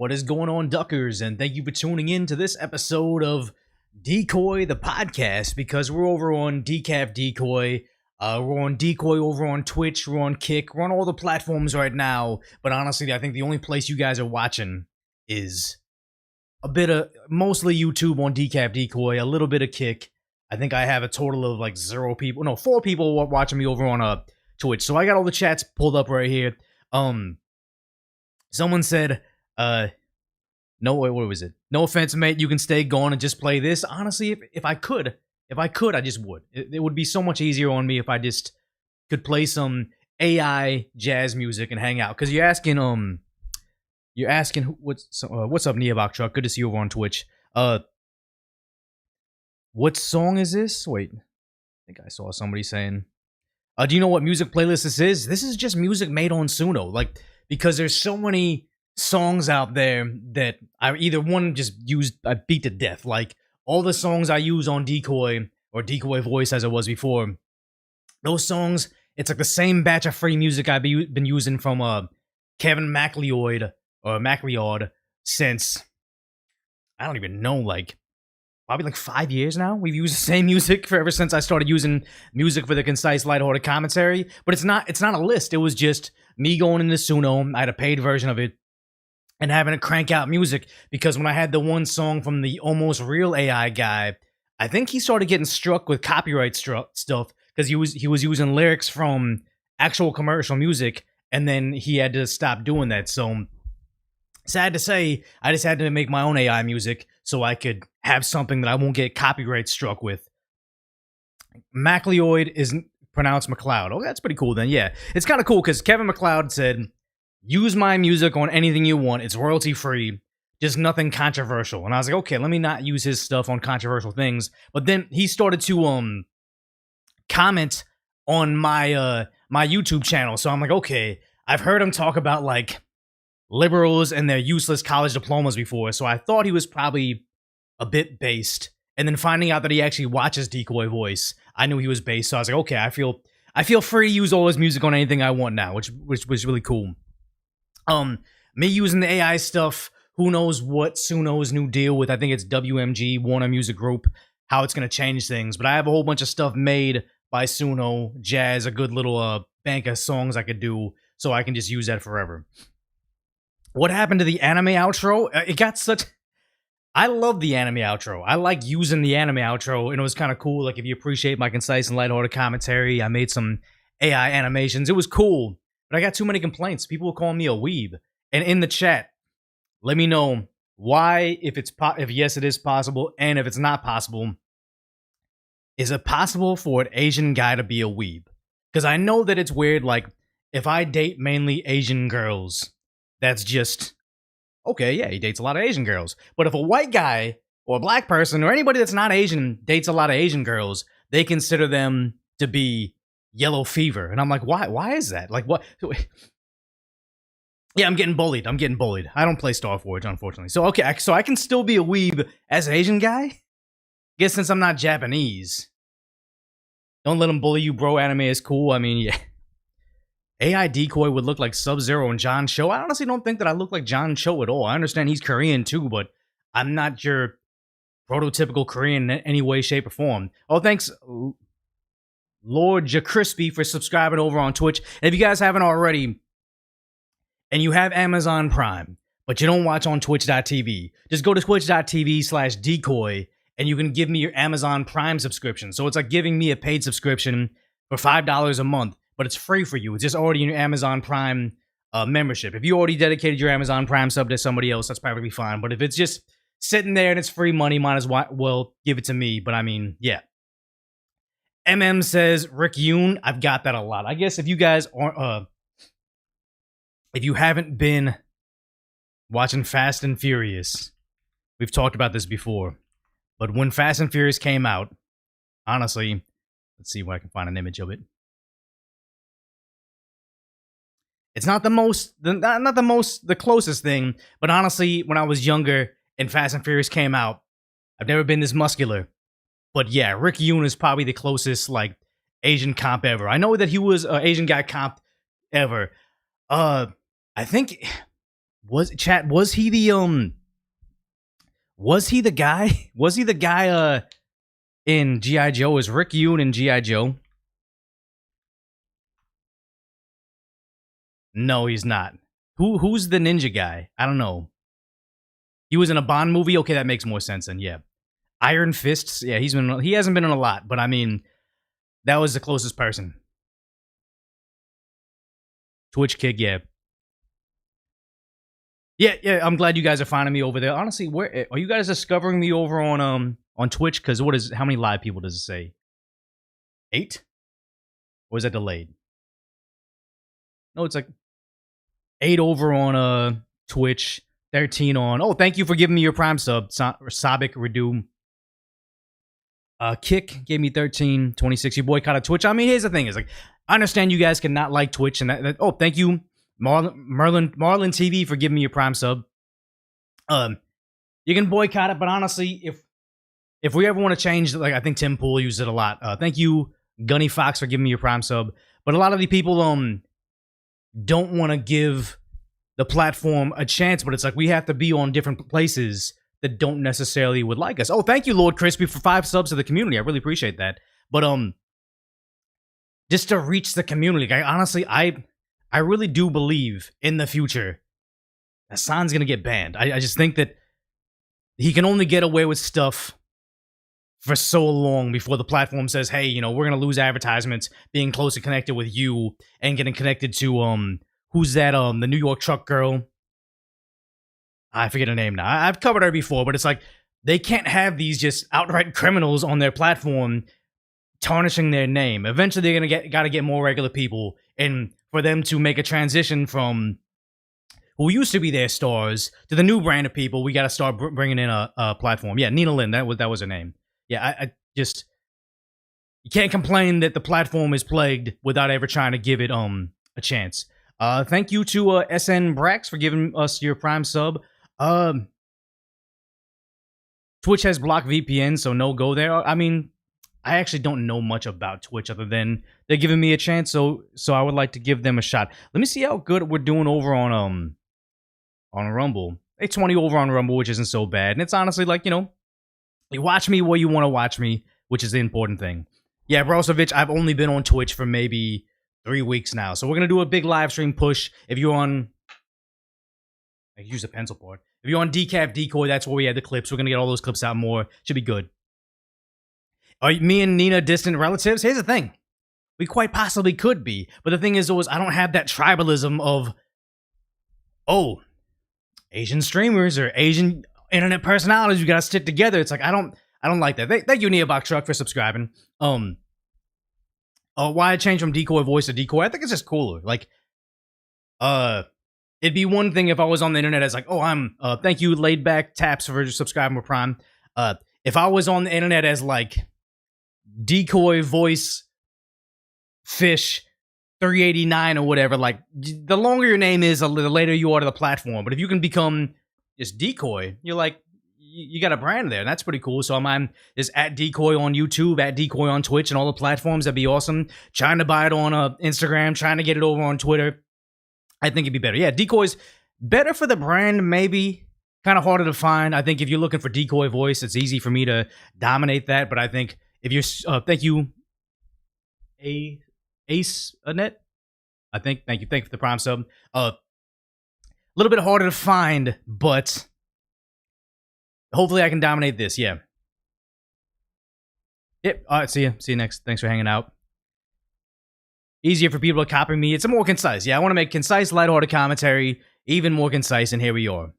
What is going on, Duckers? And thank you for tuning in to this episode of Decoy the Podcast, because we're over on Decaf Decoy. We're on Decoy over on Twitch, we're on Kick, we're on all the platforms right now. But honestly, I think the only place you guys are watching is a bit of mostly YouTube on Decaf Decoy, a little bit of Kick. I think I have a total of like 4 people watching me over on Twitch. So I got all the chats pulled up right here. Someone said, no, wait, what was it? No offense, mate, you can stay gone and just play this. Honestly, if I could, I just would. It would be so much easier on me if I just could play some AI jazz music and hang out. Because you're asking what's up, Neobach Truck? Good to see you over on Twitch. What song is this? Wait, I think I saw somebody saying, do you know what music playlist this is? This is just music made on Suno. Like, because there's so many songs out there that I either I beat to death. Like, all the songs I use on Decoy, or Decoy Voice as it was before, those songs, it's like the same batch of free music I've been using from Kevin MacLeod since, I don't even know, like, probably like 5 years now. We've used the same music ever since I started using music for the concise, lighthearted commentary. But it's not a list. It was just me going into Suno. I had a paid version of it and having to crank out music, because when I had the one song from the Almost Real AI guy, I think he started getting struck with copyright stuff because he was using lyrics from actual commercial music, and then he had to stop doing that. So sad to say, I just had to make my own AI music so I could have something that I won't get copyright struck with. MacLeod is pronounced McLeod. Oh, that's pretty cool then. Yeah, it's kind of cool because Kevin MacLeod said, use my music on anything you want. It's royalty free. Just nothing controversial. And I was like, okay, let me not use his stuff on controversial things. But then he started to comment on my my YouTube channel. So I'm like, okay, I've heard him talk about like liberals and their useless college diplomas before. So I thought he was probably a bit based. And then finding out that he actually watches Decoy Voice, I knew he was based. So I was like, okay, I feel free to use all his music on anything I want now, which was really cool. Me using the AI stuff, who knows what Suno's new deal with, I think it's WMG, Warner Music Group, how it's going to change things. But I have a whole bunch of stuff made by Suno, jazz, a good little bank of songs I could do, so I can just use that forever. What happened to the anime outro? It got such... I love the anime outro. I like using the anime outro, and it was kind of cool. Like, if you appreciate my concise and lighthearted commentary, I made some AI animations. It was cool, but I got too many complaints. People were calling me a weeb. And in the chat, let me know why, if yes, it is possible, and if it's not possible, is it possible for an Asian guy to be a weeb? Because I know that it's weird, like, if I date mainly Asian girls, that's just, okay, yeah, he dates a lot of Asian girls. But if a white guy, or a black person, or anybody that's not Asian dates a lot of Asian girls, they consider them to be yellow fever. And I'm like, why? Why is that? Like, what? Yeah, I'm getting bullied. I don't play Starforge, unfortunately. So, okay, so I can still be a weeb as an Asian guy? Guess since I'm not Japanese. Don't let them bully you, bro. Anime is cool. I mean, yeah. AI Decoy would look like Sub-Zero and John Cho. I honestly don't think that I look like John Cho at all. I understand he's Korean too, but I'm not your prototypical Korean in any way, shape, or form. Oh, thanks, Lord Jacrispy, for subscribing over on Twitch. And if you guys haven't already, and you have Amazon Prime, but you don't watch on Twitch.tv, just go to twitch.tv/decoy, and you can give me your Amazon Prime subscription. So it's like giving me a paid subscription for $5 a month, but it's free for you. It's just already in your Amazon Prime membership. If you already dedicated your Amazon Prime sub to somebody else, that's probably fine. But if it's just sitting there and it's free money, might as well give it to me. But I mean, yeah. MM says, Rick Yoon, I've got that a lot. I guess if you guys aren't... if you haven't been watching Fast and Furious, we've talked about this before, but when Fast and Furious came out, honestly, let's see if I can find an image of it. It's not the closest thing, but honestly, when I was younger and Fast and Furious came out, I've never been this muscular. But yeah, Rick Yoon is probably the closest, like, Asian comp ever. I know that he was an Asian guy comp ever. I think Was he the was he the guy? Was he the guy in G.I. Joe? Is Rick Yoon in G.I. Joe? No, he's not. Who's the ninja guy? I don't know. He was in a Bond movie? Okay, that makes more sense then, yeah. Iron Fists? Yeah, he hasn't been in a lot, but I mean, that was the closest person. Twitch Kid, yeah. Yeah, I'm glad you guys are finding me over there. Honestly, where are you guys discovering me over on Twitch? Because how many live people does it say? 8? Or is that delayed? No, it's like 8 over on Twitch, 13 on. Oh, thank you for giving me your Prime sub, Sabik Redoom. Kick gave me 13, 26. You boycotted Twitch. I mean, here's the thing: is like I understand you guys cannot like Twitch, and that oh, thank you, Marlin TV for giving me your Prime sub. You can boycott it, but honestly, if we ever want to change, like I think Tim Pool used it a lot. Thank you, Gunny Fox, for giving me your Prime sub. But a lot of the people don't want to give the platform a chance, but it's like we have to be on different places that don't necessarily would like us. Oh, thank you, Lord Crispy, for 5 subs to the community. I really appreciate that. But just to reach the community, I really do believe in the future Hassan's gonna get banned. I just think that he can only get away with stuff for so long before the platform says, hey, you know, we're gonna lose advertisements being closely connected with you and getting connected to who's that the New York truck girl. I forget her name now. I've covered her before, but it's like they can't have these just outright criminals on their platform tarnishing their name. Eventually, they're gotta get more regular people, and for them to make a transition from who used to be their stars to the new brand of people, we gotta start bringing in a platform. Yeah, Nina Lynn, that was her name. Yeah, I just you can't complain that the platform is plagued without ever trying to give it a chance. Thank you to SN Brax for giving us your Prime sub. Twitch has blocked VPN, so no go there. I mean, I actually don't know much about Twitch other than they're giving me a chance, so I would like to give them a shot. Let me see how good we're doing over on Rumble. 820 over on Rumble, which isn't so bad. And it's honestly like, you know, you watch me where you want to watch me, which is the important thing. Yeah, Brozovic, I've only been on Twitch for maybe 3 weeks now. So we're going to do a big live stream push. If you're on... I use a pencil board. If you're on Decaf Decoy, that's where we had the clips. We're going to get all those clips out more. Should be good. Are me and Nina distant relatives? Here's the thing. We quite possibly could be. But the thing is, always, I don't have that tribalism of, oh, Asian streamers or Asian internet personalities, we got to stick together. It's like, I don't like that. Thank you, Neobox Truck, for subscribing. Why I changed from Decoy voice to Decoy? I think it's just cooler. Like, it'd be one thing if I was on the internet as like, oh, I'm, thank you, Laid Back Taps, for subscribing with Prime. If I was on the internet as like Decoy voice fish 389 or whatever, like the longer your name is, the later you are to the platform. But if you can become just Decoy, you're like, you got a brand there, and that's pretty cool. So I'm just at Decoy on YouTube, at Decoy on Twitch, and all the platforms. That'd be awesome. Trying to buy it on Instagram, trying to get it over on Twitter. I think it'd be better. Yeah, Decoy's better for the brand, maybe. Kind of harder to find. I think if you're looking for Decoy voice, it's easy for me to dominate that. But I think if you're, thank you, Ace Annette. Thank you for the Prime sub. A little bit harder to find, but hopefully I can dominate this. Yeah. Yep. All right. See you next. Thanks for hanging out. Easier for people to copy me. It's more concise. Yeah, I want to make concise, lighthearted commentary even more concise, and here we are.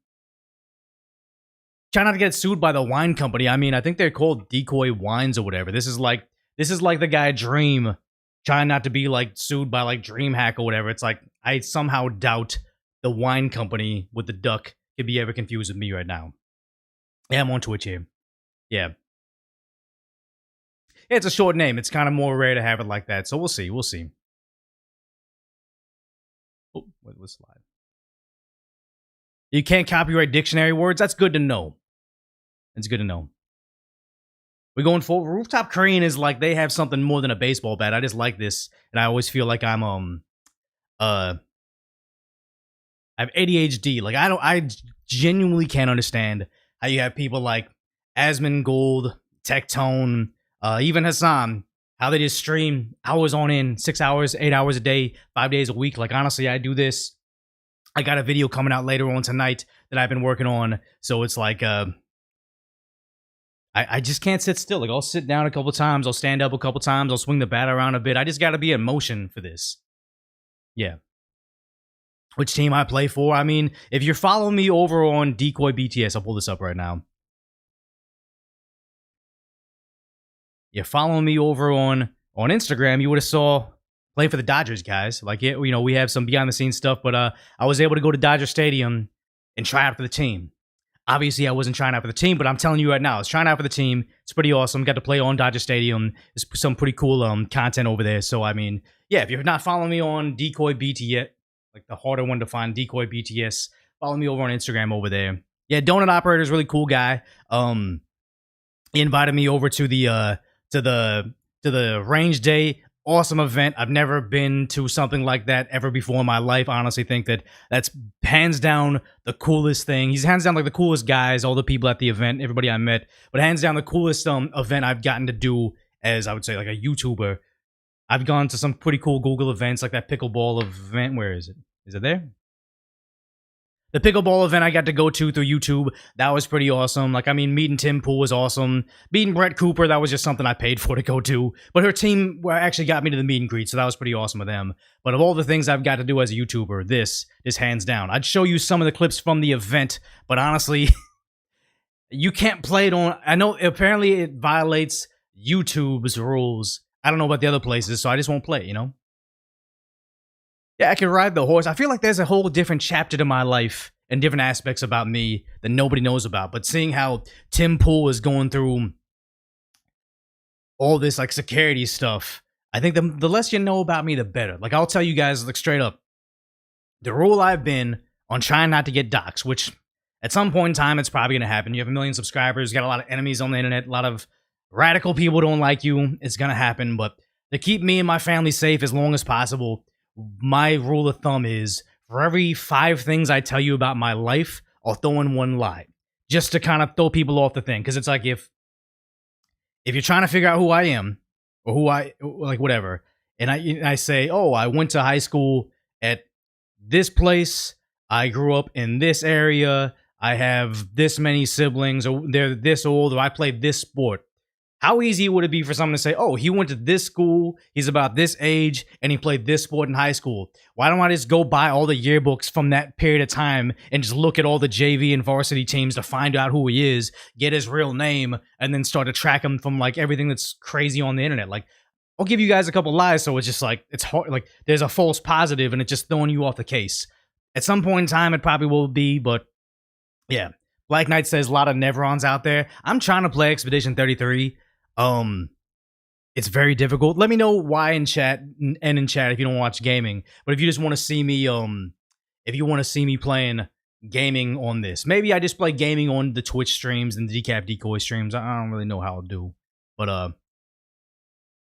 Try not to get sued by the wine company. I mean, I think they're called Decoy Wines or whatever. This is like the guy Dream trying not to be like sued by like DreamHack or whatever. It's like I somehow doubt the wine company with the duck could be ever confused with me right now. Yeah, I'm on Twitch here. Yeah. It's a short name. It's kind of more rare to have it like that. So we'll see. We'll see. Oh, let's slide. You can't copyright dictionary words. That's good to know. It's good to know. We're going for Rooftop Crane is like they have something more than a baseball bat. I just like this, and I always feel like I'm I have ADHD. Like I genuinely can't understand how you have people like Asmongold, Tectone, even Hassan, how they just stream hours on end, 6 hours, 8 hours a day, 5 days a week. Like honestly, I do this. I got a video coming out later on tonight that I've been working on. So it's like I just can't sit still. Like I'll sit down a couple times, I'll stand up a couple times, I'll swing the bat around a bit. I just gotta be in motion for this. Yeah. Which team I play for. I mean, if you're following me over on Decoy BTS, I'll pull this up right now. You're following me over on Instagram, you would have saw play for the Dodgers, guys. Like, you know, we have some behind the scenes stuff, but I was able to go to Dodger Stadium and try out for the team. Obviously, I wasn't trying out for the team, but I'm telling you right now, I was trying out for the team. It's pretty awesome. Got to play on Dodger Stadium. There's some pretty cool content over there. So, I mean, yeah, if you're not following me on Decoy BTS, like the harder one to find, Decoy BTS, follow me over on Instagram over there. Yeah, Donut Operator is a really cool guy. He invited me over to the range day. Awesome event. I've never been to something like that ever before in my life. I honestly think that's hands down the coolest thing. He's hands down like the coolest guys, all the people at the event, everybody I met, but hands down the coolest event I've gotten to do as, I would say, like a YouTuber. I've gone to some pretty cool Google events like that pickleball event. Where is it? Is it there? The pickleball event I got to go to through YouTube, that was pretty awesome. Like, I mean, meeting Tim Pool was awesome. Meeting Brett Cooper, that was just something I paid for to go to. But her team actually got me to the meet and greet, so that was pretty awesome with them. But of all the things I've got to do as a YouTuber, this is hands down. I'd show you some of the clips from the event, but honestly, you can't play it on... I know apparently it violates YouTube's rules. I don't know about the other places, so I just won't play it, you know? Yeah, I can ride the horse. I feel like there's a whole different chapter to my life and different aspects about me that nobody knows about. But seeing how Tim Pool is going through all this like security stuff, I think the less you know about me, the better. Like I'll tell you guys like straight up, the rule I've been on trying not to get doxxed, which at some point in time it's probably gonna happen. You have 1 million subscribers, you got a lot of enemies on the internet, a lot of radical people don't like you. It's gonna happen, but to keep me and my family safe as long as possible, my rule of thumb is for every 5 things I tell you about my life, I'll throw in 1 lie just to kind of throw people off the thing. Because it's like if you're trying to figure out who I am or who I like, whatever, and I say, oh, I went to high school at this place, I grew up in this area, I have this many siblings, or they're this old, or I played this sport. How easy would it be for someone to say, oh, he went to this school, he's about this age, and he played this sport in high school? Why don't I just go buy all the yearbooks from that period of time and just look at all the JV and varsity teams to find out who he is, get his real name, and then start to track him from like everything that's crazy on the internet? Like, I'll give you guys a couple lies, so it's just like, it's hard, like there's a false positive and it's just throwing you off the case. At some point in time, it probably will be, but yeah. Black Knight says a lot of Nevrons out there. I'm trying to play Expedition 33. It's very difficult. Let me know why in chat and in chat if you don't watch gaming. But if you just want to see me, if you want to see me playing gaming on this, maybe I just play gaming on the Twitch streams and the Decap Decoy streams. I don't really know how I'll do, but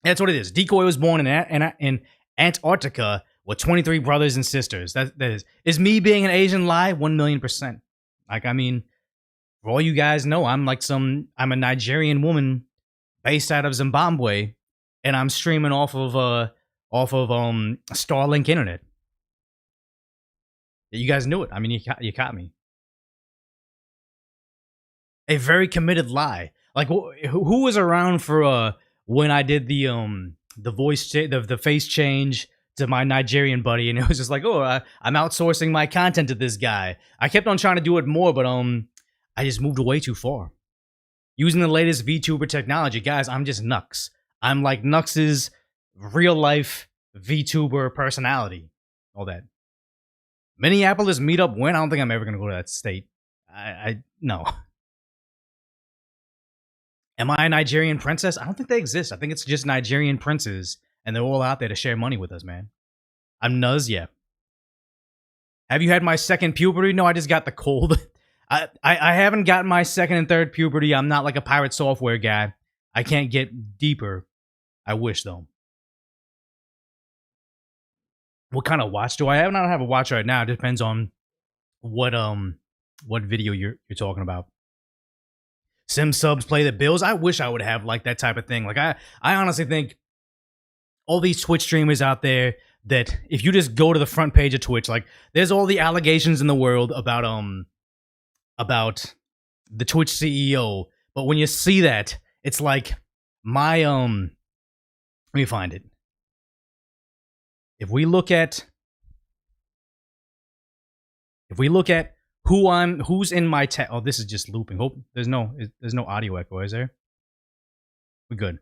that's what it is. Decoy was born in Antarctica with 23 brothers and sisters. That is me being an Asian lie 1,000,000%. Like, I mean, for all you guys know, I'm a Nigerian woman based out of Zimbabwe, and I'm streaming off of Starlink internet. You guys knew it. I mean, you caught me. A very committed lie. Like, who was around for when I did the voice the face change to my Nigerian buddy, and it was just like, oh, I'm outsourcing my content to this guy. I kept on trying to do it more, but I just moved way too far. Using the latest VTuber technology, guys, I'm just Nux. I'm like Nux's real life VTuber personality. All that. Minneapolis meetup when? I don't think I'm ever gonna go to that state. No. Am I a Nigerian princess? I don't think they exist. I think it's just Nigerian princes, and they're all out there to share money with us, man. I'm Nuz, yeah. Have you had my second puberty? No, I just got the cold. I haven't gotten my second and third puberty. I'm not like a pirate software guy. I can't get deeper. I wish, though. What kind of watch do I have? I don't have a watch right now. It depends on what video you're talking about. Sim subs play the bills. I wish I would have like that type of thing. Like I honestly think all these Twitch streamers out there that if you just go to the front page of Twitch, like there's all the allegations in the world about the Twitch CEO, but when you see that, it's like my let me find it. If we look at who's in my tab. Oh, this is just looping. Hope there's no audio echo, is there? We're good.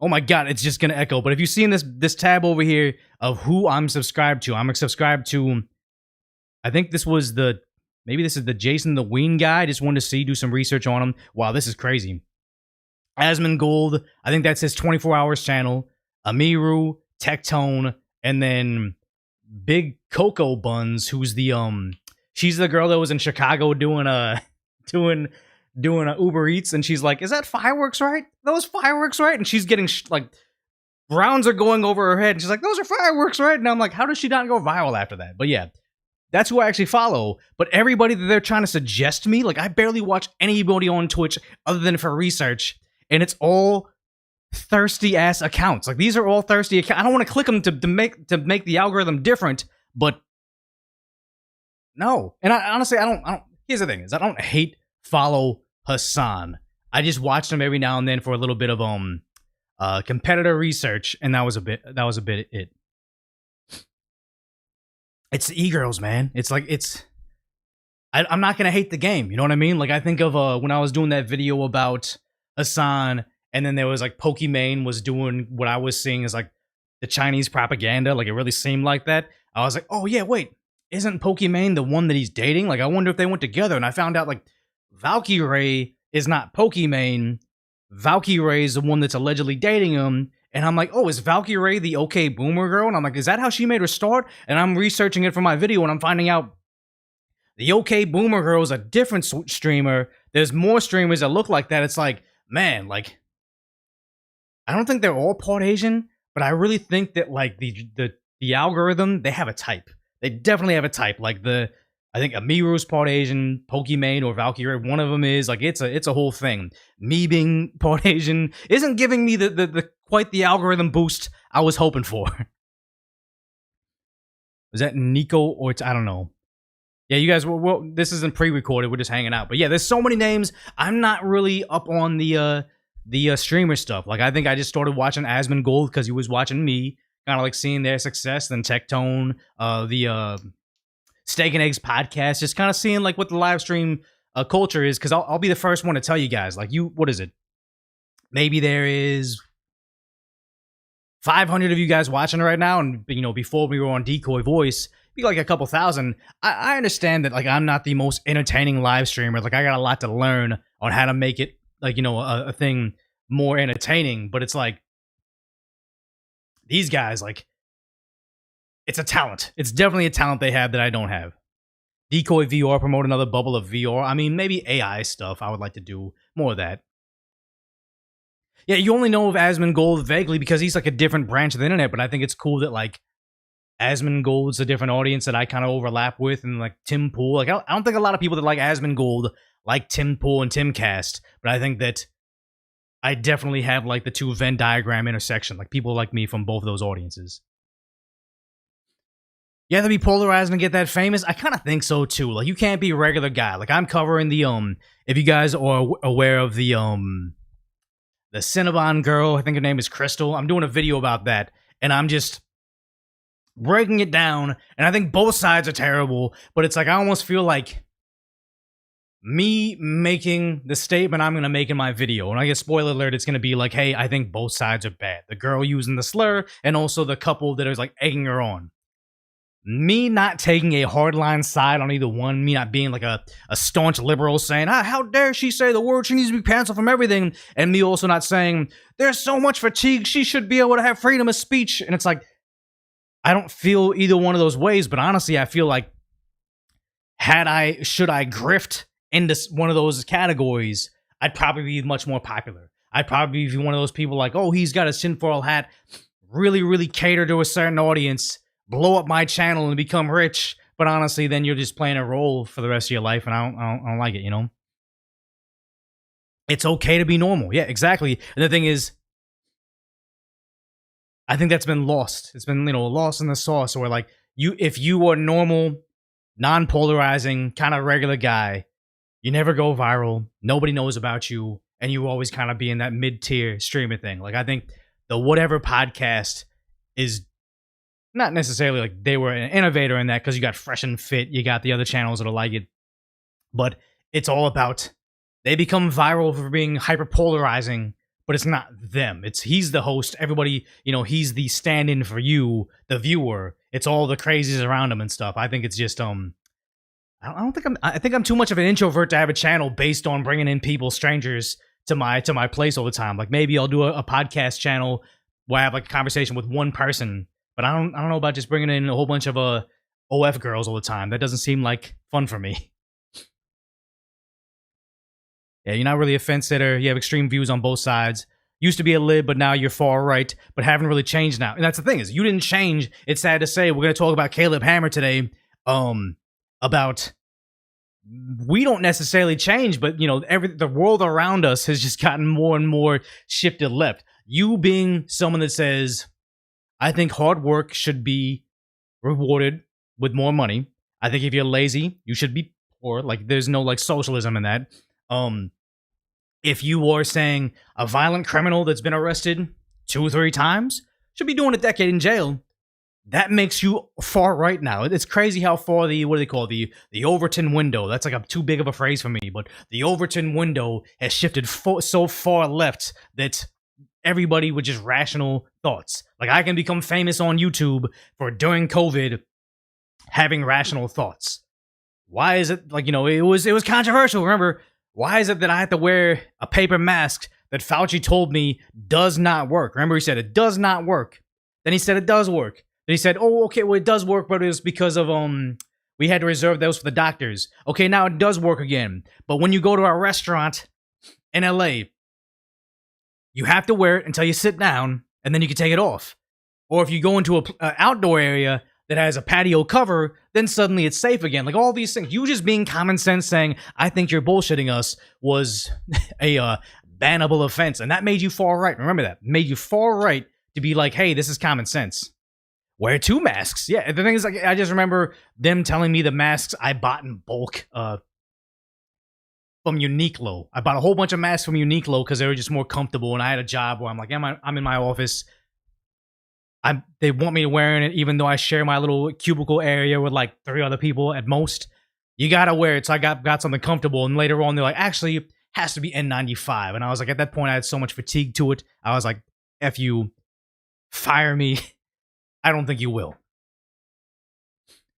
Oh my god, it's just gonna echo. But if you see in this tab over here of who I'm subscribed to, I'm subscribed to. I think this is the Jason the Ween guy. I just wanted to do some research on him. Wow, this is crazy. Asmongold, I think that's his 24 hours channel. Amiru, Tectone, and then Big Cocoa Buns, who's the she's the girl that was in Chicago doing a Uber Eats, and she's like, "Is that fireworks, right? Those fireworks, right?" And she's getting like rounds are going over her head, and she's like, "Those are fireworks, right?" And I'm like, "How does she not go viral after that?" But yeah, that's who I actually follow. But everybody that they're trying to suggest to me, like I barely watch anybody on Twitch other than for research, and it's all thirsty ass accounts. Like these are all thirsty accounts. I don't want to click them to make the algorithm different, but no. And I honestly, I don't. Here's the thing: is I don't hate follow Hasan. I just watched him every now and then for a little bit of competitor research, and that was a bit it. It's the e-girls, man. It's like I'm not gonna hate the game. You know what I mean? Like I think of when I was doing that video about Hasan, and then there was like Pokimane was doing what I was seeing as like the Chinese propaganda. Like it really seemed like that. I was like, oh yeah, wait, isn't Pokimane the one that he's dating? Like I wonder if they went together. And I found out like Valkyrae is not Pokimane. Valkyrae is the one that's allegedly dating him. And I'm like, oh, is Valkyrae the OK Boomer girl? And I'm like, is that how she made her start? And I'm researching it for my video, and I'm finding out the OK Boomer girl is a different streamer. There's more streamers that look like that. It's like, man, like, I don't think they're all part Asian, but I really think that like the algorithm, they have a type. They definitely have a type. Like I think Amiru's part Asian, Pokimane or Valkyrie, one of them is. Like it's a whole thing. Me being part Asian isn't giving me the quite the algorithm boost I was hoping for. Was that Nico or I don't know. Yeah, you guys. Well, this isn't pre-recorded. We're just hanging out. But yeah, there's so many names. I'm not really up on the streamer stuff. Like I think I just started watching Asmongold because he was watching me, kind of like seeing their success. Then Tectone, the Steak and Eggs podcast, just kind of seeing like what the live stream culture is. Because I'll be the first one to tell you guys. Like what is it? Maybe there is 500 of you guys watching right now, and you know before we were on Decoy Voice, be like a couple thousand. I understand that like I'm not the most entertaining live streamer. Like I got a lot to learn on how to make it like, you know, a thing more entertaining. But it's like these guys, like it's a talent. It's definitely a talent they have that I don't have. Decoy VR, promote another bubble of VR. I mean, maybe AI stuff. I would like to do more of that. Yeah, you only know of Asmongold vaguely because he's like a different branch of the internet, but I think it's cool that like Asmongold's a different audience that I kind of overlap with, and like Tim Pool. Like I don't think a lot of people that like Asmongold like Tim Pool and Timcast, but I think that I definitely have like the two Venn diagram intersection, like people like me from both of those audiences. You have to be polarized and get that famous? I kind of think so too. Like you can't be a regular guy. Like I'm covering the if you guys are aware of the Cinnabon girl, I think her name is Crystal. I'm doing a video about that, and I'm just breaking it down, and I think both sides are terrible, but it's like I almost feel like me making the statement I'm going to make in my video, and I guess spoiler alert, it's going to be like, hey, I think both sides are bad. The girl using the slur, and also the couple that is like egging her on. Me not taking a hardline side on either one, me not being like a staunch liberal saying, how dare she say the word, she needs to be canceled from everything, and me also not saying, there's so much fatigue, she should be able to have freedom of speech, and it's like, I don't feel either one of those ways, but honestly, I feel like should I grift into one of those categories, I'd probably be much more popular. I'd probably be one of those people like, oh, he's got a tinfoil hat, really, really cater to a certain audience, blow up my channel and become rich, but honestly, then you're just playing a role for the rest of your life, and I don't like it. You know, it's okay to be normal. Yeah, exactly. And the thing is, I think that's been lost. It's been lost in the sauce. Where like if you are normal, non-polarizing, kind of regular guy, you never go viral. Nobody knows about you, and you always kind of be in that mid-tier streamer thing. Like I think the Whatever podcast is not necessarily like they were an innovator in that because you got Fresh and Fit, you got the other channels that are like it, but it's all about they become viral for being hyper polarizing, but it's not them. It's he's the host. Everybody, he's the stand-in for you, the viewer. It's all the crazies around him and stuff. I think it's just I don't think I think I'm too much of an introvert to have a channel based on bringing in people, strangers to my place all the time. Like maybe I'll do a podcast channel where I have like a conversation with one person, but I don't know about just bringing in a whole bunch of OF girls all the time. That doesn't seem like fun for me. Yeah, you're not really a fence sitter. You have extreme views on both sides. Used to be a lib, but now you're far right, but haven't really changed now. And that's the thing is, you didn't change. It's sad to say. We're going to talk about Caleb Hammer today. About we don't necessarily change, but the world around us has just gotten more and more shifted left. You being someone that says, I think hard work should be rewarded with more money. I think if you're lazy, you should be poor. Like there's no like socialism in that. If you are saying a violent criminal that's been arrested 2 or 3 times should be doing a decade in jail, that makes you far right now. It's crazy how far what do they call the Overton window? That's like too big of a phrase for me, but the Overton window has shifted so far left that everybody with just rational thoughts. Like I can become famous on YouTube for during COVID having rational thoughts. Why is it like it was controversial? Remember, why is it that I have to wear a paper mask that Fauci told me does not work? Remember, he said it does not work. Then he said it does work. Then he said, "Oh, okay, well it does work, but it was because of we had to reserve those for the doctors." Okay, now it does work again. But when you go to a restaurant in LA, you have to wear it until you sit down, and then you can take it off. Or if you go into a outdoor area that has a patio cover, then suddenly it's safe again. Like all these things. You just being common sense saying, I think you're bullshitting us was a bannable offense. And that made you far right. Remember that. It made you far right to be like, hey, this is common sense. Wear 2 masks. Yeah, the thing is, like, I just remember them telling me the masks I bought in bulk from Uniqlo. I bought a whole bunch of masks from Uniqlo because they were just more comfortable. And I had a job where I'm like, I'm in my office. They want me to wear it even though I share my little cubicle area with like 3 other people at most. You gotta wear it. So I got something comfortable. And later on, they're like, actually, it has to be N95. And I was like, at that point, I had so much fatigue to it. I was like, F you, fire me. I don't think you will.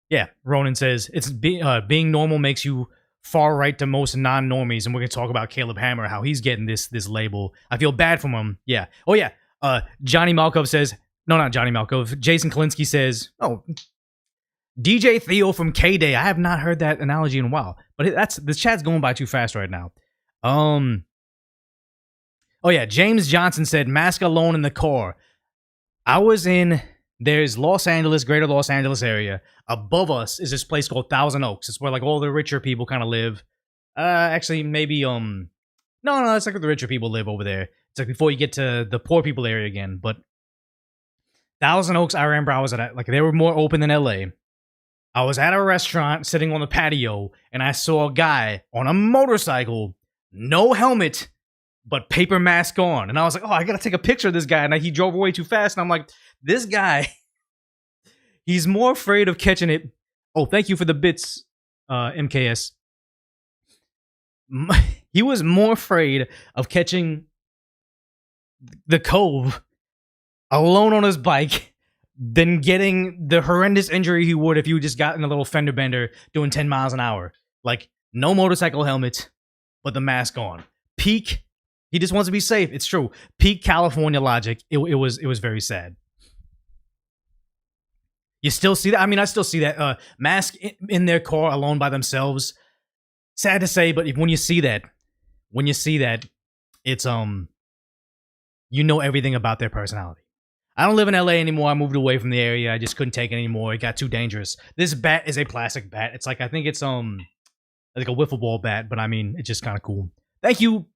Yeah, Ronan says, it's being normal makes you far right to most non-normies. And we're going to talk about Caleb Hammer, how he's getting this label. I feel bad for him. Yeah. Oh, yeah. Johnny Malkov says, no, not Johnny Malkov. Jason Kalinsky says, oh, DJ Theo from K-Day. I have not heard that analogy in a while. But this chat's going by too fast right now. Oh, yeah. James Johnson said, mask alone in the car. There's Los Angeles, greater Los Angeles area. Above us is this place called Thousand Oaks. It's where like all the richer people kind of live. Actually, maybe, no, it's like where the richer people live over there. It's like before you get to the poor people area again. But Thousand Oaks, I remember I was at, like, they were more open than LA. I was at a restaurant sitting on the patio, and I saw a guy on a motorcycle, no helmet, but paper mask on. And I was like, oh, I gotta take a picture of this guy. And he drove away too fast. And I'm like, this guy, he's more afraid of catching it. Oh, thank you for the bits, MKS. He was more afraid of catching the cove alone on his bike than getting the horrendous injury he would if you just got in a little fender bender doing 10 miles an hour. Like, no motorcycle helmet, but the mask on. Peak, he just wants to be safe. It's true. Peak California logic. It was very sad. You still see that? I mean, I still see that. Mask in their car alone by themselves. Sad to say, but when you see that, it's, you know everything about their personality. I don't live in LA anymore. I moved away from the area. I just couldn't take it anymore. It got too dangerous. This bat is a plastic bat. It's like, I think it's like a wiffle ball bat, but I mean, it's just kind of cool. Thank you,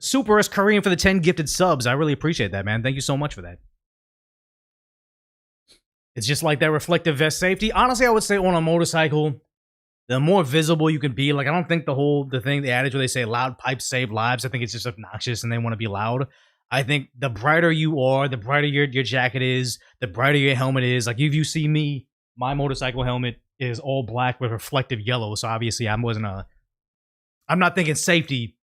Super S Korean, for the 10 gifted subs. I really appreciate that, man. Thank you so much for that. It's just like that reflective vest safety. Honestly, I would say on a motorcycle, the more visible you can be. Like, I don't think the adage where they say loud pipes save lives, I think it's just obnoxious and they want to be loud. I think the brighter you are, the brighter your jacket is, the brighter your helmet is. Like, if you see me, my motorcycle helmet is all black with reflective yellow. So obviously I'm not thinking safety,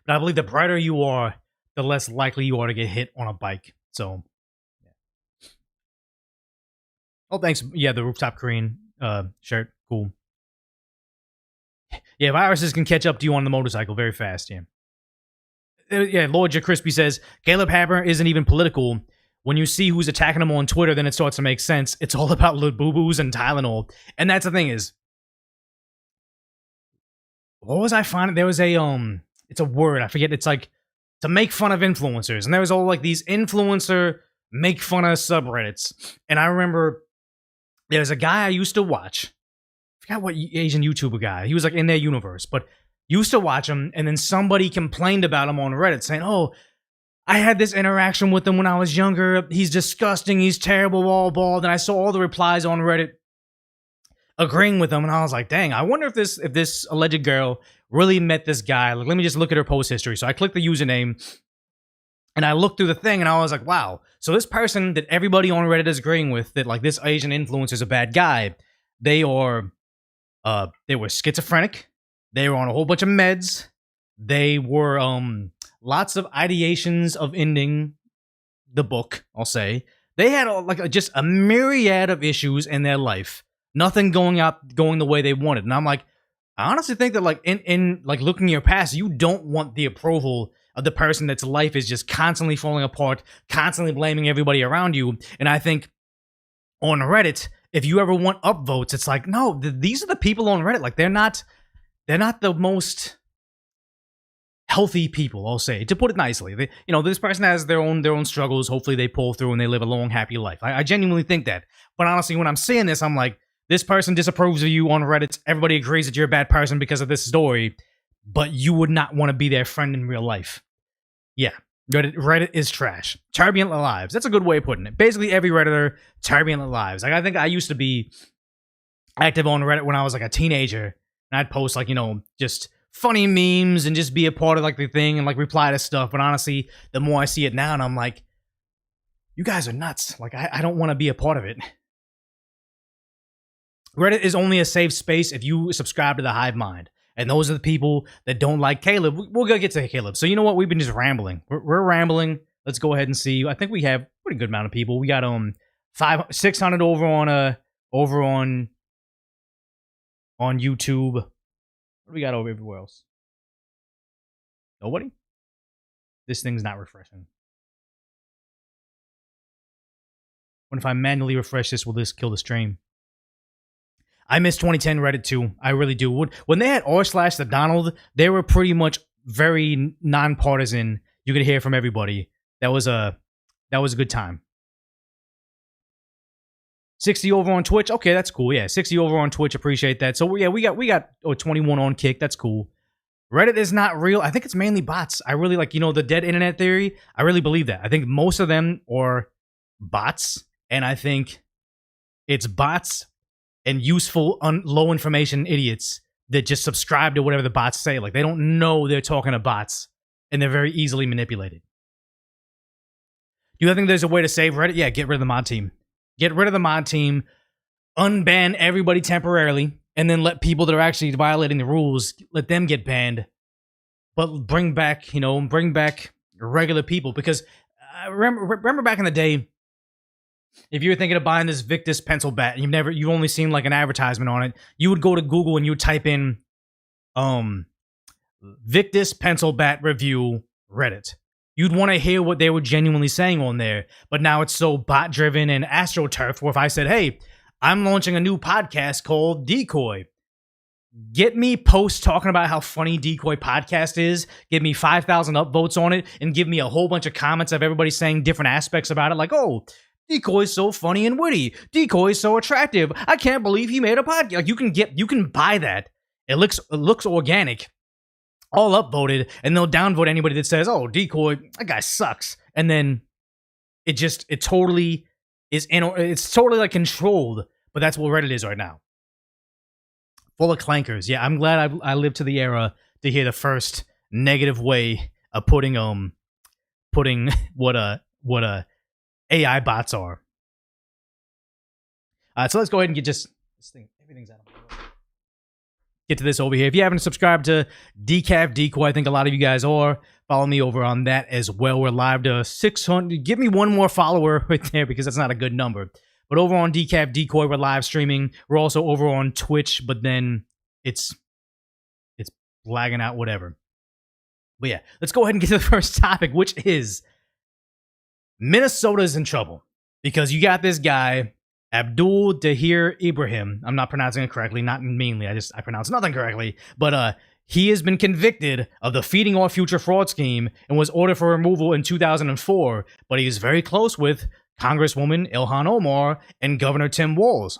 but I believe the brighter you are, the less likely you are to get hit on a bike. So, yeah. Oh, thanks. Yeah, the rooftop Korean shirt. Cool. Yeah, viruses can catch up to you on the motorcycle very fast, yeah. Yeah, Lord J. Crispy says, Caleb Hammer isn't even political. When you see who's attacking him on Twitter, then it starts to make sense. It's all about little boo-boos and Tylenol. And that's the thing is, what was I finding? There was it's a word, I forget, it's like, to make fun of influencers. And there was all like these influencer make fun of subreddits. And I remember there's a guy I used to watch. I forgot what Asian YouTuber guy. He was like in their universe, but used to watch him, and then somebody complained about him on Reddit saying, oh, I had this interaction with him when I was younger. He's disgusting. He's terrible, all bald. And I saw all the replies on Reddit agreeing with him, and I was like, dang, I wonder if this alleged girl really met this guy. Like, let me just look at her post history. So I clicked the username, and I looked through the thing, and I was like, wow. So this person that everybody on Reddit is agreeing with, that like this Asian influencer is a bad guy, they were schizophrenic. They were on a whole bunch of meds. They were lots of ideations of ending the book, I'll say. They had just a myriad of issues in their life. Nothing going the way they wanted. And I'm like, I honestly think that like in like looking at your past, you don't want the approval of the person that's life is just constantly falling apart, constantly blaming everybody around you. And I think on Reddit, if you ever want upvotes, it's like, no, these are the people on Reddit. Like, they're not the most healthy people, I'll say, to put it nicely. This person has their own struggles. Hopefully they pull through and they live a long, happy life. I genuinely think that. But honestly, when I'm saying this, I'm like, this person disapproves of you on Reddit. Everybody agrees that you're a bad person because of this story, but you would not want to be their friend in real life. Yeah, Reddit is trash. Turbulent lives. That's a good way of putting it. Basically, every Redditor, turbulent lives. Like, I think I used to be active on Reddit when I was like a teenager, and I'd post like, just funny memes and just be a part of like the thing and like reply to stuff. But honestly, the more I see it now, and I'm like, you guys are nuts. Like, I don't want to be a part of it. Reddit is only a safe space if you subscribe to the Hive Mind. And those are the people that don't like Caleb. We're going to get to Caleb. So you know what? We've been just rambling. We're rambling. Let's go ahead and see. I think we have a pretty good amount of people. We got 600 over on YouTube. What do we got over everywhere else? Nobody? This thing's not refreshing. What if I manually refresh this? Will this kill the stream? I miss 2010 Reddit too. I really do. When they had r/the Donald, they were pretty much very nonpartisan. You could hear from everybody. That was a good time. 60 over on Twitch. Okay, that's cool. Yeah, 60 over on Twitch. Appreciate that. So yeah, we got 21 on Kick. That's cool. Reddit is not real. I think it's mainly bots. I really like, the dead internet theory. I really believe that. I think most of them are bots, and I think it's bots and useful, low information idiots that just subscribe to whatever the bots say. Like, they don't know they're talking to bots, and they're very easily manipulated. Do you think there's a way to save Reddit? Yeah, get rid of the mod team. Get rid of the mod team, unban everybody temporarily, and then let people that are actually violating the rules, let them get banned. But bring back regular people. Because remember back in the day, if you were thinking of buying this Victus pencil bat and you've only seen like an advertisement on it, you would go to Google and you would type in Victus pencil bat review Reddit. You'd want to hear what they were genuinely saying on there. But now it's so bot driven and AstroTurf, where if I said, hey, I'm launching a new podcast called Decoy, get me posts talking about how funny Decoy Podcast is, give me 5,000 upvotes on it, and give me a whole bunch of comments of everybody saying different aspects about it, like, oh, Decoy's so funny and witty. Decoy's so attractive. I can't believe he made a podcast. Like, you can buy that. It looks organic, all upvoted, and they'll downvote anybody that says, oh, Decoy, that guy sucks. And then it's totally like controlled, but that's what Reddit is right now. Full of clankers. Yeah, I'm glad I lived to the era to hear the first negative way of putting what AI bots are. So let's go ahead and get this thing. Everything's out of order. Get to this over here. If you haven't subscribed to Decaf Decoy, I think a lot of you guys are. Follow me over on that as well. We're live to 600. Give me one more follower right there because that's not a good number. But over on Decaf Decoy, we're live streaming. We're also over on Twitch, but then it's lagging out, whatever. But yeah, let's go ahead and get to the first topic, which is Minnesota's in trouble. Because you got this guy, Abdul Dahir Ibrahim. I'm not pronouncing it correctly, not meanly. I pronounce nothing correctly. But he has been convicted of the Feeding Our Future fraud scheme and was ordered for removal in 2004. But he is very close with Congresswoman Ilhan Omar and Governor Tim Walz.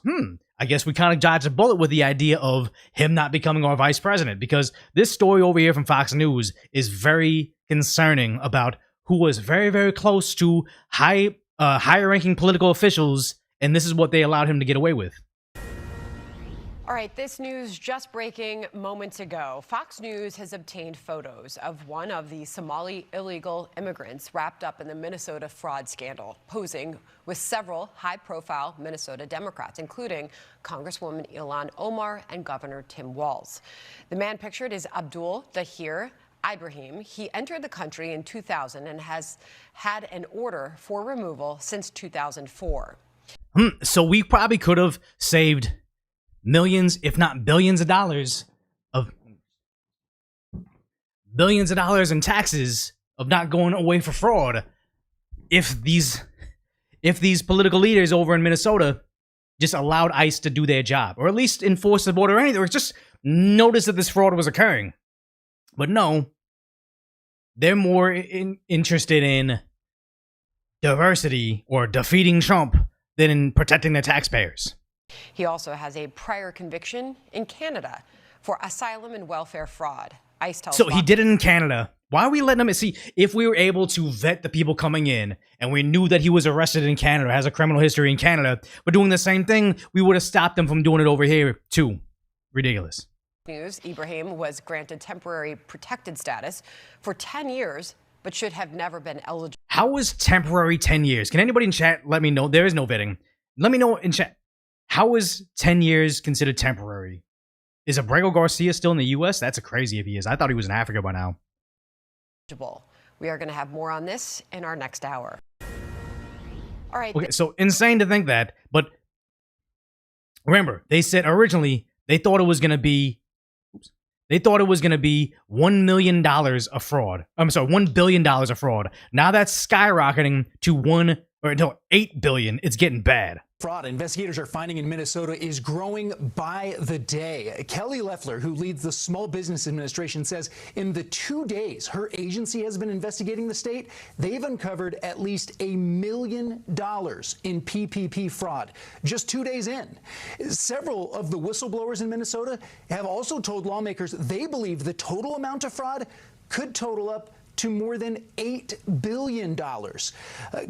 I guess we kind of dodged a bullet with the idea of him not becoming our vice president, because this story over here from Fox News is very concerning about who was very, very close to higher-ranking political officials, and this is what they allowed him to get away with. All right, this news just breaking moments ago. Fox News has obtained photos of one of the Somali illegal immigrants wrapped up in the Minnesota fraud scandal, posing with several high-profile Minnesota Democrats, including Congresswoman Ilhan Omar and Governor Tim Walz. The man pictured is Abdul Dahir Ibrahim. He entered the country in 2000 and has had an order for removal since 2004. So we probably could have saved millions, if not billions of dollars in taxes of not going away for fraud if these political leaders over in Minnesota just allowed ICE to do their job, or at least enforce the border or anything, or just notice that this fraud was occurring. But no, they're more interested in diversity or defeating Trump than in protecting their taxpayers. He also has a prior conviction in Canada for asylum and welfare fraud. ICE tells so he did it in Canada. Why are we letting him? See, if we were able to vet the people coming in and we knew that he was arrested in Canada, has a criminal history in Canada, but doing the same thing, we would have stopped them from doing it over here too. Ridiculous. News, Ibrahim was granted temporary protected status for 10 years, but should have never been eligible. How was temporary 10 years? Can anybody in chat let me know? There is no vetting. Let me know in chat. How is 10 years considered temporary? Is Abrego Garcia still in the U.S.? That's crazy if he is. I thought he was in Africa by now. We are going to have more on this in our next hour. All right. Okay, so insane to think that, but remember, they said originally they thought it was going to be $1 million of fraud. I'm sorry, $1 billion of fraud. Now that's skyrocketing to $8 billion. It's getting bad. Fraud investigators are finding in Minnesota is growing by the day. Kelly Loeffler, who leads the Small Business Administration, says in the 2 days her agency has been investigating the state, they've uncovered at least $1 million in PPP fraud just 2 days in. Several of the whistleblowers in Minnesota have also told lawmakers they believe the total amount of fraud could total up to more than $8 billion.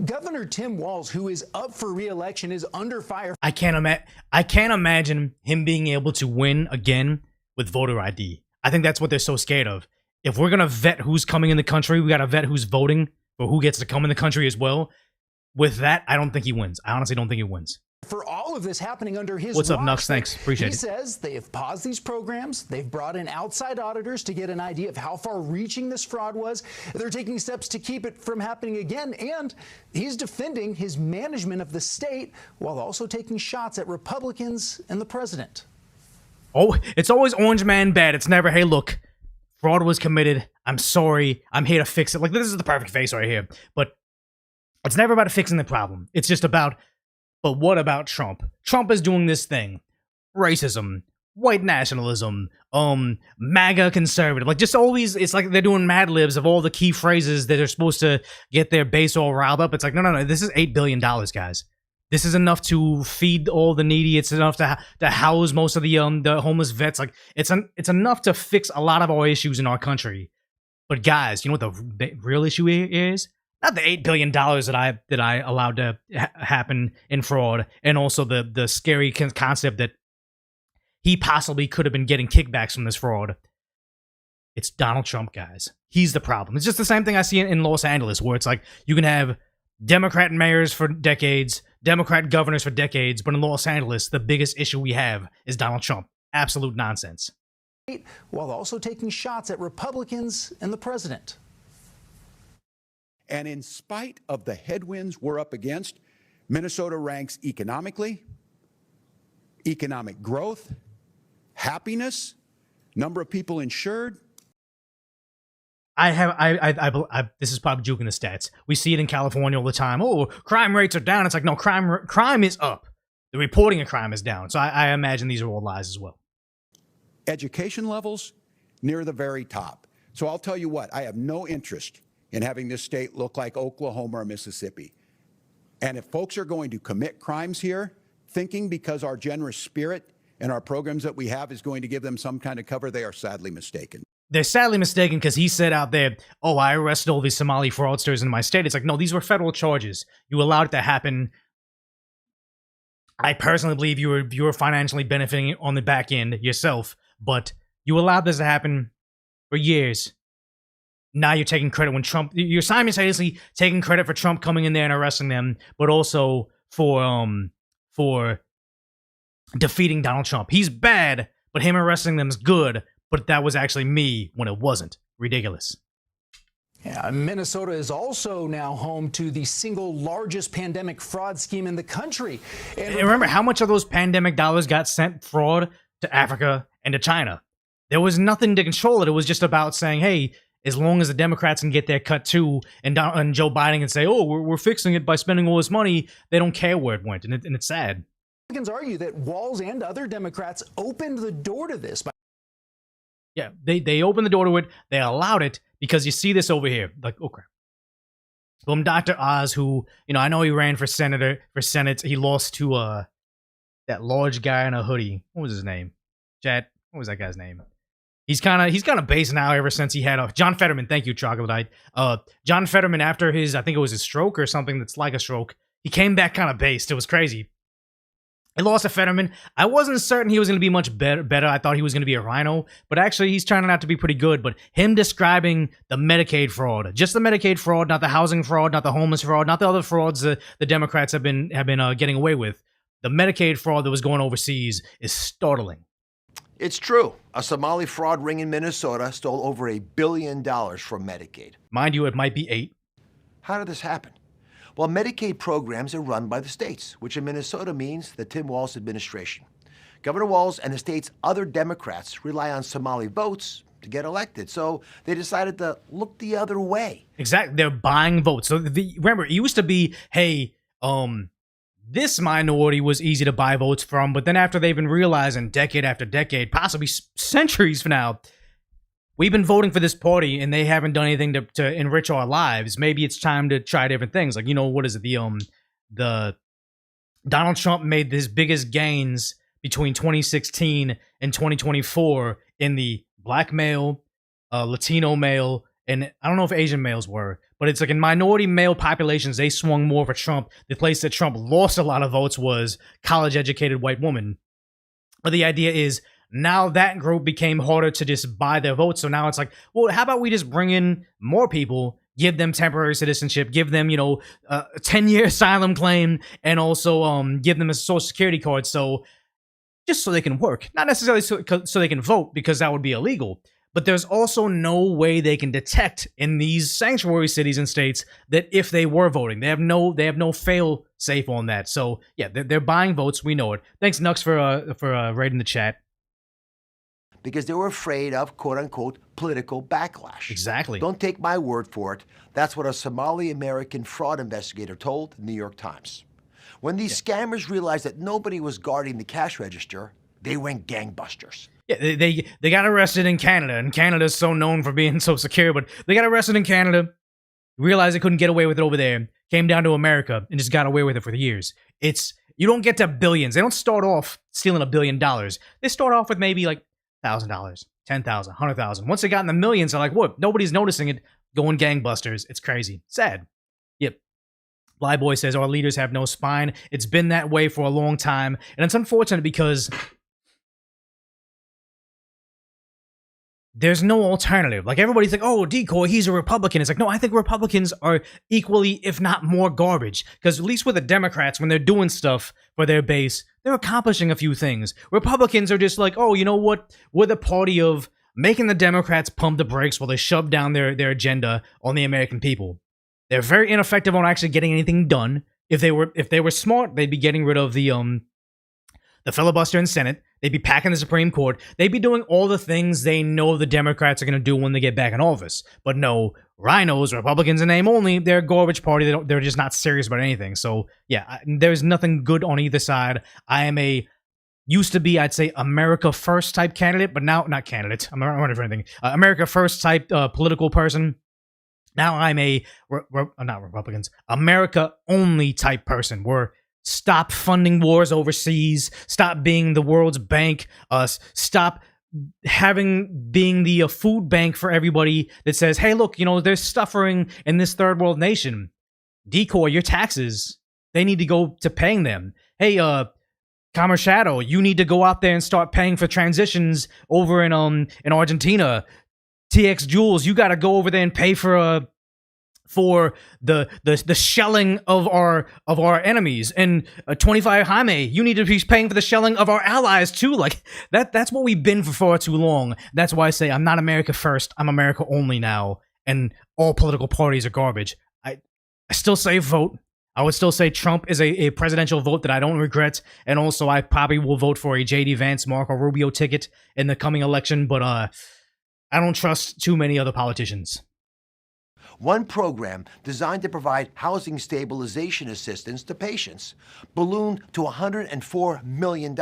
Governor Tim Walz, who is up for re-election, is under fire. I can't imagine him being able to win again with voter ID. I think that's what they're so scared of. If we're gonna vet who's coming in the country, we gotta vet who's voting for who gets to come in the country as well. With that, I don't think he wins. I honestly don't think he wins. For all of this happening under his What's up, watch, Nux? Thanks. Appreciate it. He says they have paused these programs. They've brought in outside auditors to get an idea of how far-reaching this fraud was. They're taking steps to keep it from happening again, and he's defending his management of the state while also taking shots at Republicans and the president. Oh, it's always orange man bad. It's never, hey, look, fraud was committed. I'm sorry. I'm here to fix it. Like, this is the perfect face right here. But it's never about fixing the problem. It's just about, but what about Trump? Trump is doing this thing. Racism, white nationalism, MAGA conservative. Like, just always, it's like they're doing Mad Libs of all the key phrases that are supposed to get their base all riled up. It's like, no, this is $8 billion, guys. This is enough to feed all the needy. It's enough to house most of the homeless vets. Like, it's enough to fix a lot of our issues in our country. But guys, you know what the real issue is? Not the $8 billion that I allowed to happen in fraud, and also the scary concept that he possibly could have been getting kickbacks from this fraud. It's Donald Trump, guys. He's the problem. It's just the same thing I see in Los Angeles, where it's like you can have Democrat mayors for decades, Democrat governors for decades, but in Los Angeles, the biggest issue we have is Donald Trump. Absolute nonsense. While also taking shots at Republicans and the president. And in spite of the headwinds we're up against, Minnesota ranks economically, economic growth, happiness, number of people insured. This is probably juking the stats. We see it in California all the time. Oh, crime rates are down. It's like, no, crime is up. The reporting of crime is down. So I imagine these are all lies as well. Education levels near the very top. So I'll tell you what, I have no interest in having this state look like Oklahoma or Mississippi. And if folks are going to commit crimes here, thinking because our generous spirit and our programs that we have is going to give them some kind of cover, they are sadly mistaken. They're sadly mistaken, because he said out there, oh, I arrested all these Somali fraudsters in my state. It's like, no, these were federal charges. You allowed it to happen. I personally believe you were financially benefiting on the back end yourself, but you allowed this to happen for years. Now you're taking credit when Trump, you're simultaneously taking credit for Trump coming in there and arresting them, but also for defeating Donald Trump. He's bad, but him arresting them is good, but that was actually me when it wasn't. Ridiculous. Yeah, Minnesota is also now home to the single largest pandemic fraud scheme in the country. And remember how much of those pandemic dollars got sent fraud to Africa and to China? There was nothing to control it. It was just about saying, hey, as long as the Democrats can get their cut too, and Joe Biden can say, oh, we're fixing it by spending all this money, they don't care where it went, and it's sad. Republicans argue that Walz and other Democrats opened the door to this. Yeah, they opened the door to it. They allowed it because you see this over here. Like, oh, crap. Boom, Dr. Oz, who, I know he ran for Senate. He lost to that large guy in a hoodie. What was his name? Chad, what was that guy's name? He's kind of based now ever since he had John Fetterman. Thank you, Troglodyte. John Fetterman, after I think it was his stroke or something that's like a stroke, he came back kind of based. It was crazy. He lost to Fetterman. I wasn't certain he was going to be much better. I thought he was going to be a rhino, but actually he's turning out to be pretty good. But him describing the Medicaid fraud, just the Medicaid fraud, not the housing fraud, not the homeless fraud, not the other frauds that the Democrats have been getting away with. The Medicaid fraud that was going overseas is startling. It's true. A Somali fraud ring in Minnesota stole over $1 billion from Medicaid. Mind you, it might be 8. How did this happen? Well, Medicaid programs are run by the states, which in Minnesota means the Tim Walz administration. Governor Walz and the state's other Democrats rely on Somali votes to get elected, so they decided to look the other way. Exactly. They're buying votes. So remember, it used to be, hey, this minority was easy to buy votes from, but then after they've been realizing decade after decade, possibly centuries from now, we've been voting for this party and they haven't done anything to enrich our lives. Maybe it's time to try different things. Like, what is it? The Donald Trump made his biggest gains between 2016 and 2024 in the black male, Latino male, and I don't know if Asian males were, but it's like in minority male populations, they swung more for Trump. The place that Trump lost a lot of votes was college-educated white women. But the idea is now that group became harder to just buy their votes. So now it's like, well, how about we just bring in more people, give them temporary citizenship, give them, a 10-year asylum claim, and also give them a social security card. Just so they can work, not necessarily so they can vote, because that would be illegal. But there's also no way they can detect in these sanctuary cities and states that if they were voting, they have no fail safe on that. So yeah, they're buying votes. We know it. Thanks, Nux, for raiding the chat. Because they were afraid of quote unquote political backlash. Exactly. Don't take my word for it. That's what a Somali American fraud investigator told the New York Times. When these scammers realized that nobody was guarding the cash register, they went gangbusters. Yeah, they got arrested in Canada, and Canada's so known for being so secure, but they got arrested in Canada, realized they couldn't get away with it over there, came down to America, and just got away with it for years. You don't get to billions. They don't start off stealing $1 billion. They start off with maybe like $1,000, $10,000, $100,000. Once they got in the millions, they're like, what? Nobody's noticing it. Going gangbusters. It's crazy. Sad. Yep. Flyboy says our leaders have no spine. It's been that way for a long time. And it's unfortunate because there's no alternative. Like, everybody's like, oh, Decoy, he's a Republican. It's like, no, I think Republicans are equally, if not more, garbage. Because at least with the Democrats, when they're doing stuff for their base, they're accomplishing a few things. Republicans are just like, oh, you know what? We're the party of making the Democrats pump the brakes while they shove down their agenda on the American people. They're very ineffective on actually getting anything done. If they were smart, they'd be getting rid of the filibuster in Senate. They'd be packing the Supreme Court. They'd be doing all the things they know the Democrats are going to do when they get back in office. But no, rhinos, Republicans in name only, they're a garbage party. They're just not serious about anything. So, yeah, there's nothing good on either side. I am used to be, I'd say, America First type candidate, but now, not candidate. I'm not running for anything. America First type political person. Now I'm not Republicans, America only type person. Where stop funding wars overseas, stop being the world's bank, stop being the food bank for everybody that says, hey, look, there's suffering in this third world nation. Decoy, your taxes, they need to go to paying them. Hey, Commerce Shadow, you need to go out there and start paying for transitions over in Argentina. TX Jules, you got to go over there and pay for the shelling of our enemies. And 25 Jaime, you need to be paying for the shelling of our allies too. Like that's what we've been for far too long. That's why I say I'm not America first. I'm America only now. And all political parties are garbage. I still say vote. I would still say Trump is a presidential vote that I don't regret. And also I probably will vote for a J.D. Vance, Marco Rubio ticket in the coming election. But I don't trust too many other politicians. One program designed to provide housing stabilization assistance to patients ballooned to $104 million,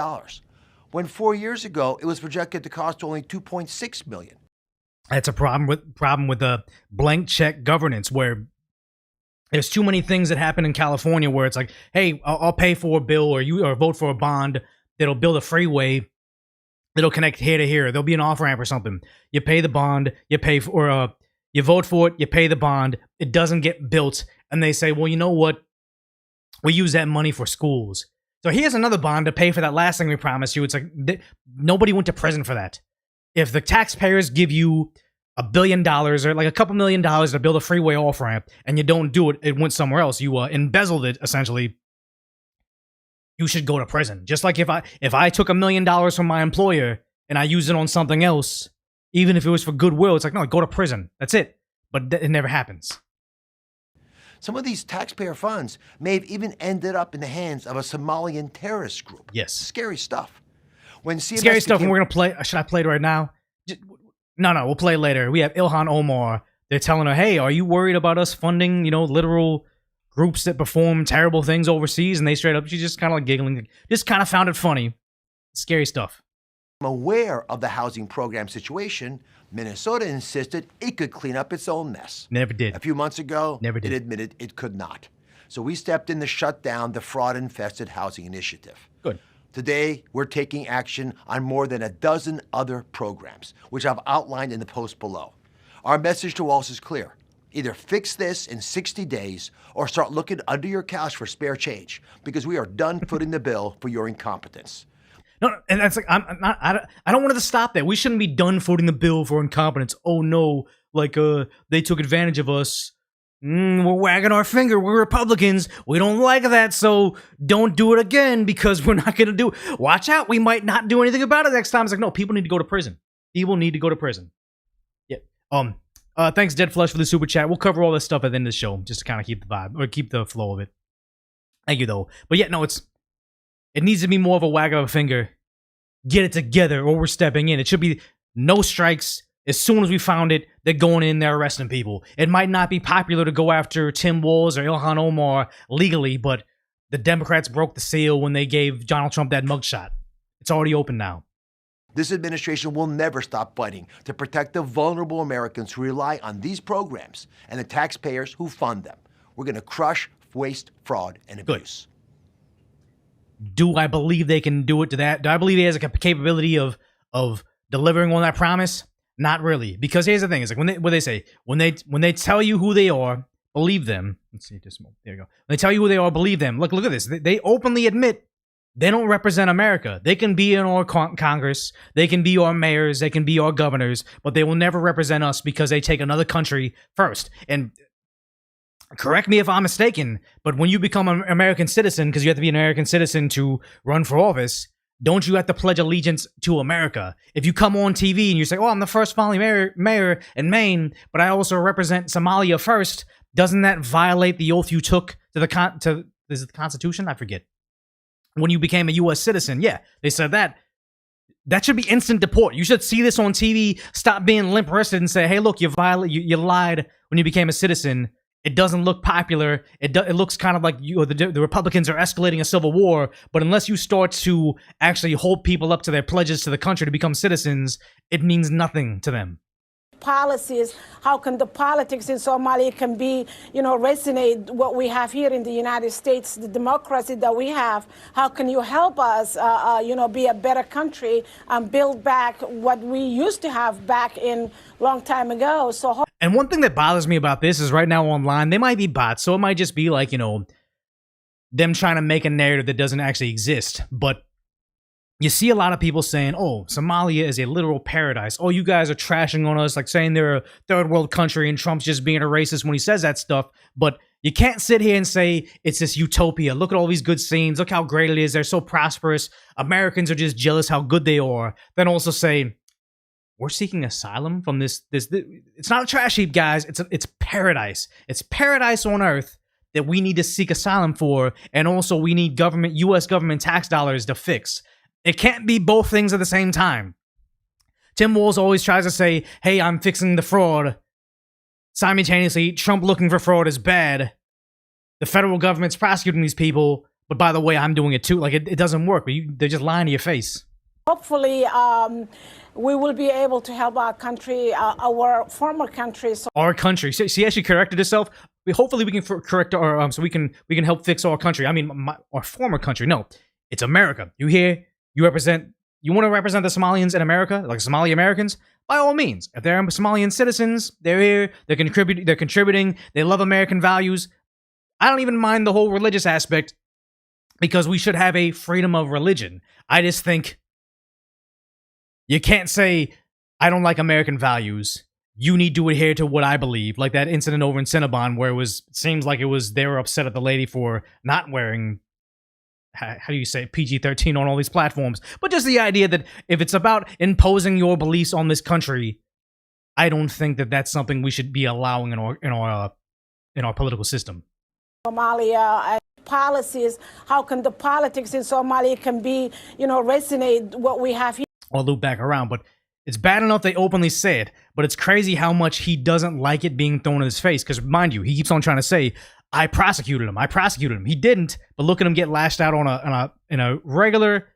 when 4 years ago it was projected to cost only $2.6 million. That's a problem with the blank check governance, where there's too many things that happen in California where it's like, hey, I'll pay for a bill or vote for a bond that'll build a freeway that'll connect here to here. There'll be an off-ramp or something. You pay the bond, you vote for it, you pay the bond, it doesn't get built, and they say, well, you know what? We use that money for schools. So here's another bond to pay for that last thing we promised you. It's like, nobody went to prison for that. If the taxpayers give you $1 billion or like a couple $1 million to build a freeway off-ramp, and you don't do it, it went somewhere else, you embezzled it, essentially, you should go to prison. Just like if I took $1 million from my employer and I used it on something else, even if it was for goodwill, it's like, no, go to prison. That's it. But it never happens. Some of these taxpayer funds may have even ended up in the hands of a Somalian terrorist group. Yes. Scary stuff. When CMS Scary stuff, and we're going to play. Should I play it right now? No, we'll play it later. We have Ilhan Omar. They're telling her, hey, are you worried about us funding, literal groups that perform terrible things overseas? And they straight up, she's just kind of like giggling. Just kind of found it funny. Scary stuff. Aware of the housing program situation, Minnesota insisted it could clean up its own mess. Never did. A few months ago, Never did. It admitted it could not. So we stepped in to shut down the fraud-infested housing initiative. Good. Today, we're taking action on more than a dozen other programs, which I've outlined in the post below. Our message to Walls is clear. Either fix this in 60 days or start looking under your couch for spare change, because we are done footing the bill for your incompetence. No, and that's like, I don't want it to stop there. We shouldn't be done footing the bill for incompetence. Oh no, like they took advantage of us. We're wagging our finger. We're Republicans. We don't like that, so don't do it again, because we're not going to do it. Watch out. We might not do anything about it next time. It's like, no, people need to go to prison. People need to go to prison. Yeah. Thanks, Dead Flush, for the super chat. We'll cover all this stuff at the end of the show, just to kind of keep the vibe, or keep the flow of it. Thank you, though. But yeah, no, it needs to be more of a wag of a finger. Get it together, or we're stepping in. It should be no strikes. As soon as we found it, they're going in there arresting people. It might not be popular to go after Tim Walz or Ilhan Omar legally, but the Democrats broke the seal when they gave Donald Trump that mugshot. It's already open now. This administration will never stop fighting to protect the vulnerable Americans who rely on these programs and the taxpayers who fund them. We're going to crush waste, fraud, and abuse. Do I believe they can do it to that? Do I believe he has a capability of delivering on that promise? Not really. Because here's the thing: it's like what they say when they tell you who they are, believe them. Let's see, just there you go. When they tell you who they are, believe them. Look at this. They openly admit they don't represent America. They can be in our Congress, they can be our mayors, they can be our governors, but they will never represent us because they take another country first. And correct me if I'm mistaken, but when you become an American citizen, because you have to be an American citizen to run for office, don't you have to pledge allegiance to America? If you come on TV and you say, "Oh, I'm the first Somali mayor in Maine, but I also represent Somalia first," doesn't that violate the oath you took to the is it the Constitution? I forget. When you became a U.S. citizen, yeah, they said that. That should be instant deport. You should see this on TV. Stop being limp-wristed and say, "Hey, look, you lied when you became a citizen. It doesn't look popular. It looks kind of like the Republicans are escalating a civil war. But unless you start to actually hold people up to their pledges to the country to become citizens, it means nothing to them." Policies, how can the politics in Somalia can be, resonate what we have here in the United States, the democracy that we have? How can you help us, be a better country and build back what we used to have back in long time ago? And one thing that bothers me about this is right now online, they might be bots, so it might just be like, them trying to make a narrative that doesn't actually exist. But you see a lot of people saying, "Oh, Somalia is a literal paradise. Oh, you guys are trashing on us, like saying they're a third world country and Trump's just being a racist when he says that stuff." But you can't sit here and say it's this utopia. Look at all these good scenes. Look how great it is. They're so prosperous. Americans are just jealous how good they are. Then also say, we're seeking asylum from this. It's not a trash heap, guys. It's paradise. It's paradise on earth that we need to seek asylum for. And also we need U.S. government tax dollars to fix. It can't be both things at the same time. Tim Walz always tries to say, "Hey, I'm fixing the fraud." Simultaneously, Trump looking for fraud is bad. The federal government's prosecuting these people, but by the way, I'm doing it too. Like, it doesn't work. They're just lying to your face. Hopefully, we will be able to help our country, our former country. Our country. She actually corrected herself. Hopefully, we can correct our so we can help fix our country. I mean, our former country. No, it's America. You hear? You want to represent the Somalians in America, like Somali Americans? By all means. If they're Somalian citizens, they're here, they're contributing, they love American values. I don't even mind the whole religious aspect because we should have a freedom of religion. I just think you can't say, "I don't like American values. You need to adhere to what I believe." Like that incident over in Cinnabon where seems like they were upset at the lady for not wearing, how do you say, PG-13 on all these platforms. But just the idea that if it's about imposing your beliefs on this country, I don't think that that's something we should be allowing in our political system. Somalia policies, how can the politics in Somalia can be, resonate what we have here? I'll loop back around, but it's bad enough they openly say it, but it's crazy how much he doesn't like it being thrown in his face. Because mind you, he keeps on trying to say, I prosecuted him. He didn't, but look at him get lashed out in a regular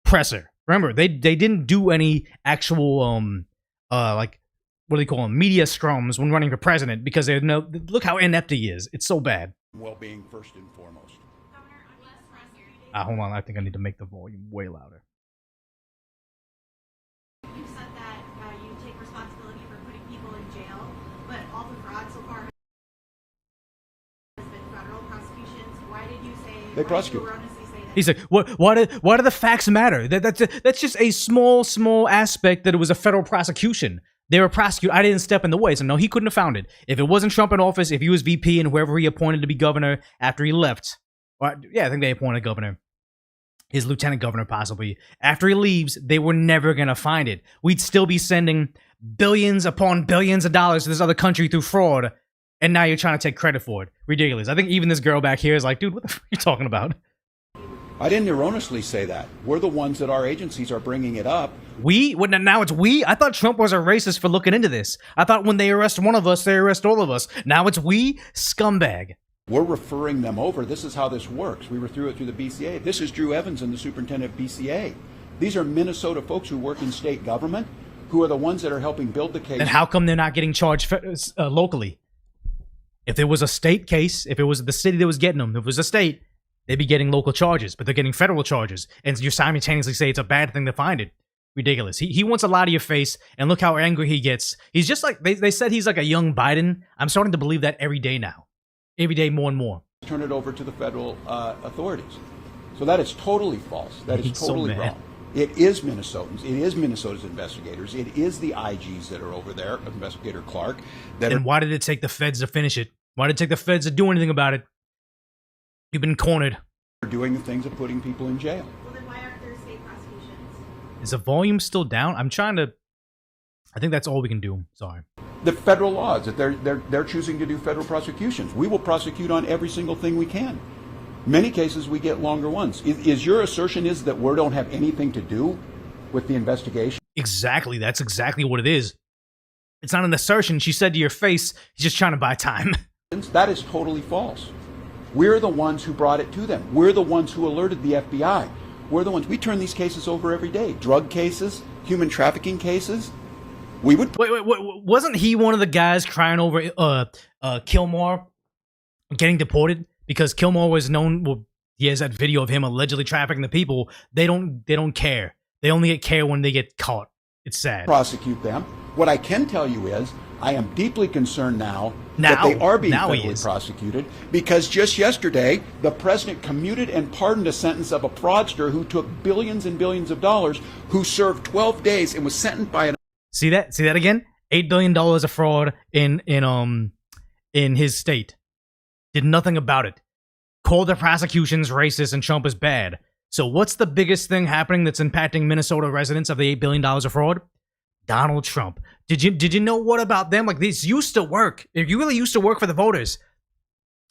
presser. Remember, they didn't do any actual like, what do they call them, media scrums when running for president because look how inept he is. It's so bad. Well-being first and foremost. Hold on, I think I need to make the volume way louder. You said that you take responsibility for putting people in jail, but all the fraud so far has been federal prosecutions. Why did you say they prosecute? He's like, why do the facts matter? That's just a small aspect that it was a federal prosecution. They were prosecuted. I didn't step in the way, so no, he couldn't have found it. If it wasn't Trump in office, if he was VP and whoever he appointed to be governor after he left, I think they appointed governor, his lieutenant governor possibly. After he leaves, they were never going to find it. We'd still be sending billions upon billions of dollars to this other country through fraud, and now you're trying to take credit for it. Ridiculous. I think even this girl back here is like, dude, what the fuck are you talking about? I didn't erroneously say that. We're the ones that our agencies are bringing it up. We? Now it's we? I thought Trump was a racist for looking into this. I thought when they arrest one of us, they arrest all of us. Now it's we? Scumbag. We're referring them over. This is how this works. We were through it through the BCA. This is Drew Evans and the superintendent of BCA. These are Minnesota folks who work in state government, who are the ones that are helping build the case. Then how come they're not getting charged locally? If it was a state case, if it was the city that was getting them, if it was a state, they'd be getting local charges, but they're getting federal charges. And you simultaneously say it's a bad thing to find it. Ridiculous. He wants a lot of your face, and look how angry he gets. He's just like, they said he's like a young Biden. I'm starting to believe that every day now. Every day more and more. Turn it over to the federal authorities. So that is totally false. That is totally wrong. It is Minnesotans. It is Minnesota's investigators. It is the IGs that are over there, Investigator Clark. And why did it take the feds to finish it? Why did it take the feds to do anything about it? You've been cornered. They're doing the things of putting people in jail. Well, then why aren't there state prosecutions? Is the volume still down? I'm trying to... I think that's all we can do. Sorry. The federal laws that they're choosing to do federal prosecutions. We will prosecute on every single thing we can. Many cases we get longer ones. Is your assertion is that we don't have anything to do with the investigation? Exactly. That's exactly what it is. It's not an assertion. She said to your face, he's just trying to buy time. That is totally false. We're the ones who brought it to them. We're the ones who alerted the FBI. We're the ones. We turn these cases over every day. Drug cases, human trafficking cases. We would. Wait, wasn't he one of the guys crying over Kilmore getting deported? Because Kilmore was known. Well, he has that video of him allegedly trafficking the people. They don't care. They only get care when they get caught. It's sad. Prosecute them. What I can tell you is, I am deeply concerned now that they are being federally prosecuted, because just yesterday the president commuted and pardoned a sentence of a fraudster who took billions and billions of dollars, who served 12 days and was sentenced by an. See that again? $8 billion of fraud in his state. Did nothing about it. Called the prosecutions racist and Trump is bad. So what's the biggest thing happening that's impacting Minnesota residents of the $8 billion of fraud? Donald Trump. Did you know what about them? Like, these used to work. You really used to work for the voters.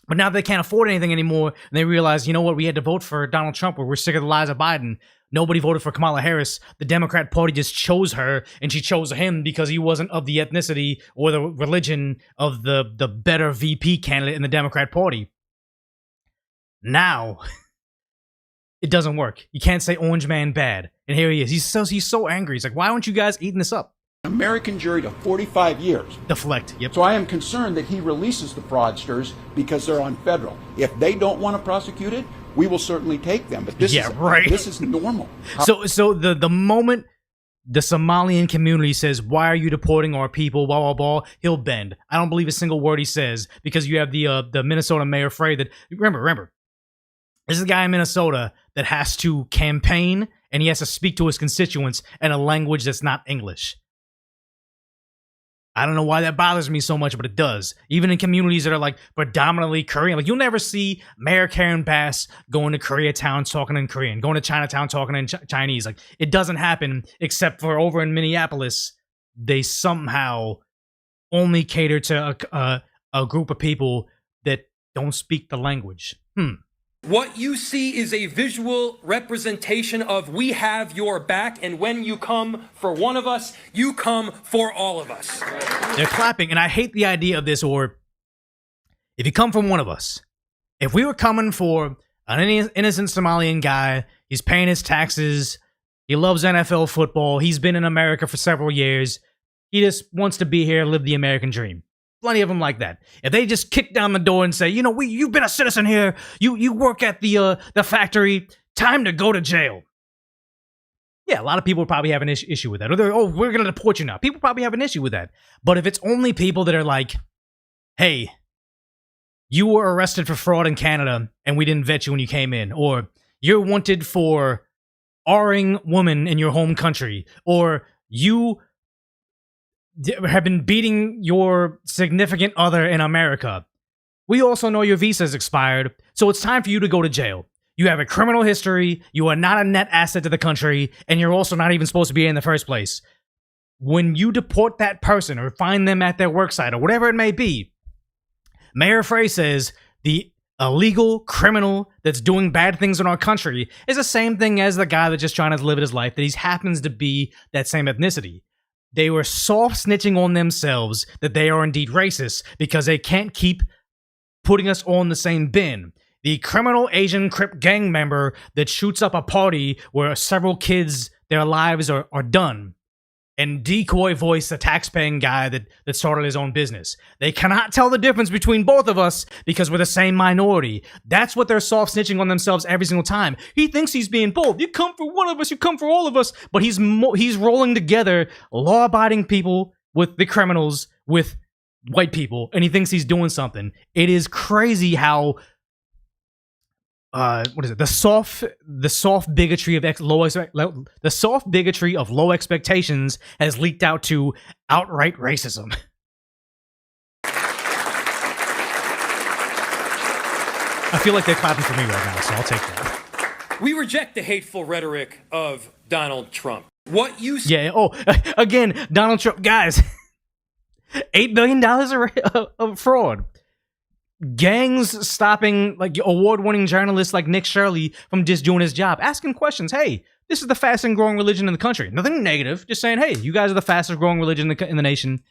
But now they can't afford anything anymore, and they realize, you know what, we had to vote for Donald Trump, or we're sick of the lies of Biden. Nobody voted for Kamala Harris. The Democrat Party just chose her, and she chose him because he wasn't of the ethnicity or the religion of the better VP candidate in the Democrat Party. Now, it doesn't work. You can't say Orange Man bad. And here he is. He's so angry. He's like, why aren't you guys eating this up? American jury to 45 years. Deflect. Yep. So I am concerned that he releases the fraudsters because they're on federal. If they don't want to prosecute it, we will certainly take them. But this is normal. So the moment the Somalian community says, why are you deporting our people, blah, blah, blah, he'll bend. I don't believe a single word he says, because you have the Minnesota mayor Frey that, remember, this is a guy in Minnesota that has to campaign, and he has to speak to his constituents in a language that's not English. I don't know why that bothers me so much, but it does. Even in communities that are like predominantly Korean. Like, you'll never see Mayor Karen Bass going to Koreatown talking in Korean, going to Chinatown talking in Chinese. Like, it doesn't happen, except for over in Minneapolis, they somehow only cater to a group of people that don't speak the language. What you see is a visual representation of we have your back, and when you come for one of us, you come for all of us. They're clapping, and I hate the idea of this, or if you come from one of us, if we were coming for an innocent Somalian guy, he's paying his taxes, he loves NFL football, he's been in America for several years, he just wants to be here, live the American dream. Plenty of them like that. If they just kick down the door and say, you know, you've been a citizen here, you work at the factory, time to go to jail. Yeah, a lot of people would probably have an issue with that. Or we're going to deport you now. People probably have an issue with that. But if it's only people that are like, hey, you were arrested for fraud in Canada and we didn't vet you when you came in, or you're wanted for R-ing women in your home country, or you have been beating your significant other in America. We also know your visa's expired, so it's time for you to go to jail. You have a criminal history, you are not a net asset to the country, and you're also not even supposed to be here in the first place. When you deport that person or find them at their worksite or whatever it may be, Mayor Frey says the illegal criminal that's doing bad things in our country is the same thing as the guy that's just trying to live his life, that he happens to be that same ethnicity. They were soft snitching on themselves that they are indeed racist because they can't keep putting us all in the same bin. The criminal Asian Crip gang member that shoots up a party where several kids their lives are done, and decoy voice the tax-paying guy that started his own business. They cannot tell the difference between both of us because we're the same minority. That's what they're soft snitching on themselves every single time. He thinks he's being bold. You come for one of us, you come for all of us. But he's rolling together law-abiding people with the criminals with white people, and he thinks he's doing something. It is crazy how the soft bigotry of low expectations has leaked out to outright racism. I feel like they're clapping for me right now, so I'll take that. We reject the hateful rhetoric of Donald Trump. What you yeah. Oh, again, Donald Trump, guys. $8 billion of fraud. Gangs stopping like award-winning journalists like Nick Shirley from just doing his job, asking questions. Hey, this is the fastest growing religion in the country. Nothing negative, just saying, hey, you guys are the fastest growing religion in the nation.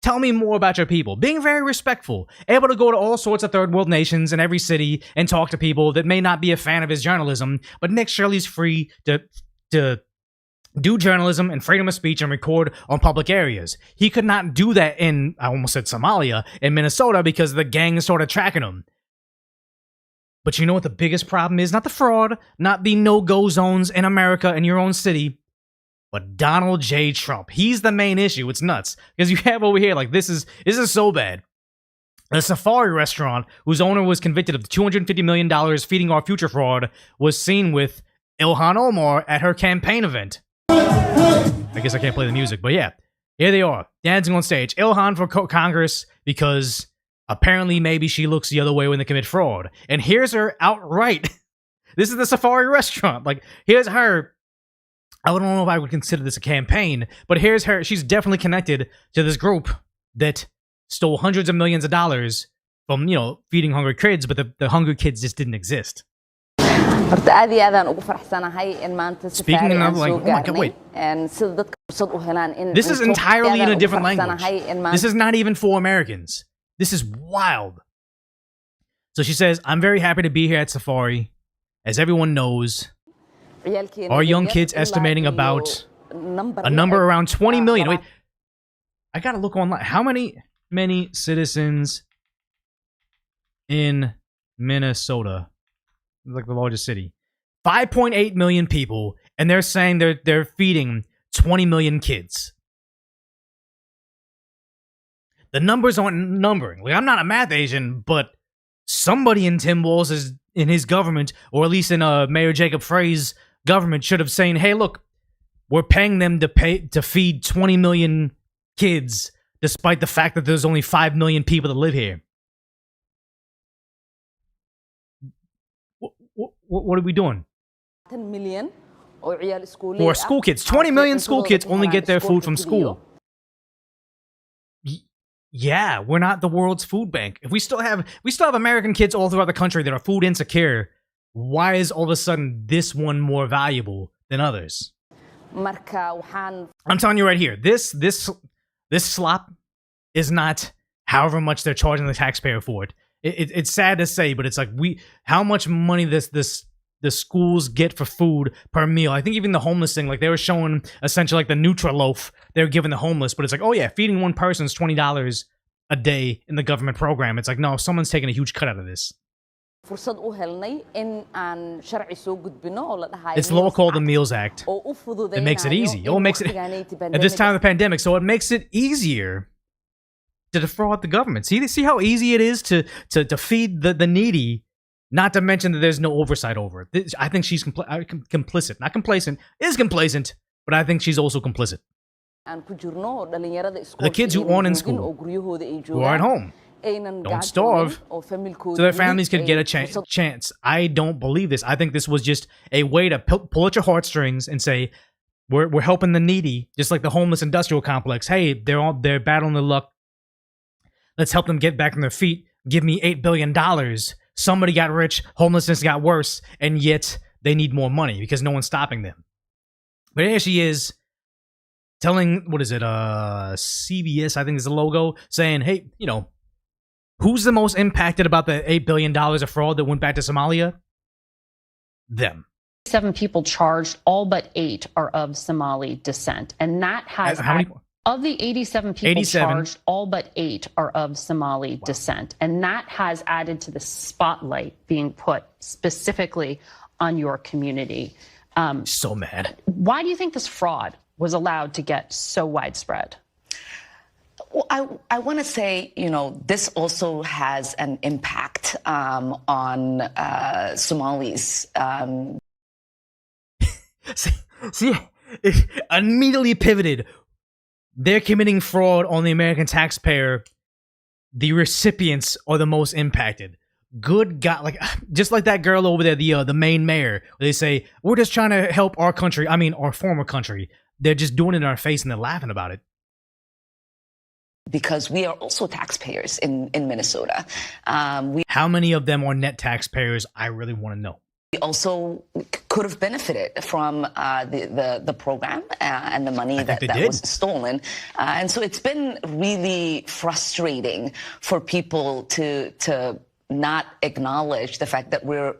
Tell me more about your people. Being very respectful, able to go to all sorts of third world nations in every city and talk to people that may not be a fan of his journalism, but Nick Shirley's free to do journalism and freedom of speech and record on public areas. He could not do that in, I almost said Somalia, in Minnesota because the gang started tracking him. But you know what the biggest problem is? Not the fraud, not the no-go zones in America in your own city, but Donald J. Trump. He's the main issue. It's nuts. Because you have over here, like, this is so bad. The Safari restaurant, whose owner was convicted of $250 million feeding our future fraud, was seen with Ilhan Omar at her campaign event. I guess I can't play the music, but yeah, here they are, dancing on stage. Ilhan for Congress because apparently maybe she looks the other way when they commit fraud. And here's her outright. This is the Safari restaurant. Like, here's her. I don't know if I would consider this a campaign, but here's her. She's definitely connected to this group that stole hundreds of millions of dollars from, feeding hungry kids, but the hungry kids just didn't exist. Speaking of, like, oh my god, wait. This is entirely in a different language. This is not even for Americans. This is wild. So she says, I'm very happy to be here at Safari. As everyone knows, our young kids estimating about a number around 20 million. Wait, I gotta look online. How many citizens in Minnesota? Like the largest city, 5.8 million people, and they're saying they're feeding 20 million kids. The numbers aren't numbering. Like, I'm not a math Asian, but somebody in Tim Walz in his government, or at least in Mayor Jacob Frey's government, should have saying, "Hey, look, we're paying them to feed 20 million kids, despite the fact that there's only 5 million people that live here." What are we doing? 10 million for school kids. 20 million school kids only get their food from school. Yeah, we're not the world's food bank. If we still have American kids all throughout the country that are food insecure, why is all of a sudden this one more valuable than others? I'm telling you right here, this slop is not however much they're charging the taxpayer for it. It's sad to say, but it's like how much money the schools get for food per meal. I think even the homeless thing, like they were showing essentially like the Nutriloaf they're giving the homeless, but it's like, oh yeah, feeding one person is $20 a day in the government program. It's like, no, someone's taking a huge cut out of this. It's a law called the Meals Act. It makes it easy. It makes it at this time of the pandemic, so it makes it easier to defraud the government. See how easy it is to feed the needy, not to mention that there's no oversight over it. I think she's complicit. Not complacent. Is complacent, but I think she's also complicit. The kids who aren't in school, who are at home, don't starve, so their families could get a chance. I don't believe this. I think this was just a way to pull at your heartstrings and say, we're helping the needy, just like the homeless industrial complex. Hey, they're battling their luck. Let's help them get back on their feet. Give me $8 billion. Somebody got rich, homelessness got worse, and yet they need more money because no one's stopping them. But here she is telling, CBS, I think is the logo, saying, hey, who's the most impacted about the $8 billion of fraud that went back to Somalia? Them. 7 people charged, all but 8 are of Somali descent. And that has How many? of the 87 people 87. charged, all but 8 are of Somali descent. And that has added to the spotlight being put specifically on your community. So mad. Why do you think this fraud was allowed to get so widespread? Well, I want to say, this also has an impact on Somalis. See, it immediately pivoted. They're committing fraud on the American taxpayer. The recipients are the most impacted. Good God, like just like that girl over there, the Maine mayor. They say we're just trying to help our country. I mean, our former country. They're just doing it in our face and they're laughing about it. Because we are also taxpayers in Minnesota. How many of them are net taxpayers? I really want to know. We also could have benefited from the program and the money that was stolen. And so it's been really frustrating for people to not acknowledge the fact that we're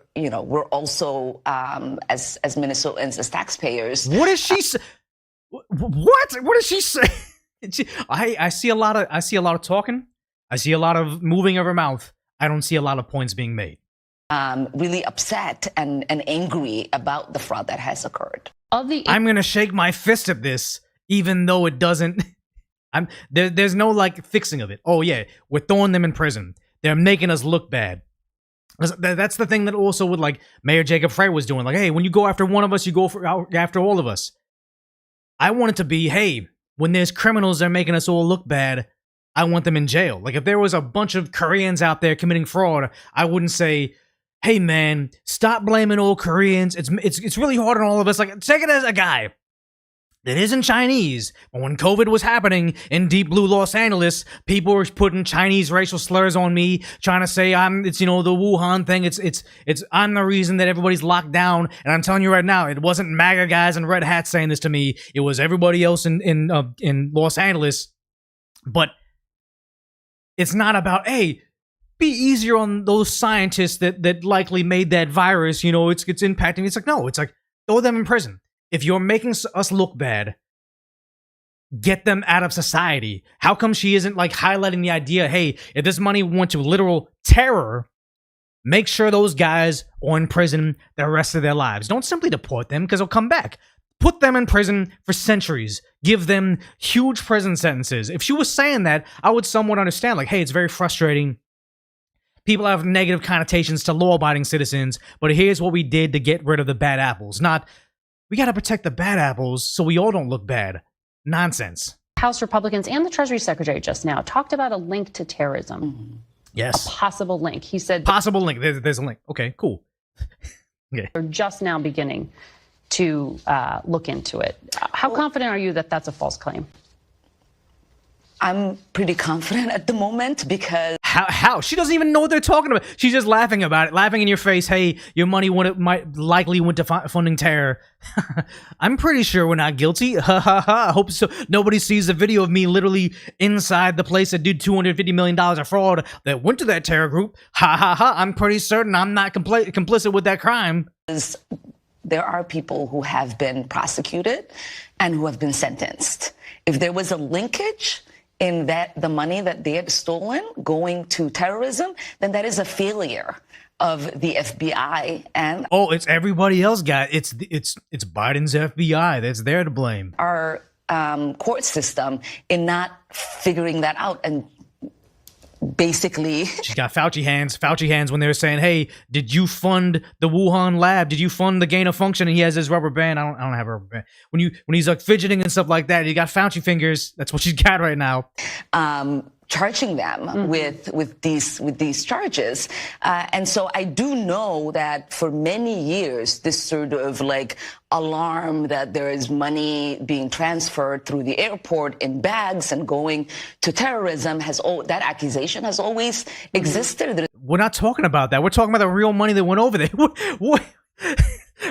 also as Minnesotans, as taxpayers. What is she say? What does she say? I see a lot of talking. I see a lot of moving of her mouth. I don't see a lot of points being made. Really upset and angry about the fraud that has occurred. I'm gonna shake my fist at this, even though it doesn't. There's no like fixing of it. Oh yeah, we're throwing them in prison. They're making us look bad. That's the thing that also with like Mayor Jacob Frey was doing. Like, hey, when you go after one of us, you go after all of us. I want it to be, hey, when there's criminals that are making us all look bad, I want them in jail. Like if there was a bunch of Koreans out there committing fraud, I wouldn't say, hey man, stop blaming all Koreans. It's really hard on all of us. Like take it as a guy that isn't Chinese. But when COVID was happening in deep blue Los Angeles, people were putting Chinese racial slurs on me, trying to say it's the Wuhan thing. It's I'm the reason that everybody's locked down. And I'm telling you right now, it wasn't MAGA guys in red hats saying this to me. It was everybody else in Los Angeles. But it's not about, hey, be easier on those scientists that likely made that virus. It's impacting. It's like, no, it's like throw them in prison. If you're making us look bad, get them out of society. How come she isn't like highlighting the idea, hey, if this money went to literal terror, make sure those guys are in prison the rest of their lives. Don't simply deport them because they'll come back. Put them in prison for centuries. Give them huge prison sentences. If she was saying that, I would somewhat understand, like, hey, it's very frustrating. People have negative connotations to law-abiding citizens, but here's what we did to get rid of the bad apples. Not, we got to protect the bad apples so we all don't look bad. Nonsense. House Republicans and the Treasury Secretary just now talked about a link to terrorism. Yes. A possible link. He said... Possible link. There's a link. Okay, cool. Okay. They're just now beginning to look into it. How confident are you that that's a false claim? I'm pretty confident at the moment because... How? She doesn't even know what they're talking about. She's just laughing about it, laughing in your face. Hey, your money might likely went to funding terror. I'm pretty sure we're not guilty. Ha ha ha. I hope so. Nobody sees the video of me literally inside the place that did $250 million of fraud that went to that terror group. Ha ha ha. I'm pretty certain I'm not complicit with that crime. There are people who have been prosecuted and who have been sentenced. If there was a linkage in that the money that they had stolen going to terrorism, then that is a failure of the FBI. And it's everybody else, guy. It's Biden's FBI that's there to blame. Our court system in not figuring that out and basically she's got Fauci hands when they're saying, hey, did you fund the Wuhan lab? Did you fund the gain of function? And he has his rubber band. I don't have a rubber band. When he's like fidgeting and stuff like that, you got Fauci fingers. That's what she's got right now. Charging them with these charges. And so I do know that for many years, this sort of like alarm that there is money being transferred through the airport in bags and going to terrorism that accusation has always existed. We're not talking about that. We're talking about the real money that went over there. What?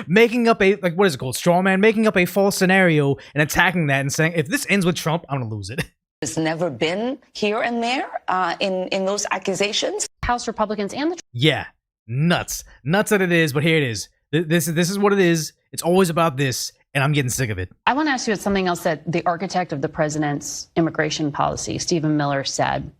Making up what is it called? Straw man, making up a false scenario and attacking that and saying, if this ends with Trump, I'm going to lose it. There's never been here and there in those accusations. House Republicans and the... Yeah, nuts that it is, but here it is. This is what it is. It's always about this, and I'm getting sick of it. I want to ask you about something else that the architect of the president's immigration policy, Stephen Miller, said.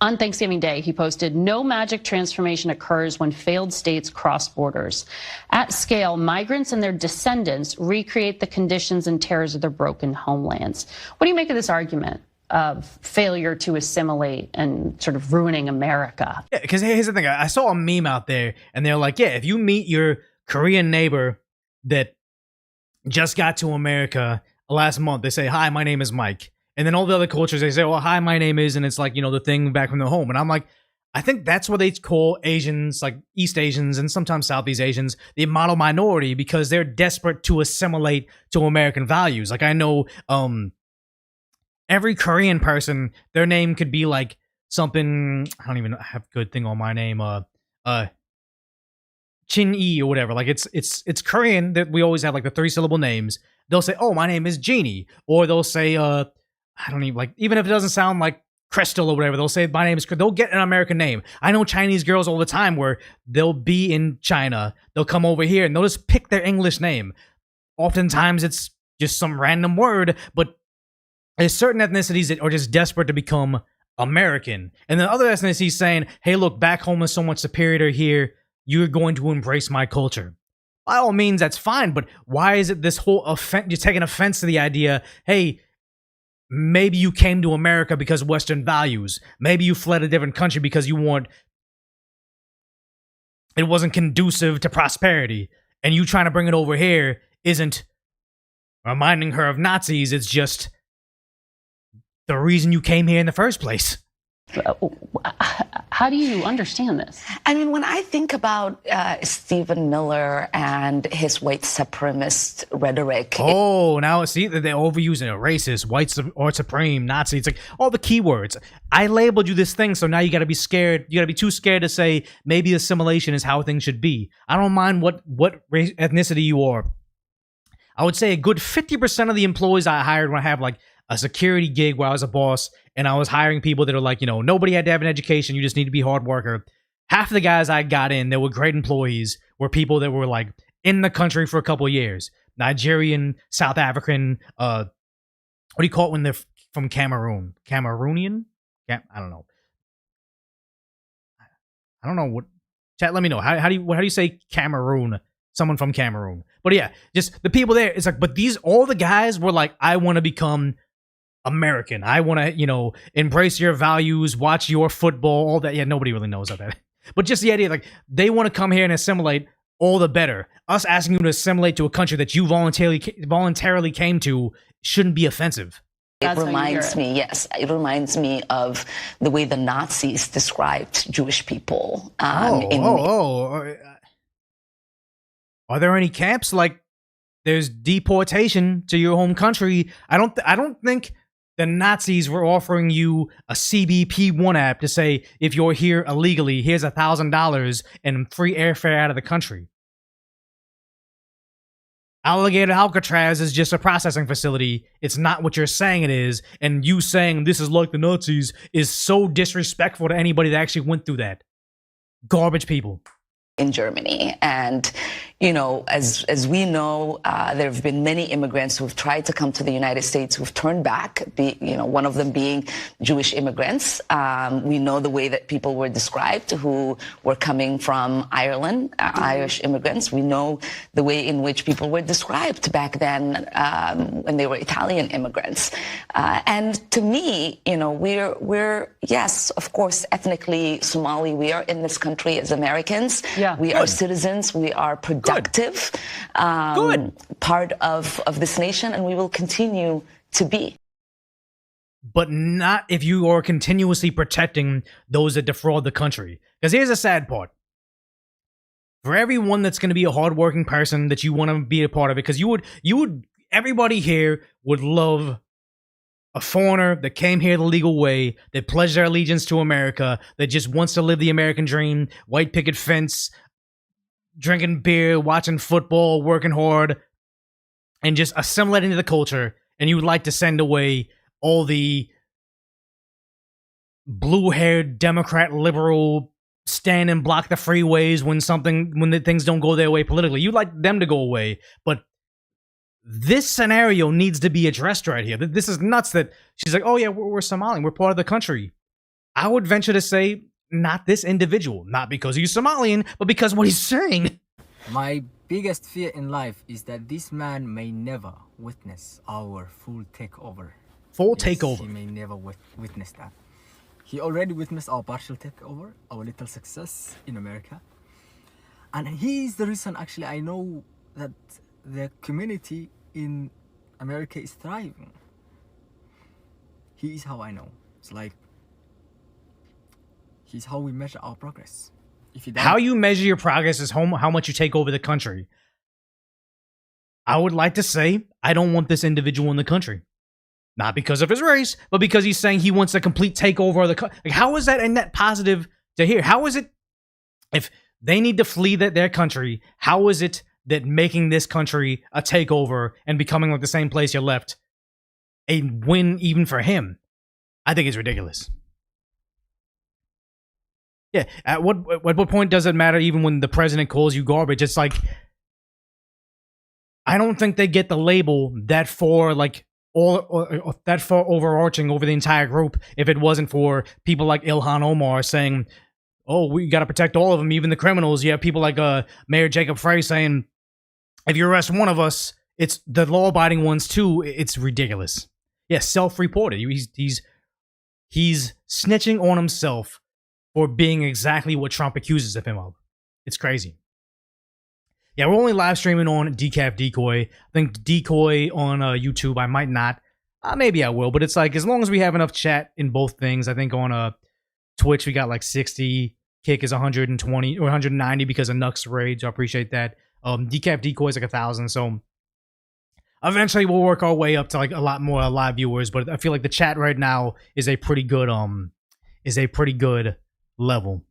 On Thanksgiving Day, he posted, "No magic transformation occurs when failed states cross borders. At scale, migrants and their descendants recreate the conditions and terrors of their broken homelands." What do you make of this argument of failure to assimilate and sort of ruining America? Yeah, because here's the thing. I saw a meme out there, and they're like, yeah, if you meet your Korean neighbor that just got to America last month, they say, "Hi, my name is Mike." And then all the other cultures, they say, "Well, hi, my name is," and it's like, the thing back from the home. And I'm like, I think that's what they call Asians, like East Asians and sometimes Southeast Asians, the model minority, because they're desperate to assimilate to American values. Like I know every Korean person, their name could be like something, I don't even have a good thing on my name, Chin-E or whatever. Like it's Korean that we always have like the 3-syllable names. They'll say, "Oh, my name is Jeannie," or they'll say, I don't even like, even if it doesn't sound like Crystal or whatever, they'll say, "My name is," they'll get an American name. I know Chinese girls all the time where they'll be in China, they'll come over here and they'll just pick their English name. Oftentimes it's just some random word, but there's certain ethnicities that are just desperate to become American. And then other ethnicities saying, "Hey, look, back home is so much superior to here. You're going to embrace my culture." By all means, that's fine, but why is it this whole offense? You're taking offense to the idea, hey, maybe you came to America because of Western values. Maybe you fled a different country because it wasn't conducive to prosperity. And you trying to bring it over here isn't reminding her of Nazis. It's just the reason you came here in the first place. How do you understand this? I mean, when I think about Stephen Miller and his white supremacist rhetoric. Oh, now see that they're overusing it. Racist, white or supreme, Nazi. It's like all the keywords. I labeled you this thing, so now you got to be scared. You got to be too scared to say maybe assimilation is how things should be. I don't mind what race, ethnicity you are. I would say a good 50% of the employees I hired when I have like a security gig where I was a boss and I was hiring people that are like, nobody had to have an education. You just need to be a hard worker. Half of the guys I got in that were great employees were people that were like in the country for a couple of years. Nigerian, South African, what do you call it when they're from Cameroon? Cameroonian? I don't know. I don't know what. Chat, let me know. How do you say Cameroon? Someone from Cameroon. But yeah, just the people there. It's like, but all the guys were like, I want to become American. I want to, embrace your values, watch your football, all that. Yeah, nobody really knows about that. But just the idea, like, they want to come here and assimilate, all the better. Us asking you to assimilate to a country that you voluntarily came to shouldn't be offensive. It reminds me of the way the Nazis described Jewish people. Are there any camps? Like, there's deportation to your home country. I don't think the Nazis were offering you a CBP-1 app to say, if you're here illegally, here's $1,000 and free airfare out of the country. Alligator Alcatraz is just a processing facility. It's not what you're saying it is. And you saying this is like the Nazis is so disrespectful to anybody that actually went through that. Garbage people. In Germany. And, as we know, there have been many immigrants who have tried to come to the United States who've turned back, one of them being Jewish immigrants. We know the way that people were described who were coming from Ireland, Irish immigrants. We know the way in which people were described back then when they were Italian immigrants. And to me, we're, yes, of course, ethnically Somali. We are in this country as Americans. Yeah. We are citizens. We are productive part of this nation, and we will continue to be. But not if you are continuously protecting those that defraud the country. Because here's the sad part. For everyone that's going to be a hardworking person that you want to be a part of it, because everybody here would love a foreigner that came here the legal way, that pledged their allegiance to America, that just wants to live the American dream, white picket fence, drinking beer, watching football, working hard, and just assimilating to the culture. And you would like to send away all the blue-haired Democrat liberal stand and block the freeways when the things don't go their way politically. You like them to go away, but this scenario needs to be addressed right here. This is nuts that she's like, oh yeah, we're Somalian, we're part of the country. I would venture to say not this individual, not because he's Somalian, but because what he's saying. My biggest fear in life is that this man may never witness our full takeover. Takeover. He may never witness that. He already witnessed our partial takeover, our little success in America. And he is the reason, actually, I know that the community in America is thriving. He is how I know. It's like, he's how we measure our progress. How you measure your progress is how much you take over the country. I would like to say, I don't want this individual in the country. Not because of his race, but because he's saying he wants a complete takeover of the country. Like, how is that a net positive to hear? How is it, if they need to flee their country, how is it that making this country a takeover and becoming like the same place you left a win even for him? I think it's ridiculous. Yeah, at what point does it matter even when the president calls you garbage? It's like, I don't think they get the label that far, like, or that far overarching over the entire group if it wasn't for people like Ilhan Omar saying, oh, we got to protect all of them, even the criminals. You have people like Mayor Jacob Frey saying, if you arrest one of us, it's the law-abiding ones too. It's ridiculous. Yeah, self-reported. He's snitching on himself for being exactly what Trump accuses of him of. It's crazy. Yeah, we're only live streaming on Decaf Decoy. I think Decoy on YouTube, I might not. Maybe I will, but it's like, as long as we have enough chat in both things. I think on Twitch we got like 60. Kick is 120 or 190 because of Nux Rage. I appreciate that. Decaf Decoy is like 1,000. So eventually we'll work our way up to like a lot more live viewers. But I feel like the chat right now is a pretty good level.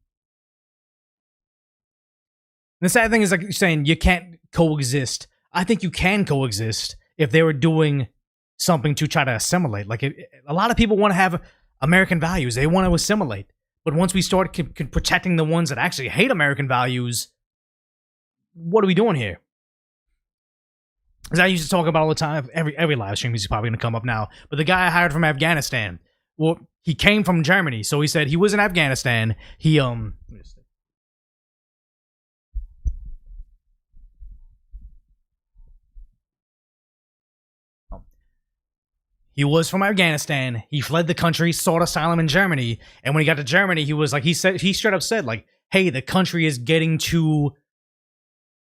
And the sad thing is, like you're saying, you can't coexist. I think you can coexist if they were doing something to try to assimilate. Like, a lot of people want to have American values. They want to assimilate. But once we start protecting the ones that actually hate American values, what are we doing here? As I used to talk about all the time, every live stream is probably going to come up now. But the guy I hired from Afghanistan, well, he came from Germany. So he said he was in Afghanistan. He was from Afghanistan. He fled the country, sought asylum in Germany. And when he got to Germany, he was like, he straight up said, like, hey, the country is getting too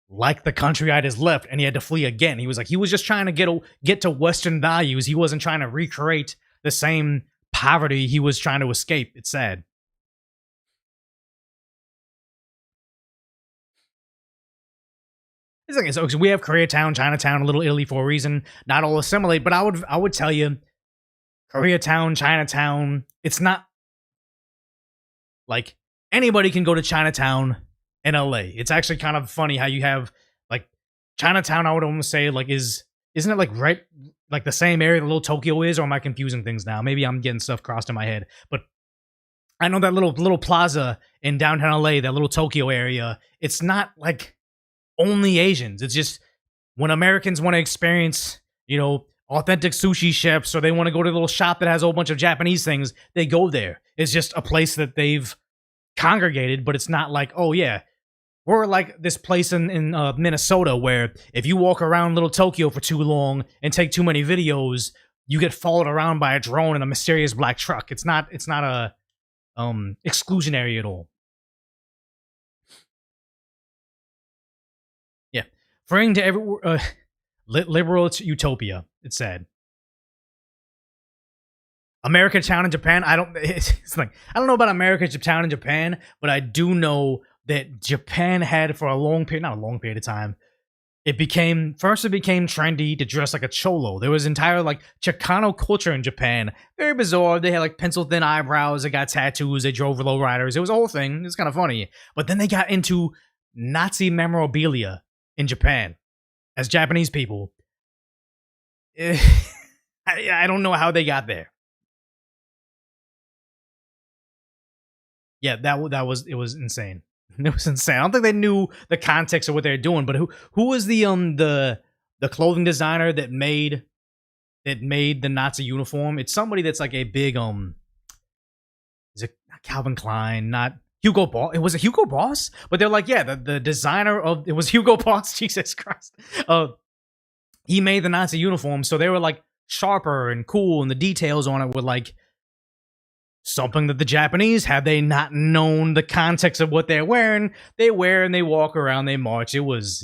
like the country I just left. And he had to flee again. He was like, he was just trying to get to Western values. He wasn't trying to recreate the same poverty he was trying to escape. It's sad. So we have Koreatown, Chinatown, Little Italy for a reason. Not all assimilate, but I would tell you, Koreatown, Chinatown, it's not like anybody can go to Chinatown in LA. It's actually kind of funny how you have like Chinatown. I would almost say like isn't it like right like the same area that Little Tokyo is, or am I confusing things now? Maybe I'm getting stuff crossed in my head, but I know that little plaza in downtown LA, that Little Tokyo area. It's not like only Asians. It's just when Americans want to experience, authentic sushi chefs, or they want to go to a little shop that has a whole bunch of Japanese things, they go there. It's just a place that they've congregated, but it's not like, oh yeah, we're like this place in Minnesota where if you walk around Little Tokyo for too long and take too many videos, you get followed around by a drone in a mysterious black truck. It's not a exclusionary at all. Freeing to every liberal utopia. It's sad. America, Town, and Japan. It's like I don't know about America, Japan, and Japan, but I do know that Japan had for a long period, not a long period of time. It became trendy to dress like a cholo. There was entire like Chicano culture in Japan. Very bizarre. They had like pencil thin eyebrows. They got tattoos. They drove lowriders. It was a whole thing. It's kind of funny. But then they got into Nazi memorabilia in Japan as Japanese people. I don't know how they got there. Yeah, that was it was insane. It was insane. I don't think they knew the context of what they were doing. But who was the clothing designer that made the Nazi uniform? It's somebody that's like a big is it not Calvin Klein, not Hugo Boss? It was a Hugo Boss, but they're like, yeah, the designer of it was Hugo Boss. Jesus Christ, he made the Nazi uniform, so they were like sharper and cool, and the details on it were like something that the Japanese, had they not known the context of what they're wearing, they wear and they walk around, they march. It was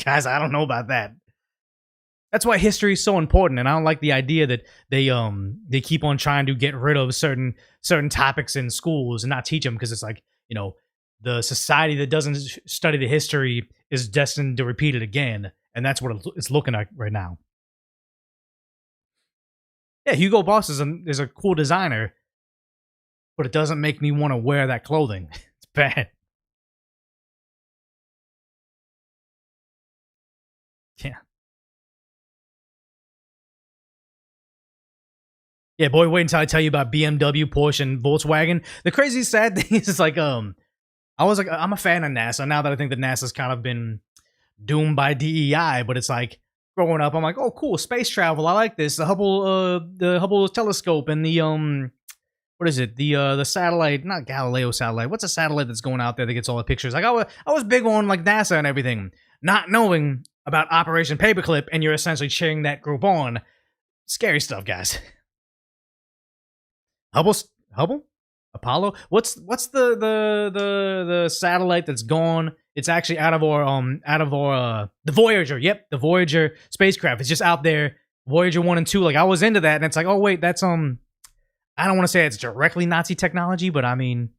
guys, I don't know about that. That's why history is so important, and I don't like the idea that they keep on trying to get rid of certain topics in schools and not teach them, because it's like, you know, the society that doesn't study the history is destined to repeat it again, and that's what it's looking like right now. Yeah, Hugo Boss is a cool designer, but it doesn't make me want to wear that clothing. It's bad. Yeah. Yeah, boy, wait until I tell you about BMW, Porsche, and Volkswagen. The crazy sad thing is like, I'm a fan of NASA now that I think that NASA's kind of been doomed by DEI, but it's like, growing up, I'm like, oh, cool, space travel, I like this. The Hubble telescope and the what is it? The satellite, not Galileo satellite. What's a satellite that's going out there that gets all the pictures? Like I was big on like NASA and everything, not knowing about Operation Paperclip, and you're essentially cheering that group on. Scary stuff, guys. Hubble? Apollo? What's the satellite that's gone? It's actually out of our the Voyager. Yep, the Voyager spacecraft. It's just out there. Voyager 1 and 2. Like I was into that, and it's like, oh wait, that's I don't want to say it's directly Nazi technology, but I mean,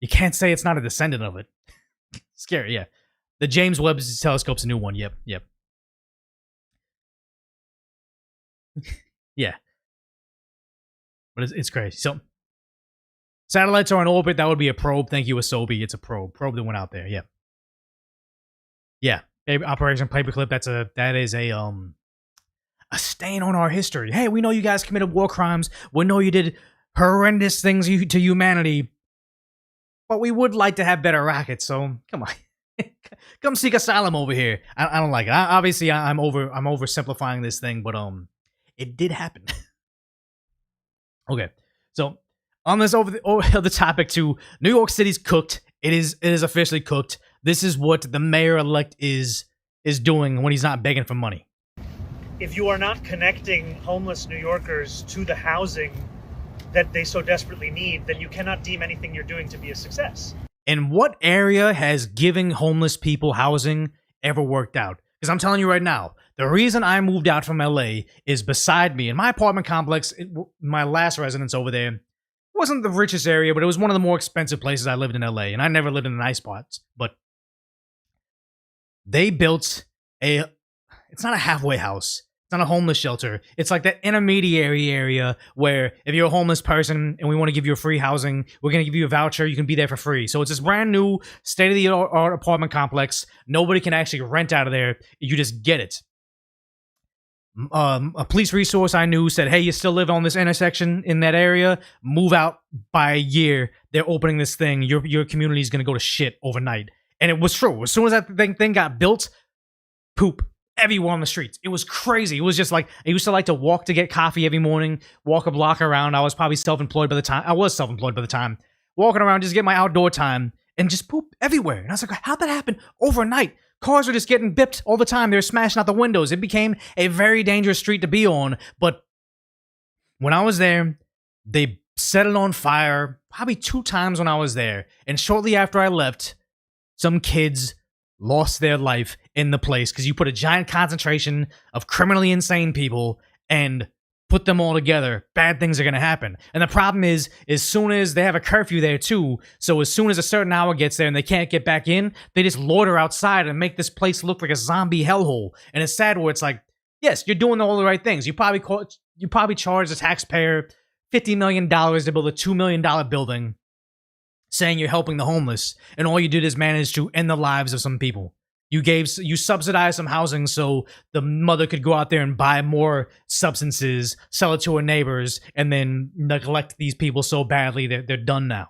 you can't say it's not a descendant of it. Scary, yeah. The James Webb Telescope's a new one. Yep. Yeah. But it's crazy. So, satellites are in orbit. That would be a probe. Thank you, Asobi. It's a probe. Probe that went out there. Yep. Yeah. Operation Paperclip. That is a stain on our history. Hey, we know you guys committed war crimes. We know you did horrendous things to humanity. But we would like to have better rockets. So come on, come seek asylum over here. I don't like it. Obviously, I'm oversimplifying this thing, but it did happen. Okay, so on this over the topic to New York City's cooked. It is officially cooked. This is what the mayor-elect is doing when he's not begging for money. If you are not connecting homeless New Yorkers to the housing that they so desperately need, then you cannot deem anything you're doing to be a success. In what area has giving homeless people housing ever worked out? Because I'm telling you right now, the reason I moved out from LA is beside me in my apartment complex, my last residence over there. It wasn't the richest area, but it was one of the more expensive places I lived in LA, and I never lived in the nice parts. But they built it's not a halfway house. It's not a homeless shelter. It's like that intermediary area where if you're a homeless person and we want to give you a free housing, we're going to give you a voucher. You can be there for free. So it's this brand new state-of-the-art apartment complex. Nobody can actually rent out of there. You just get it. A police resource I knew said, hey, you still live on this intersection in that area? Move out by a year. They're opening this thing. Your community is going to go to shit overnight. And it was true. As soon as that thing got built, poop everywhere on the streets. It was crazy. It was just like, I used to like to walk to get coffee every morning, walk a block around. I was probably self-employed by the time. I was self-employed by the time. Walking around, just get my outdoor time, and just poop everywhere. And I was like, how'd that happen overnight? Cars were just getting bipped all the time. They were smashing out the windows. It became a very dangerous street to be on. But when I was there, they set it on fire probably 2 times when I was there. And shortly after I left, some kids lost their life in the place because you put a giant concentration of criminally insane people and put them all together, bad things are going to happen. And the problem is, as soon as they have a curfew there too, so as soon as a certain hour gets there and they can't get back in, they just loiter outside and make this place look like a zombie hellhole. And it's sad where it's like, yes, you're doing all the right things. You probably charge the taxpayer $50 million to build a $2 million building, saying you're helping the homeless, and all you did is manage to end the lives of some people. You subsidized some housing so the mother could go out there and buy more substances, sell it to her neighbors, and then neglect these people so badly that they're done now.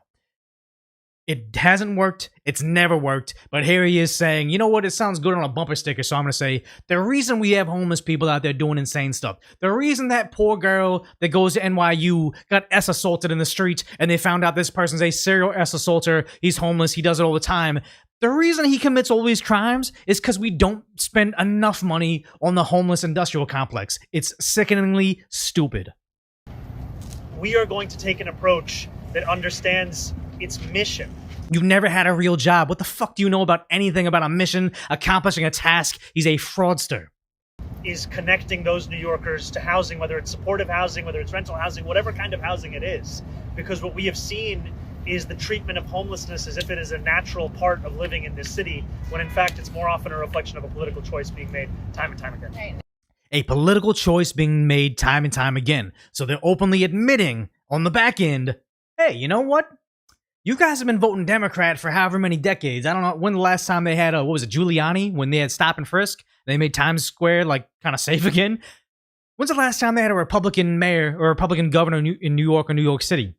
It hasn't worked. It's never worked. But here he is saying, you know what? It sounds good on a bumper sticker. So I'm going to say the reason we have homeless people out there doing insane stuff, the reason that poor girl that goes to NYU got assaulted in the street and they found out this person's a serial assaulter, he's homeless, he does it all the time. The reason he commits all these crimes is because we don't spend enough money on the homeless industrial complex. It's sickeningly stupid. We are going to take an approach that understands its mission. You've never had a real job. What the fuck do you know about anything about a mission, accomplishing a task? He's a fraudster. Is connecting those New Yorkers to housing, whether it's supportive housing, whether it's rental housing, whatever kind of housing it is. Because what we have seen is the treatment of homelessness as if it is a natural part of living in this city, when in fact it's more often a reflection of a political choice being made time and time again. Right. A political choice being made time and time again. So they're openly admitting on the back end, hey, you know what? You guys have been voting Democrat for however many decades. I don't know when the last time they had, what was it, Giuliani? When they had stop and frisk? They made Times Square, like, kind of safe again? When's the last time they had a Republican mayor or a Republican governor in New York or New York City?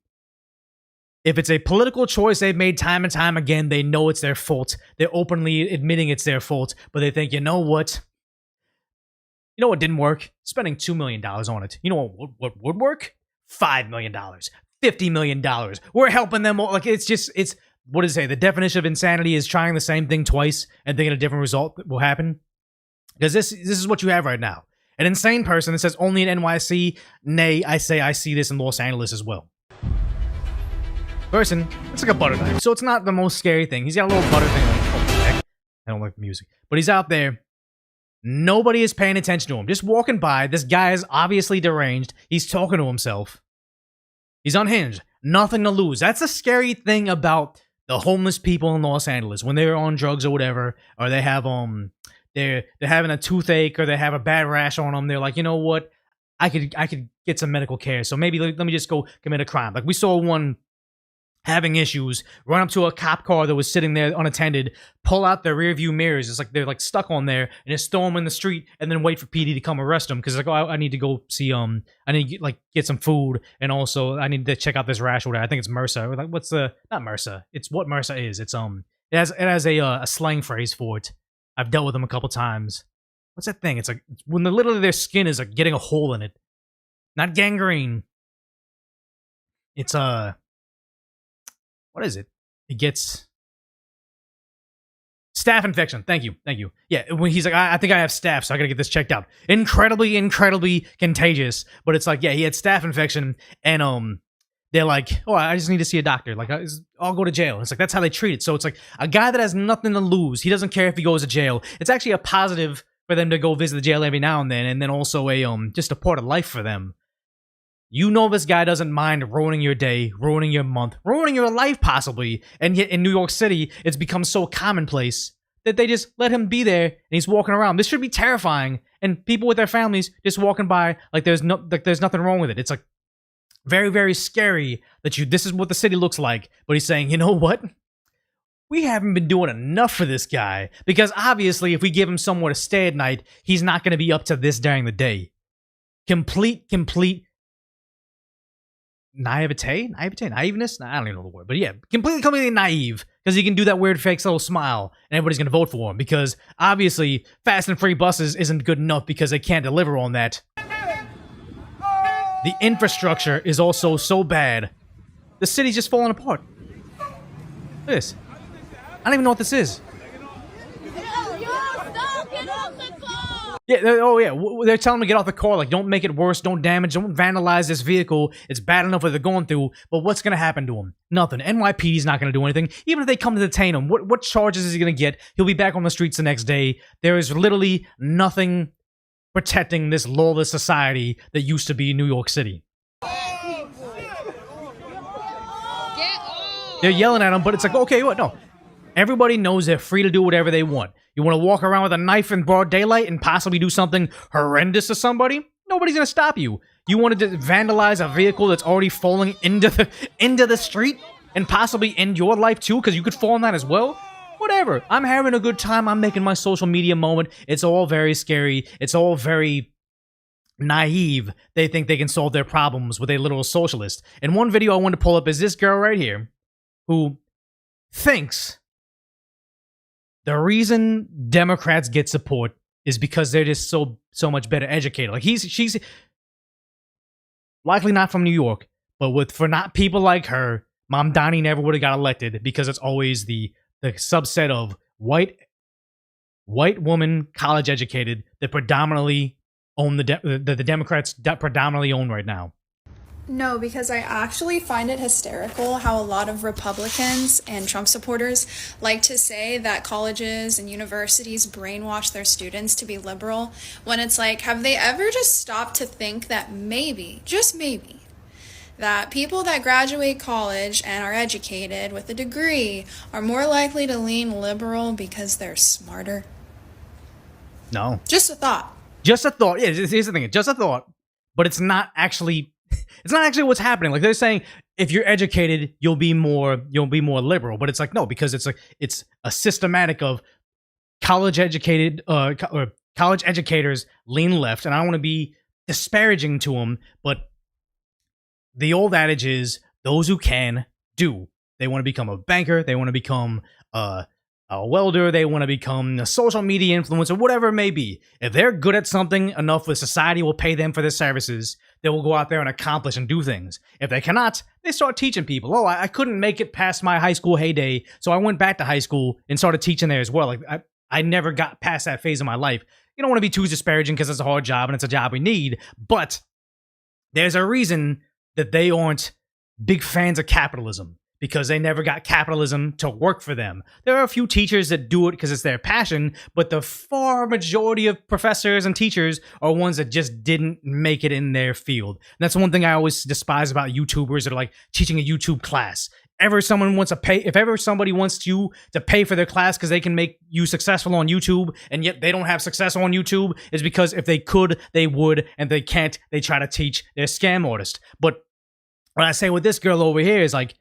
If it's a political choice they've made time and time again, they know it's their fault. They're openly admitting it's their fault. But they think, you know what? You know what didn't work? Spending $2 million on it. You know what would work? $5 million. $50 million. We're helping them all. Like, it's what does it say? The definition of insanity is trying the same thing twice and thinking a different result will happen. Because this is what you have right now. An insane person that says only in NYC. Nay, I say I see this in Los Angeles as well. Person, it's like a butter knife, so it's not the most scary thing. He's got a little butter thing. Like, oh, heck. I don't like music. But he's out there. Nobody is paying attention to him. Just walking by. This guy is obviously deranged. He's talking to himself. He's unhinged. Nothing to lose. That's a scary thing about the homeless people in Los Angeles. When they're on drugs or whatever, or they have they're having a toothache or they have a bad rash on them, they're like, you know what? I could get some medical care. So maybe let me just go commit a crime. Like we saw one having issues, run up to a cop car that was sitting there unattended, pull out their rear view mirrors. It's like they're like stuck on there, and just throw them in the street, and then wait for PD to come arrest them because like, oh, I need to go see I need to get some food, and also I need to check out this rash or whatever. I think it's MRSA. Like what's the not MRSA? It's what MRSA is. It's it has a slang phrase for it. I've dealt with them a couple times. What's that thing? It's like when literally their skin is like getting a hole in it. Not gangrene. It's what is it? It gets staph infection. Thank you. Yeah, when he's like, I think I have staph, so I gotta get this checked out. Incredibly contagious. But it's like, yeah, he had staph infection, and they're like, oh, I just need to see a doctor. Like, I'll go to jail. It's like that's how they treat it. So it's like a guy that has nothing to lose. He doesn't care if he goes to jail. It's actually a positive for them to go visit the jail every now and then also a just a part of life for them. You know this guy doesn't mind ruining your day, ruining your month, ruining your life possibly, and yet in New York City, it's become so commonplace that they just let him be there and he's walking around. This should be terrifying, and people with their families just walking by like there's nothing wrong with it. It's like very, very scary that this is what the city looks like, but he's saying, you know what? We haven't been doing enough for this guy because obviously if we give him somewhere to stay at night, he's not going to be up to this during the day. Complete naiveness? I don't even know the word, but yeah, completely naive because he can do that weird fake little smile and everybody's going to vote for him because obviously fast and free buses isn't good enough because they can't deliver on that. The infrastructure is also so bad. The city's just falling apart. Look at this. I don't even know what this is. Yeah, they're telling me to get off the car. Like, don't make it worse. Don't damage. Don't vandalize this vehicle. It's bad enough what they're going through. But what's going to happen to him? Nothing. NYPD's not going to do anything. Even if they come to detain him, what charges is he going to get? He'll be back on the streets the next day. There is literally nothing protecting this lawless society that used to be New York City. They're yelling at him, but it's like, okay, what? No. Everybody knows they're free to do whatever they want. You want to walk around with a knife in broad daylight and possibly do something horrendous to somebody? Nobody's going to stop you. You wanted to vandalize a vehicle that's already falling into the street and possibly end your life too because you could fall in that as well? Whatever. I'm having a good time. I'm making my social media moment. It's all very scary. It's all very naive. They think they can solve their problems with a literal socialist. And one video I want to pull up is this girl right here who thinks the reason Democrats get support is because they're just so much better educated. Like she's likely not from New York, but for not people like her, Mamdani never would have got elected because it's always the subset of white woman, college educated, that predominantly own the Democrats predominantly own right now. No, because I actually find it hysterical how a lot of Republicans and Trump supporters like to say that colleges and universities brainwash their students to be liberal, when it's like, have they ever just stopped to think that maybe, just maybe, that people that graduate college and are educated with a degree are more likely to lean liberal because they're smarter? No. Just a thought. Just a thought. Yeah, here's the thing. Just a thought. But it's not actually what's happening. Like, they're saying if you're educated, you'll be more liberal. But it's like, no, because it's a systematic of college educated or college educators lean left. And I don't want to be disparaging to them, but the old adage is those who can do. They want to become a banker. They want to become a welder. They want to become a social media influencer, whatever it may be. If they're good at something enough where society will pay them for their services, they will go out there and accomplish and do things. If they cannot, they start teaching people. Oh, I couldn't make it past my high school heyday, so I went back to high school and started teaching there as well. Like, I never got past that phase of my life. You don't want to be too disparaging because it's a hard job and it's a job we need, but there's a reason that they aren't big fans of capitalism, because they never got capitalism to work for them. There are a few teachers that do it because it's their passion, but the far majority of professors and teachers are ones that just didn't make it in their field. And that's one thing I always despise about YouTubers that are like teaching a YouTube class. If ever somebody wants you to pay for their class because they can make you successful on YouTube, and yet they don't have success on YouTube, is because if they could, they would, and they can't, they try to teach their scam artist. But what I say with this girl over here is like,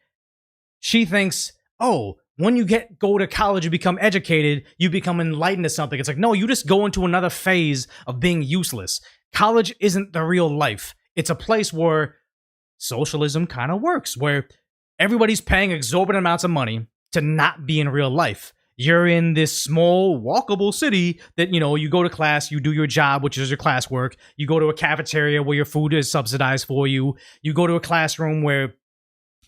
she thinks, oh, when you go to college, you become educated, you become enlightened to something. It's like, no, you just go into another phase of being useless. College isn't the real life. It's a place where socialism kind of works, where everybody's paying exorbitant amounts of money to not be in real life. You're in this small, walkable city that, you go to class, you do your job, which is your classwork. You go to a cafeteria where your food is subsidized for you. You go to a classroom where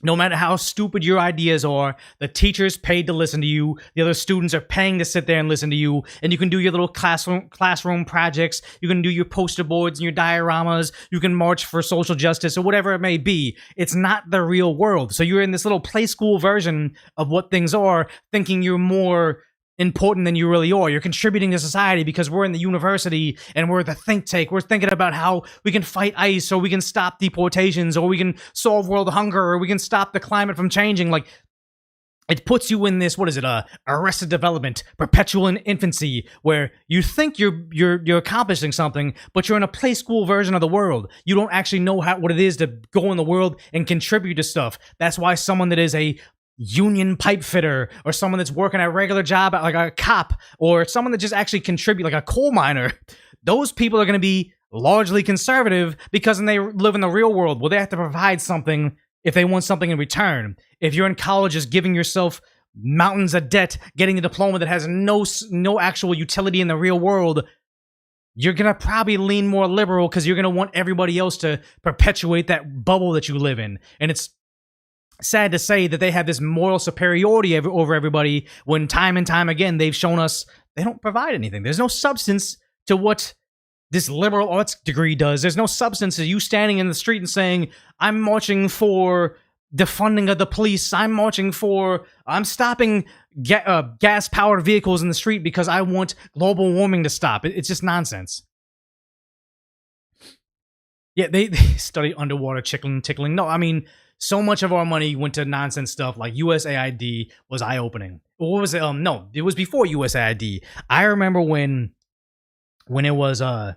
no matter how stupid your ideas are, the teacher's paid to listen to you. The other students are paying to sit there and listen to you. And you can do your little classroom projects. You can do your poster boards and your dioramas. You can march for social justice or whatever it may be. It's not the real world. So you're in this little play school version of what things are, thinking you're more important than you really are. You're contributing to society because we're in the university and we're the think tank. We're thinking about how we can fight ICE, or we can stop deportations, or we can solve world hunger, or we can stop the climate from changing. Like, it puts you in this, Arrested Development, perpetual infancy, where you think you're accomplishing something, but you're in a play school version of the world. You don't actually know what it is to go in the world and contribute to stuff. That's why someone that is a union pipe fitter, or someone that's working a regular job like a cop, or someone that just actually contribute like a coal miner, those people are going to be largely conservative because they live in the real world where they have to provide something if they want something in return. If you're in college just giving yourself mountains of debt, getting a diploma that has no actual utility in the real world, you're going to probably lean more liberal because you're going to want everybody else to perpetuate that bubble that you live in. And it's sad to say that they have this moral superiority over everybody when time and time again they've shown us they don't provide anything. There's no substance to what this liberal arts degree does. There's no substance to you standing in the street and saying, I'm marching for defunding of the police. I'm stopping gas-powered vehicles in the street because I want global warming to stop. It's just nonsense. Yeah, they study underwater tickling. No, I mean, so much of our money went to nonsense stuff like USAID was eye-opening. What was it? No, it was before USAID. I remember when it was what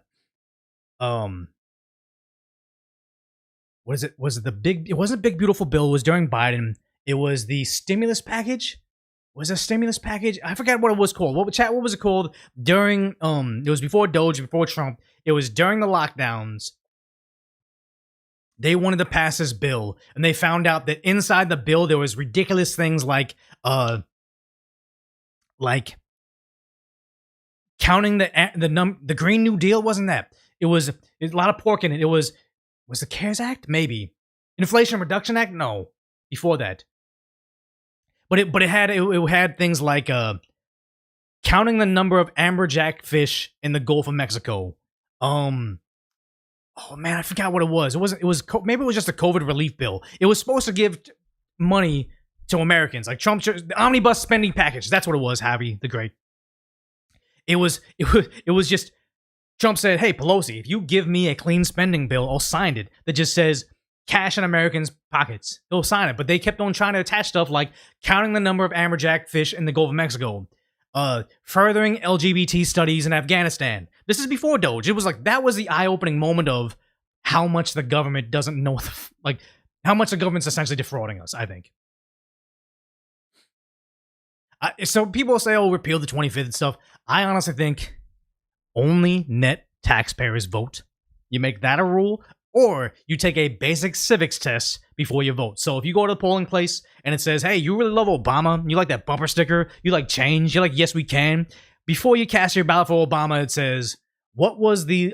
is it? Was it the big? It wasn't Big Beautiful Bill. It was during Biden. It was the stimulus package. was a stimulus package. I forgot what it was called. What was it called during it was before Doge, before Trump. It was during the lockdowns. They wanted to pass this bill, and they found out that inside the bill there was ridiculous things like counting the Green New Deal. Wasn't that? It was a lot of pork in it. It was the CARES Act? Maybe. Inflation Reduction Act? No. Before that. But it had things like counting the number of amberjack fish in the Gulf of Mexico. Oh man, I forgot what it was. Maybe it was just a COVID relief bill. It was supposed to give money to Americans, like Trump, the omnibus spending package. That's what it was, Javi the Great. It was just Trump said, "Hey Pelosi, if you give me a clean spending bill, I'll sign it that just says cash in Americans' pockets." He'll sign it. But they kept on trying to attach stuff like counting the number of amberjack fish in the Gulf of Mexico, furthering LGBT studies in Afghanistan. This is before Doge. It was like that was the eye-opening moment of how much the government doesn't know, how much the government's essentially defrauding us, I think. So people say, "Oh, repeal the 25th and stuff." I honestly think only net taxpayers vote. You make that a rule, or you take a basic civics test before you vote. So if you go to the polling place and it says, "Hey, you really love Obama, you like that bumper sticker, you like change, you like yes we can," before you cast your ballot for Obama, it says, what was the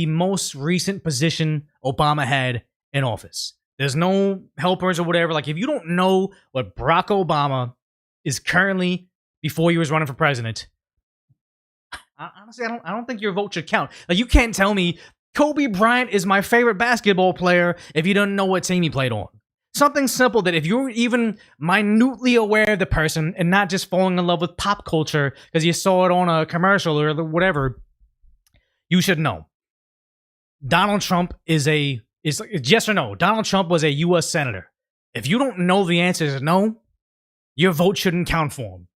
most recent position Obama had in office? There's no helpers or whatever. Like, if you don't know what Barack Obama is currently before he was running for president, honestly, I don't think your vote should count. Like, you can't tell me Kobe Bryant is my favorite basketball player if you don't know what team he played on. Something simple that if you're even minutely aware of the person and not just falling in love with pop culture because you saw it on a commercial or whatever, you should know. Donald Trump is yes or no. Donald Trump was a U.S. senator. If you don't know the answer is no, your vote shouldn't count for him.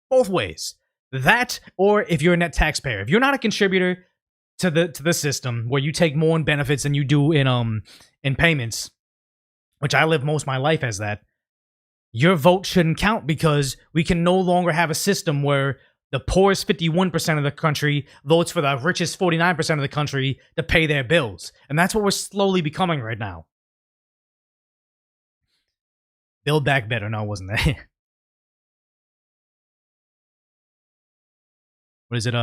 Both ways. That, or if you're a net taxpayer. If you're not a contributor to the system where you take more in benefits than you do in payments, which I live most of my life as that, your vote shouldn't count, because we can no longer have a system where the poorest 51% of the country votes for the richest 49% of the country to pay their bills. And that's what we're slowly becoming right now. Build Back Better. No, it wasn't that. What is it?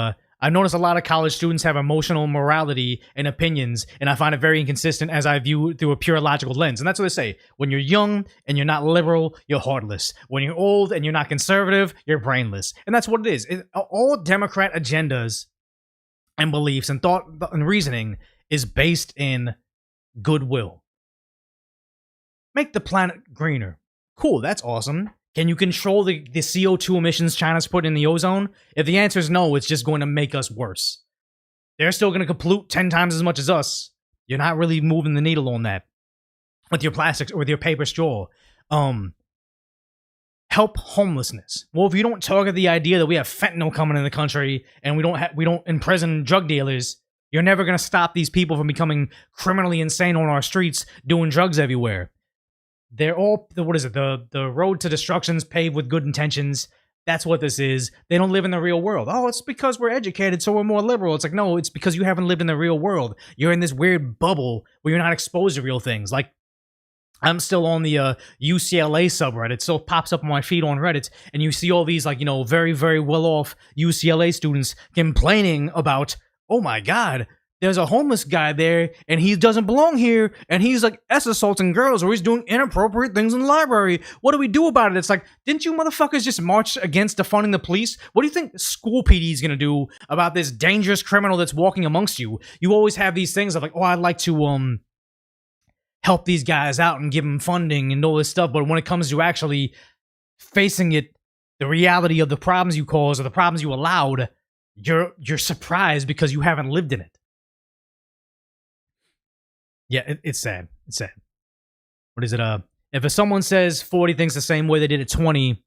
I've noticed a lot of college students have emotional morality and opinions, and I find it very inconsistent as I view it through a pure logical lens. And that's what they say. When you're young and you're not liberal, you're heartless. When you're old and you're not conservative, you're brainless. And that's what it is. All Democrat agendas and beliefs and thought and reasoning is based in goodwill. Make the planet greener. Cool, that's awesome. Can you control the CO2 emissions China's put in the ozone? If the answer is no, it's just going to make us worse. They're still going to pollute 10 times as much as us. You're not really moving the needle on that. With your plastics or with your paper straw. Help homelessness. Well, if you don't target the idea that we have fentanyl coming in the country and we don't imprison drug dealers, you're never going to stop these people from becoming criminally insane on our streets doing drugs everywhere. They're all, what is it? The road to destruction's paved with good intentions. That's what this is. They don't live in the real world. Oh, it's because we're educated, so we're more liberal. It's like, no, it's because you haven't lived in the real world. You're in this weird bubble where you're not exposed to real things. Like, I'm still on the UCLA subreddit. It still pops up on my feed on Reddit, and you see all these, like, very, very well-off UCLA students complaining about, oh my God, there's a homeless guy there, and he doesn't belong here, and he's like assaulting girls, or he's doing inappropriate things in the library. What do we do about it? It's like, didn't you motherfuckers just march against defunding the police? What do you think school PD is gonna do about this dangerous criminal that's walking amongst you? You always have these things of like, oh, I'd like to help these guys out and give them funding and all this stuff, but when it comes to actually facing it, the reality of the problems you caused or the problems you allowed, you're surprised because you haven't lived in it. Yeah, it's sad. It's sad. What is it? If someone says 40 things the same way they did at 20,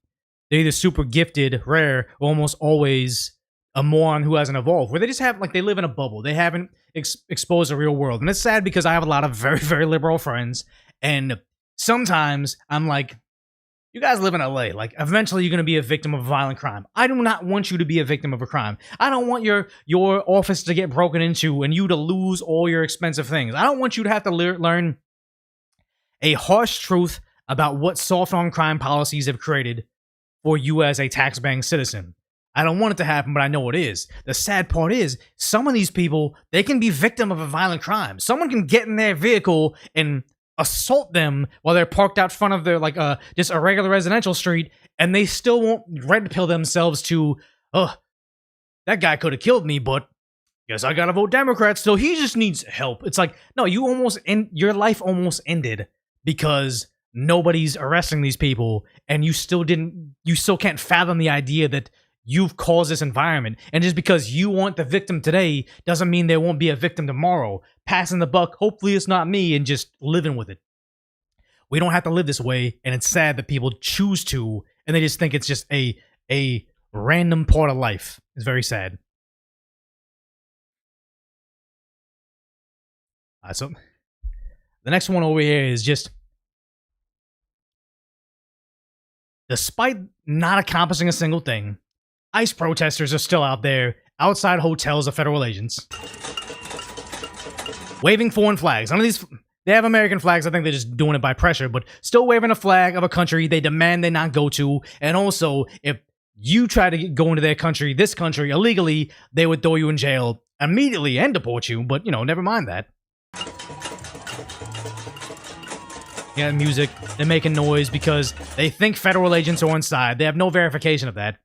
they're either super gifted, rare, or almost always a moron who hasn't evolved. Where they just have, like, they live in a bubble. They haven't exposed the real world. And it's sad because I have a lot of very, very liberal friends. And sometimes I'm like, you guys live in LA. Like, eventually you're going to be a victim of violent crime. I do not want you to be a victim of a crime. I don't want your office to get broken into and you to lose all your expensive things. I don't want you to have to learn a harsh truth about what soft on crime policies have created for you as a tax-paying citizen. I don't want it to happen, but I know it is. The sad part is, some of these people, they can be victim of a violent crime. Someone can get in their vehicle and assault them while they're parked out front of their, like, just a regular residential street, and they still won't red pill themselves to, that guy could have killed me, but guess I gotta vote Democrat, so he just needs help. It's like, no, your life almost ended because nobody's arresting these people, and you still can't fathom the idea that you've caused this environment. And just because you want the victim today doesn't mean there won't be a victim tomorrow. Passing the buck, hopefully it's not me, and just living with it. We don't have to live this way, and it's sad that people choose to, and they just think it's just a random part of life. It's very sad. So the next one over here is just, despite not accomplishing a single thing, ICE protesters are still out there outside hotels of federal agents, waving foreign flags. None of these, they have American flags. I think they're just doing it by pressure, but still waving a flag of a country they demand they not go to. And also, if you try to go into this country illegally, they would throw you in jail immediately and deport you. But, never mind that. Yeah, music. They're making noise because they think federal agents are on side. They have no verification of that.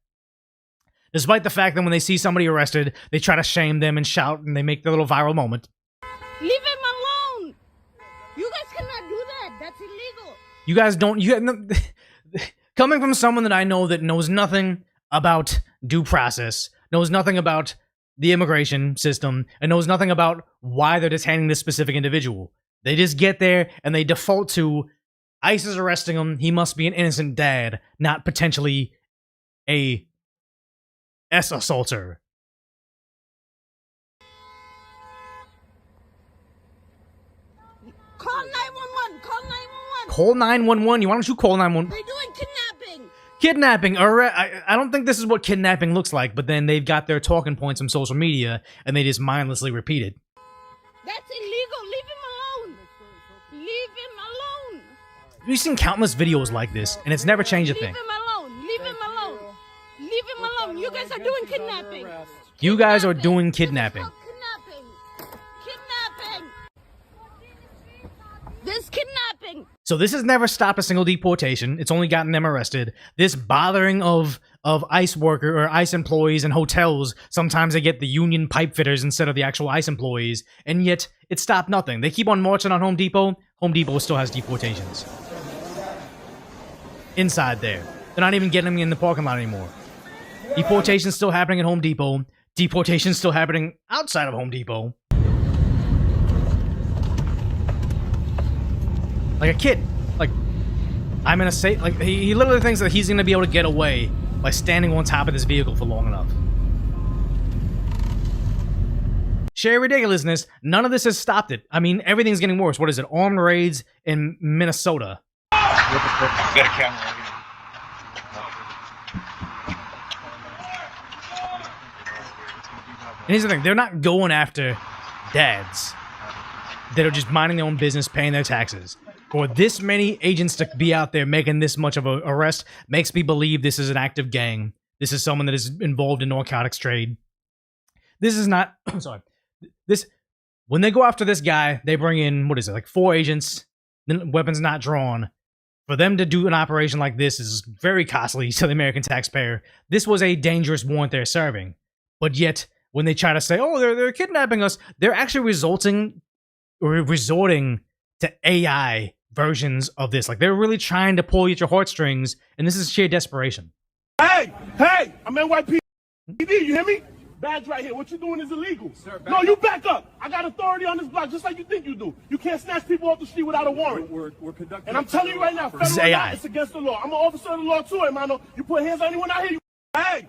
Despite the fact that when they see somebody arrested, they try to shame them and shout, and they make their little viral moment. Leave him alone! You guys cannot do that. That's illegal. You guys don't... Coming from someone that I know that knows nothing about due process, knows nothing about the immigration system, and knows nothing about why they're detaining this specific individual. They just get there, and they default to, ICE is arresting him, he must be an innocent dad, not potentially a assaulter. Call 911. Call 911. Call 911. Why don't you call 911? They're doing kidnapping. Kidnapping. I don't think this is what kidnapping looks like, but then they've got their talking points on social media, and they just mindlessly repeat it. That's illegal. Leave him alone. Leave him alone. We've seen countless videos like this, and it's never changed a thing. Leave him alone. Leave him alone. Leave him alone. You guys are doing kidnapping. You guys are doing kidnapping. Kidnapping. This kidnapping. So this has never stopped a single deportation. It's only gotten them arrested. This bothering of ICE worker or ICE employees in hotels. Sometimes they get the union pipe fitters instead of the actual ICE employees, and yet it stopped nothing. They keep on marching on Home Depot. Home Depot still has deportations inside there. They're not even getting them in the parking lot anymore. Deportation's still happening at Home Depot. Deportation's still happening outside of Home Depot. Like a kid. Like, I'm in a safe... Like, he literally thinks that he's going to be able to get away by standing on top of this vehicle for long enough. Sheer ridiculousness. None of this has stopped it. I mean, everything's getting worse. What is it? Armed raids in Minnesota. Got a camera. And here's the thing, they're not going after dads that are just minding their own business, paying their taxes. For this many agents to be out there making this much of an arrest makes me believe this is an active gang. This is someone that is involved in narcotics trade. This is not, I'm sorry, when they go after this guy, they bring in, what is it, like 4 agents, then weapons not drawn. For them to do an operation like this is very costly to the American taxpayer. This was a dangerous warrant they're serving. But yet, when they try to say, oh, they're kidnapping us, they're actually resorting to AI versions of this. Like, they're really trying to pull at your heartstrings, and this is sheer desperation. Hey, I'm NYPD, you hear me? Badge right here. What you're doing is illegal. Sir, no, you back up. I got authority on this block, just like you think you do. You can't snatch people off the street without a warrant. We're conducting. And I'm telling you right now, federal law, it's against the law. I'm an officer of the law too, hermano. You put hands on anyone out here, hey.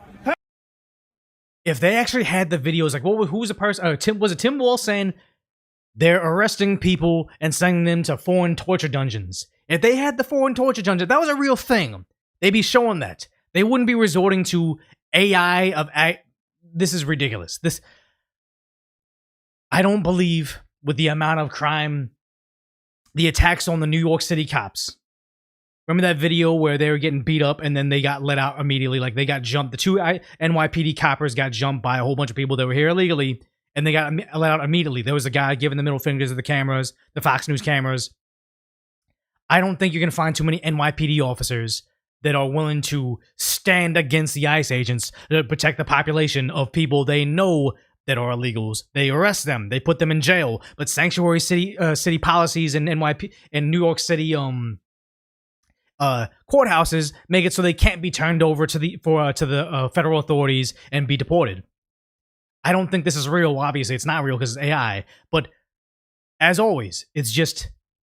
If they actually had the videos, like, who was the person? Was it Tim Wall saying they're arresting people and sending them to foreign torture dungeons? If they had the foreign torture dungeon, that was a real thing. they'd be showing that. They wouldn't be resorting to AI. This is ridiculous. I don't believe with the amount of crime, the attacks on the New York City cops. Remember that video where they were getting beat up and then they got let out immediately? Like they got jumped. The two NYPD coppers got jumped by a whole bunch of people that were here illegally and they got let out immediately. There was a guy giving the middle fingers to the cameras, the Fox News cameras. I don't think you're going to find too many NYPD officers that are willing to stand against the ICE agents to protect the population of people they know that are illegals. They arrest them. They put them in jail. But sanctuary city policies in New York City courthouses make it so they can't be turned over to the federal authorities and be deported. I don't think this is real. Obviously, it's not real because it's AI. But as always, it's just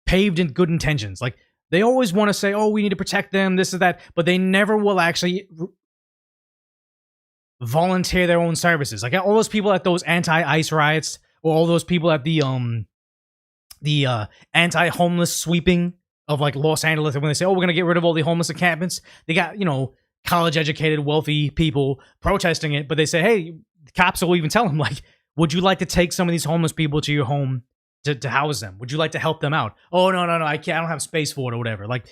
paved in good intentions. Like they always want to say, "Oh, we need to protect them," this or that, but they never will actually volunteer their own services. Like all those people at those anti-ICE riots, or all those people at the anti-homeless sweeping of like Los Angeles, when they say, "Oh, we're gonna get rid of all the homeless encampments," they got, you know, college-educated, wealthy people protesting it, but they say, "Hey," the cops will even tell them, like, "Would you like to take some of these homeless people to your home to house them? Would you like to help them out?" "Oh, no, I can't. I don't have space for it," or whatever. Like,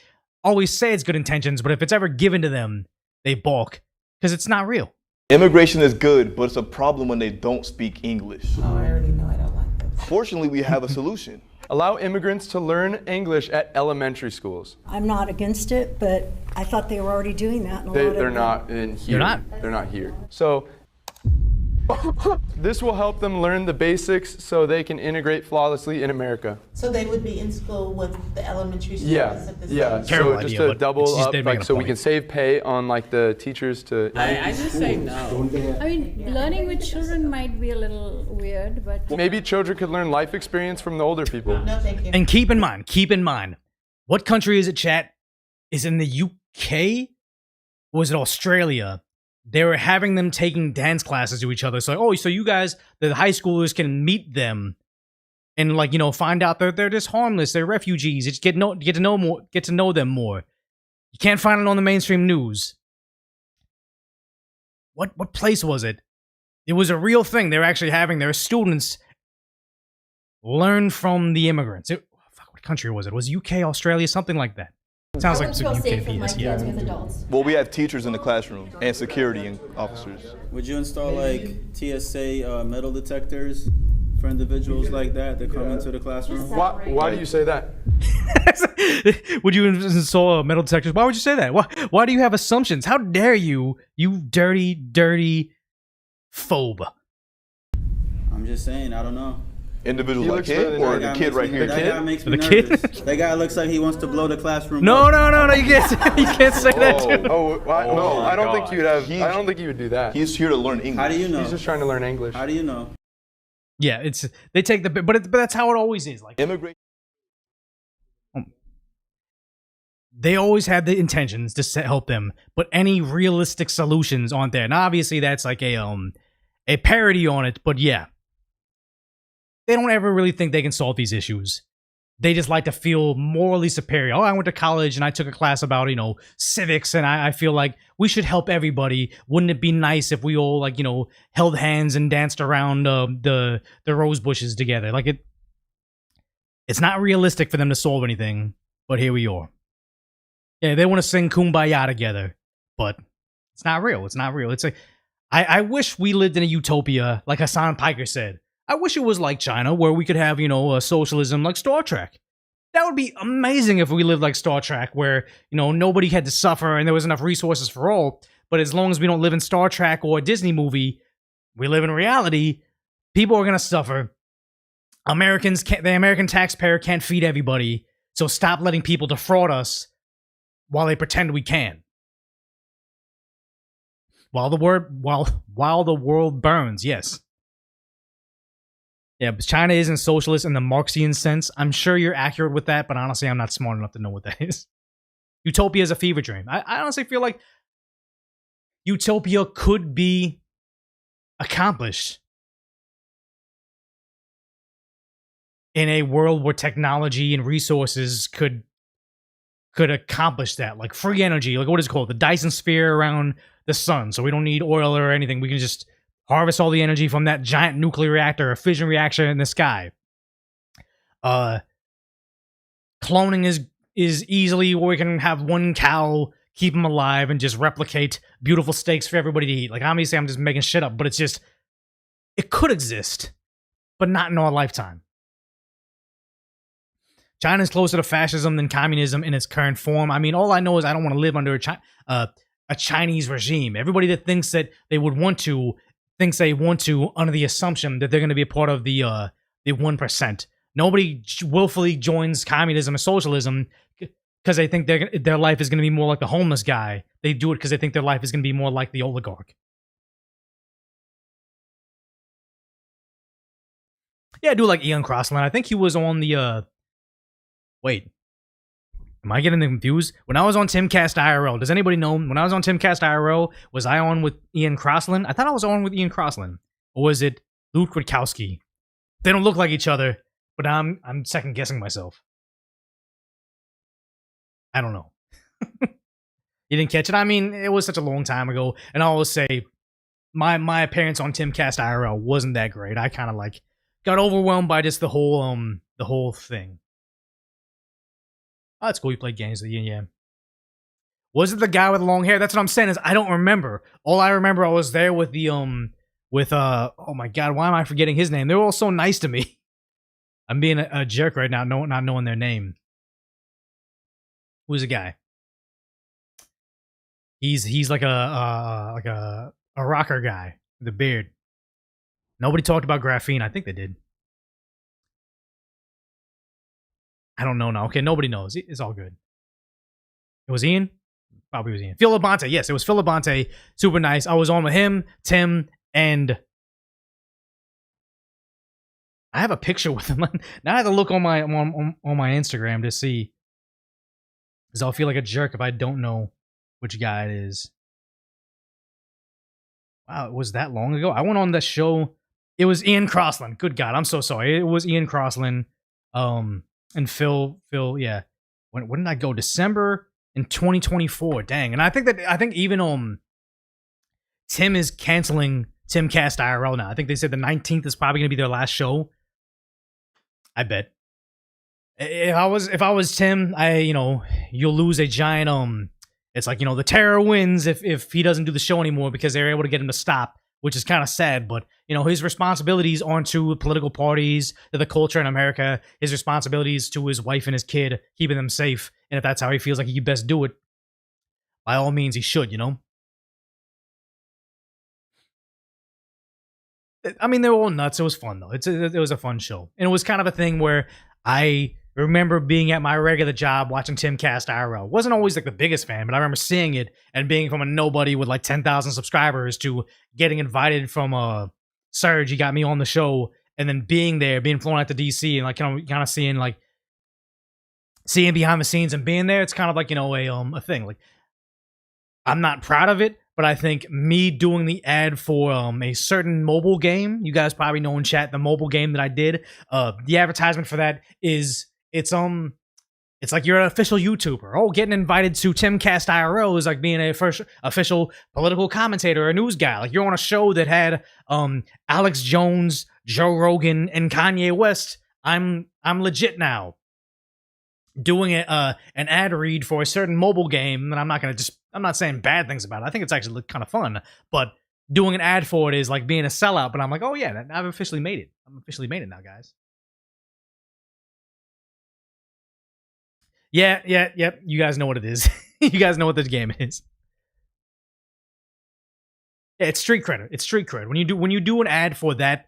always say it's good intentions, but if it's ever given to them, they balk because it's not real. Immigration is good, but it's a problem when they don't speak English. Oh, I already know I don't like this. Fortunately, we have a solution. Allow immigrants to learn English at elementary schools. I'm not against it, but I thought they were already doing that. They're not in here. They're not here. So this will help them learn the basics so they can integrate flawlessly in America. So they would be in school with the elementary students at the same Yeah. time? So just to double up, like, so we point. can save pay on like the teachers to. I just say no. I mean, learning with children might be a little weird, but Maybe children could learn life experience from the older people. No, thank you. And keep in mind, what country is it, chat? Is in the UK? Or was it Australia? They were having them taking dance classes to each other. So, oh, so you guys, the high schoolers, can meet them and, like, you know, find out they're just harmless. They're refugees. Just get to know them more. You can't find it on the mainstream news. What place was it? It was a real thing. They were actually having their students learn from the immigrants. What country was it? It was UK, Australia, something like that. Sounds like some UK BS, yeah. Well, we have teachers in the classroom and security and officers. Would you install like TSA metal detectors for individuals like that come into the classroom? Why do you say that? Would you install metal detectors? Why would you say that? Why do you have assumptions? How dare you dirty phobe? I'm just saying, I don't know. Individuals like him or the kid right here? That guy makes me The nervous. kid? That guy looks like he wants to blow the classroom No, up. you can't say that too. No, I don't think you'd have. I don't think you would do that. He's here to learn English. How do you know? He's just trying to learn English. How do you know? Yeah, they take but that's how it always is. Like Immigration. They always had the intentions to help them, but any realistic solutions aren't there. And obviously, that's like a parody on it. But yeah, they don't ever really think they can solve these issues. They just like to feel morally superior. Oh, I went to college and I took a class about, you know, civics, and I feel like we should help everybody. Wouldn't it be nice if we all, like, you know, held hands and danced around the rose bushes together? Like it's not realistic for them to solve anything. But here we are. Yeah, they want to sing Kumbaya together, but it's not real. It's not real. It's like I wish we lived in a utopia, like Hassan Piker said. I wish it was like China, where we could have, you know, a socialism like Star Trek. That would be amazing if we lived like Star Trek, where, you know, nobody had to suffer and there was enough resources for all. But as long as we don't live in Star Trek or a Disney movie, we live in reality. People are gonna suffer. The American taxpayer can't feed everybody, so stop letting people defraud us while they pretend we can. While the world burns, yes. Yeah, but China isn't socialist in the Marxian sense. I'm sure you're accurate with that, but honestly, I'm not smart enough to know what that is. Utopia is a fever dream. I honestly feel like utopia could be accomplished in a world where technology and resources could could accomplish that, like free energy, like what is it called, the Dyson sphere around the sun, so we don't need oil or anything. We can just harvest all the energy from that giant nuclear reactor or fission reactor in the sky. Cloning is easily where we can have one cow, keep them alive, and just replicate beautiful steaks for everybody to eat. Like, obviously I'm just making shit up, but it's just, it could exist, but not in our lifetime. China's closer to fascism than communism in its current form. I mean, all I know is I don't want to live under a Chinese regime. Everybody that thinks that they would want to, thinks they want to under the assumption that they're going to be a part of the 1%. Nobody willfully joins communism or socialism because they think their life is going to be more like the homeless guy. They do it because they think their life is going to be more like the oligarch. Yeah, I do like Ian Crossland. I think he was on the... Wait. Am I getting them confused? When I was on Timcast IRL, does anybody know? When I was on Timcast IRL, was I on with Ian Crossland? I thought I was on with Ian Crossland. Or was it Luke Witkowski? They don't look like each other, but I'm second guessing myself. I don't know. You didn't catch it? I mean, it was such a long time ago, and I always say my appearance on Timcast IRL wasn't that great. I kind of like got overwhelmed by just the whole thing. Oh, that's cool. You played games with you, yeah. Was it the guy with the long hair? That's what I'm saying. Is I don't remember. All I remember, I was there with the oh my god, why am I forgetting his name? They were all so nice to me. I'm being a jerk right now, not knowing their name. Who's the guy? He's like a rocker guy with a beard. Nobody talked about graphene. I think they did. I don't know now. Okay, nobody knows. It's all good. It was Ian? Probably was Ian. Phil Labonte. Yes, it was Phil Labonte. Super nice. I was on with him, Tim, and I have a picture with him. Now I have to look on my Instagram to see, because I'll feel like a jerk if I don't know which guy it is. Wow, it was that long ago. I went on the show. It was Ian Crossland. Good God, I'm so sorry. It was Ian Crossland. And Phil, yeah. When did I go? December in 2024. Dang. And I think even Tim is canceling Timcast IRL now. I think they said the 19th is probably gonna be their last show. I bet. If I was Tim, you'll lose a giant it's like, the terror wins if he doesn't do the show anymore because they're able to get him to stop, which is kind of sad, but his responsibilities aren't to political parties, to the culture in America. His responsibilities to his wife and his kid, keeping them safe. And if that's how he feels like he could best do it, by all means he should, I mean, they were all nuts. It was fun though. It was a fun show. And it was kind of a thing where I remember being at my regular job watching Timcast IRL. Wasn't always like the biggest fan, but I remember seeing it and being from a nobody with like 10,000 subscribers to getting invited from Serge. He got me on the show, and then being there, being flown out to DC, and like kind of seeing behind the scenes and being there. It's kind of like a thing. Like, I'm not proud of it, but I think me doing the ad for a certain mobile game, you guys probably know in chat the mobile game that I did. The advertisement for that is. It's like you're an official YouTuber. Oh, getting invited to Timcast IRL is like being a first official political commentator or news guy. Like you're on a show that had Alex Jones, Joe Rogan, and Kanye West. I'm legit now. Doing an ad read for a certain mobile game, and I'm not saying bad things about it. I think it's actually kind of fun, but doing an ad for it is like being a sellout. But I'm like, oh yeah, I've officially made it. I'm officially made it now, guys. Yeah, yep. You guys know what it is. You guys know what this game is. Yeah, it's street cred. It's street cred. When you do an ad for that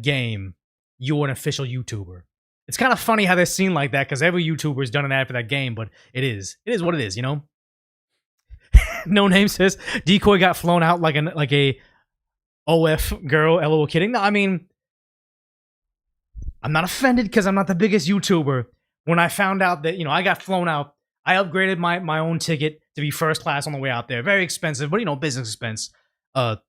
game, you're an official YouTuber. It's kind of funny how they're seen like that because every YouTuber's done an ad for that game, but it is what it is, No Name says Decoy got flown out like a OF girl. LOL kidding. No, I mean, I'm not offended because I'm not the biggest YouTuber. When I found out that, I got flown out, I upgraded my own ticket to be first class on the way out there. Very expensive, but business expense. So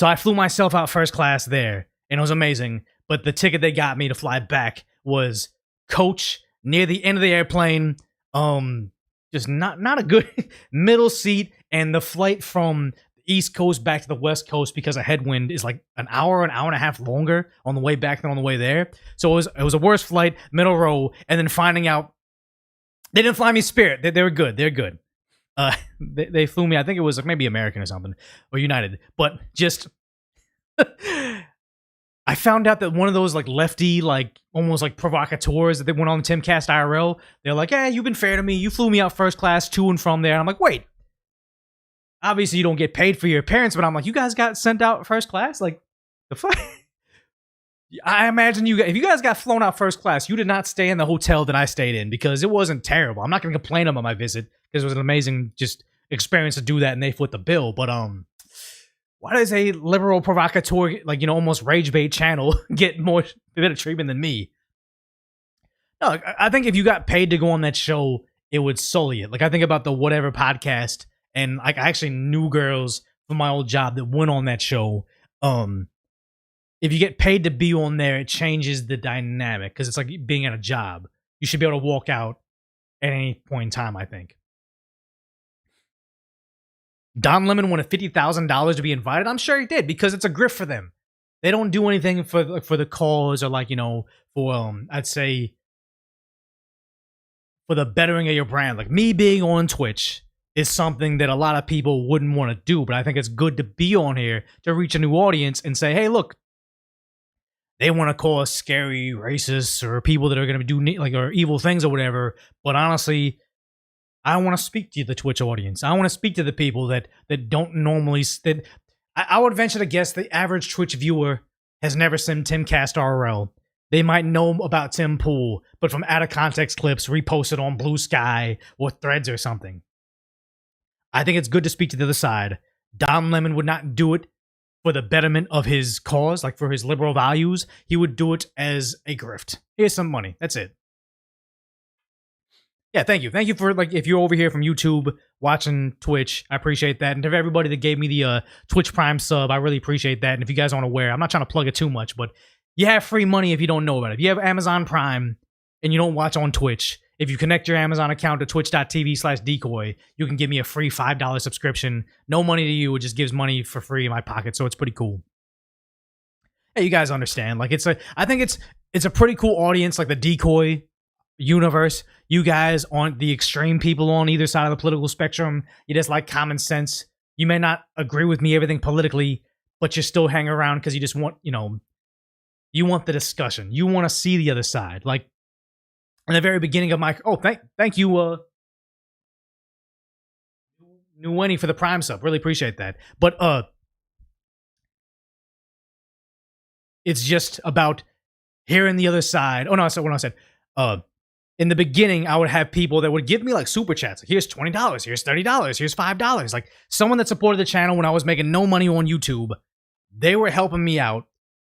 I flew myself out first class there, and it was amazing. But the ticket they got me to fly back was coach near the end of the airplane. Just not a good middle seat, and the flight from the East Coast back to the West Coast because of headwind is like an hour and a half longer on the way back than on the way there. So it was a worse flight, middle row, and then finding out they didn't fly me Spirit. They were good. They're good. They flew me. I think it was like maybe American or something, or United. But just I found out that one of those like lefty, like almost like provocateurs that they went on Timcast IRL, they're like, "Yeah, you've been fair to me. You flew me out first class to and from there." And I'm like, "Wait, obviously you don't get paid for your appearance," but I'm like, "You guys got sent out first class? Like, the fuck?" I imagine if you guys got flown out first class, you did not stay in the hotel that I stayed in because it wasn't terrible. I'm not going to complain about my visit because it was an amazing just experience to do that, and they foot the bill. But why does a liberal provocateur, like, almost rage bait channel get more better treatment than me? No, I think if you got paid to go on that show, it would sully it. Like, I think about the Whatever podcast, and like I actually knew girls from my old job that went on that show. If you get paid to be on there, it changes the dynamic because it's like being at a job. You should be able to walk out at any point in time, I think. Don Lemon wanted $50,000 to be invited. I'm sure he did because it's a grift for them. They don't do anything for the cause or like, for I'd say for the bettering of your brand. Like me being on Twitch is something that a lot of people wouldn't want to do, but I think it's good to be on here to reach a new audience and say, hey, look, they want to call us scary racists or people that are going to do like or evil things or whatever. But honestly, I want to speak to the Twitch audience. I want to speak to the people that don't normally. I would venture to guess the average Twitch viewer has never seen Timcast RL. They might know about Tim Pool, but from out of context clips reposted on Blue Sky or Threads or something. I think it's good to speak to the other side. Don Lemon would not do it for the betterment of his cause, like for his liberal values. He would do it as a grift. Here's some money. That's it. Yeah, thank you. Thank you for, like, if you're over here from YouTube watching Twitch, I appreciate that. And to everybody that gave me the Twitch Prime sub, I really appreciate that. And if you guys aren't aware, I'm not trying to plug it too much, but you have free money if you don't know about it. If you have Amazon Prime and you don't watch on Twitch, if you connect your Amazon account to twitch.tv/decoy, you can give me a free $5 subscription. No money to you. It just gives money for free in my pocket, so it's pretty cool. Hey, you guys understand. Like, I think it's a pretty cool audience, like the Decoy universe. You guys aren't the extreme people on either side of the political spectrum. You just like common sense. You may not agree with me everything politically, but you still hang around because you just want, you want the discussion. You want to see the other side. Like, in the very beginning of my... Oh, thank you, Nuweni for the Prime sub. Really appreciate that. But, it's just about hearing the other side. Oh, no, I said, in the beginning, I would have people that would give me, like, super chats. Like, here's $20, here's $30, here's $5. Like, someone that supported the channel when I was making no money on YouTube, they were helping me out.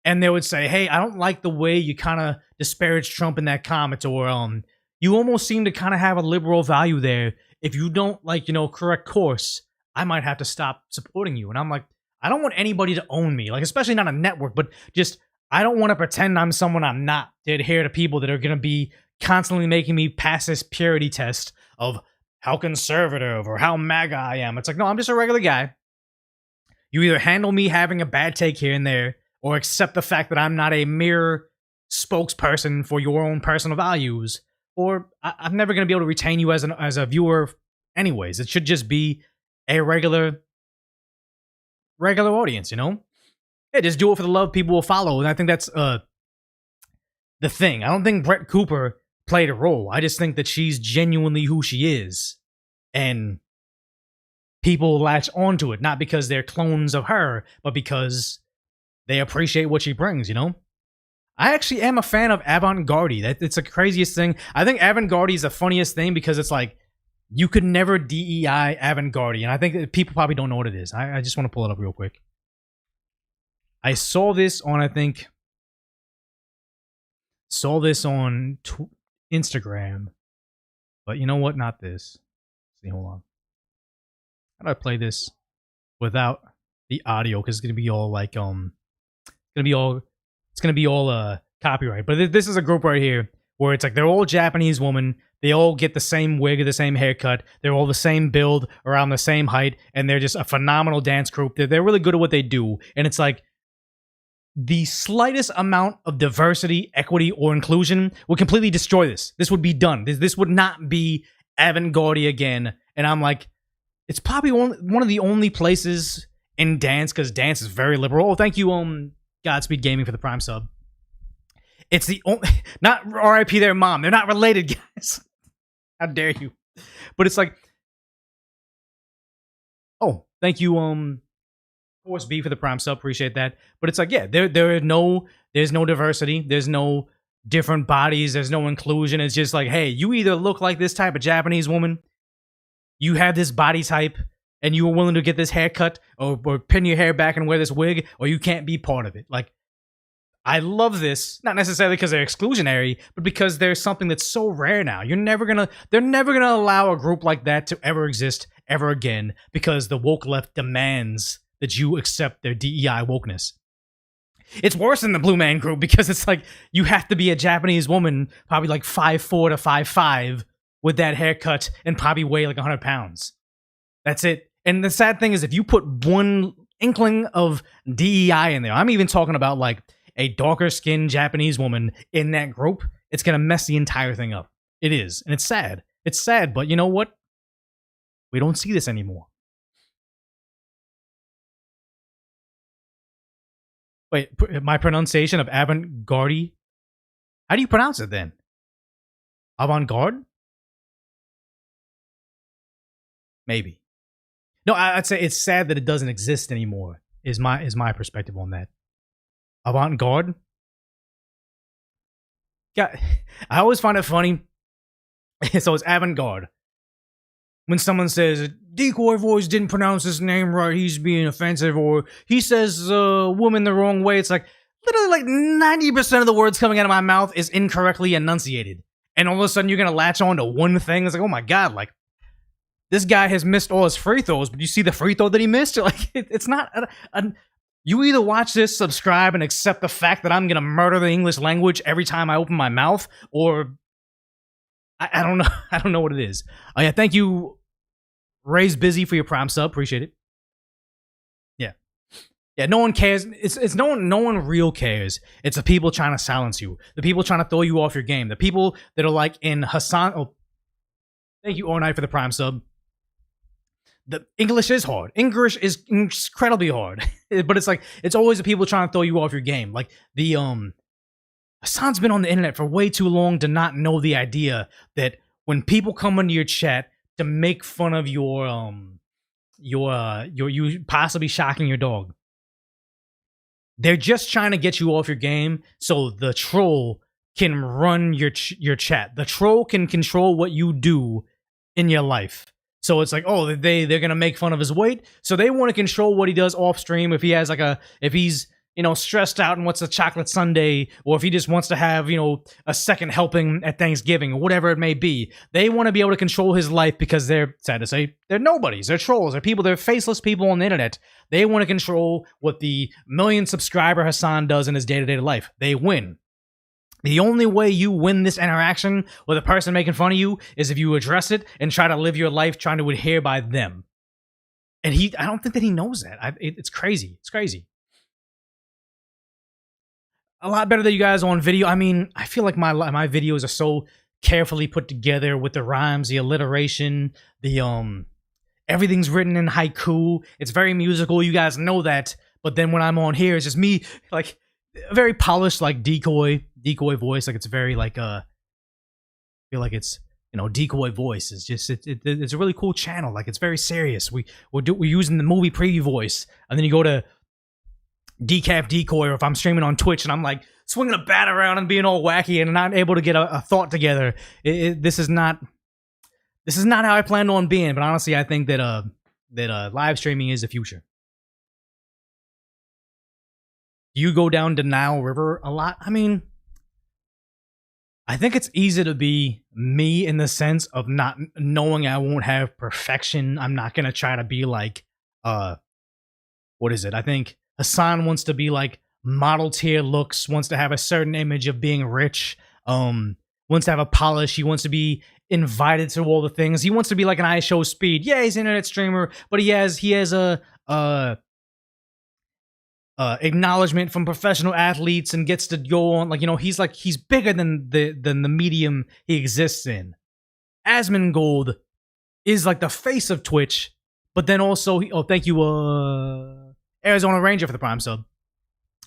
And they would say, hey, I don't like the way you kind of disparage Trump in that comment, or you almost seem to kind of have a liberal value there. If you don't, like, correct course, I might have to stop supporting you. And I'm like, I don't want anybody to own me, like, especially not a network, but just, I don't want to pretend I'm someone I'm not to adhere to people that are going to be constantly making me pass this purity test of how conservative or how MAGA I am. It's like, no, I'm just a regular guy. You either handle me having a bad take here and there, or accept the fact that I'm not a mere spokesperson for your own personal values, or I'm never going to be able to retain you as a viewer anyways. It should just be a regular audience, Yeah, just do it for the love people will follow. And I think that's the thing. I don't think Brett Cooper played a role. I just think that she's genuinely who she is. And people latch onto it, not because they're clones of her, but because they appreciate what she brings, I actually am a fan of Avant-Garde. It's the craziest thing. I think Avant-Garde is the funniest thing because it's like, you could never DEI Avant-Garde. And I think that people probably don't know what it is. I just want to pull it up real quick. I saw this on, Instagram. But you know what? Not this. Let's see, hold on. How do I play this without the audio? Because it's going to be all like, it's gonna be all copyright. But this is a group right here where it's like they're all Japanese women. They all get the same wig or the same haircut. They're all the same build, around the same height, and they're just a phenomenal dance group. They're really good at what they do. And it's like the slightest amount of diversity, equity, or inclusion would completely destroy this. This would be done. This would not be avant-garde again. And I'm like, it's probably one of the only places in dance, because dance is very liberal. Oh, thank you, Godspeed Gaming, for the Prime sub. It's the only, not RIP their mom. They're not related, guys. How dare you? But it's like, oh, thank you, Force B for the Prime sub. Appreciate that. But it's like, yeah, there's no diversity. There's no different bodies. There's no inclusion. It's just like, hey, you either look like this type of Japanese woman, you have this body type, and you are willing to get this haircut or pin your hair back and wear this wig, or you can't be part of it. Like, I love this, not necessarily because they're exclusionary, but because there's something that's so rare now. They're never gonna allow a group like that to ever exist ever again, because the woke left demands that you accept their DEI wokeness. It's worse than the Blue Man Group, because it's like you have to be a Japanese woman, probably like 5'4" to 5'5", with that haircut, and probably weigh like 100 pounds. That's it. And the sad thing is, if you put one inkling of DEI in there, I'm even talking about like a darker skinned Japanese woman in that group, it's going to mess the entire thing up. It is. And it's sad. It's sad, but you know what? We don't see this anymore. Wait, my pronunciation of avant-garde? How do you pronounce it then? Avant-garde? Maybe. No, I'd say it's sad that it doesn't exist anymore, is my perspective on that. Avant-garde? Yeah, I always find it funny. So it's avant-garde. When someone says, Decoy Voice didn't pronounce his name right, he's being offensive, or he says woman the wrong way, it's like, literally like 90% of the words coming out of my mouth is incorrectly enunciated. And all of a sudden you're going to latch on to one thing. It's like, oh my God, like, this guy has missed all his free throws, but you see the free throw that he missed? Like, it's not... You either watch this, subscribe, and accept the fact that I'm going to murder the English language every time I open my mouth, or... I don't know. I don't know what it is. Oh, yeah, thank you, Ray's Busy, for your Prime sub. Appreciate it. Yeah. Yeah, no one cares. It's no one real cares. It's the people trying to silence you. The people trying to throw you off your game. The people that are like in Hassan... Oh, thank you, All Night, for the Prime sub. The English is hard. English is incredibly hard. But it's like, it's always the people trying to throw you off your game. Like, the, Hassan's been on the internet for way too long to not know the idea that when people come into your chat to make fun of your you possibly shocking your dog, they're just trying to get you off your game so the troll can run your chat. The troll can control what you do in your life. So it's like, oh, they're gonna make fun of his weight, so they want to control what he does off stream. If he has if he's stressed out and wants a chocolate sundae, or if he just wants to have a second helping at Thanksgiving, or whatever it may be, they want to be able to control his life, because they're, sad to say, they're nobodies, they're trolls, they're faceless people on the internet. They want to control what the million subscriber Hassan does in his day-to-day life. They win. The only way you win this interaction with a person making fun of you is if you address it and try to live your life trying to adhere by them. And I don't think that he knows that. It's crazy. It's crazy. A lot better than you guys on video. I mean, I feel like my videos are so carefully put together with the rhymes, the alliteration, the everything's written in haiku. It's very musical. You guys know that. But then when I'm on here, it's just me, like, very polished, like decoy voice. Like, it's very like I feel like it's decoy voice is just it's a really cool channel. Like, it's very serious. We're using the movie preview voice, and then you go to decaf decoy, or if I'm streaming on Twitch and I'm like swinging a bat around and being all wacky and not able to get a thought together. This is not how I planned on being. But honestly, I think that live streaming is the future. Do you go down Denial River a lot? I mean, I think it's easy to be me in the sense of not knowing I won't have perfection. I'm not going to try to be like, what is it? I think Hassan wants to be like model tier looks, wants to have a certain image of being rich, wants wants to have a polish. He wants to be invited to all the things. He wants to be like an iShow Speed. Yeah, he's an internet streamer, but he has a acknowledgement from professional athletes and gets to go on, like, you know, he's bigger than the medium he exists in. Asmongold is like the face of Twitch, but then also thank you Arizona Ranger for the Prime sub.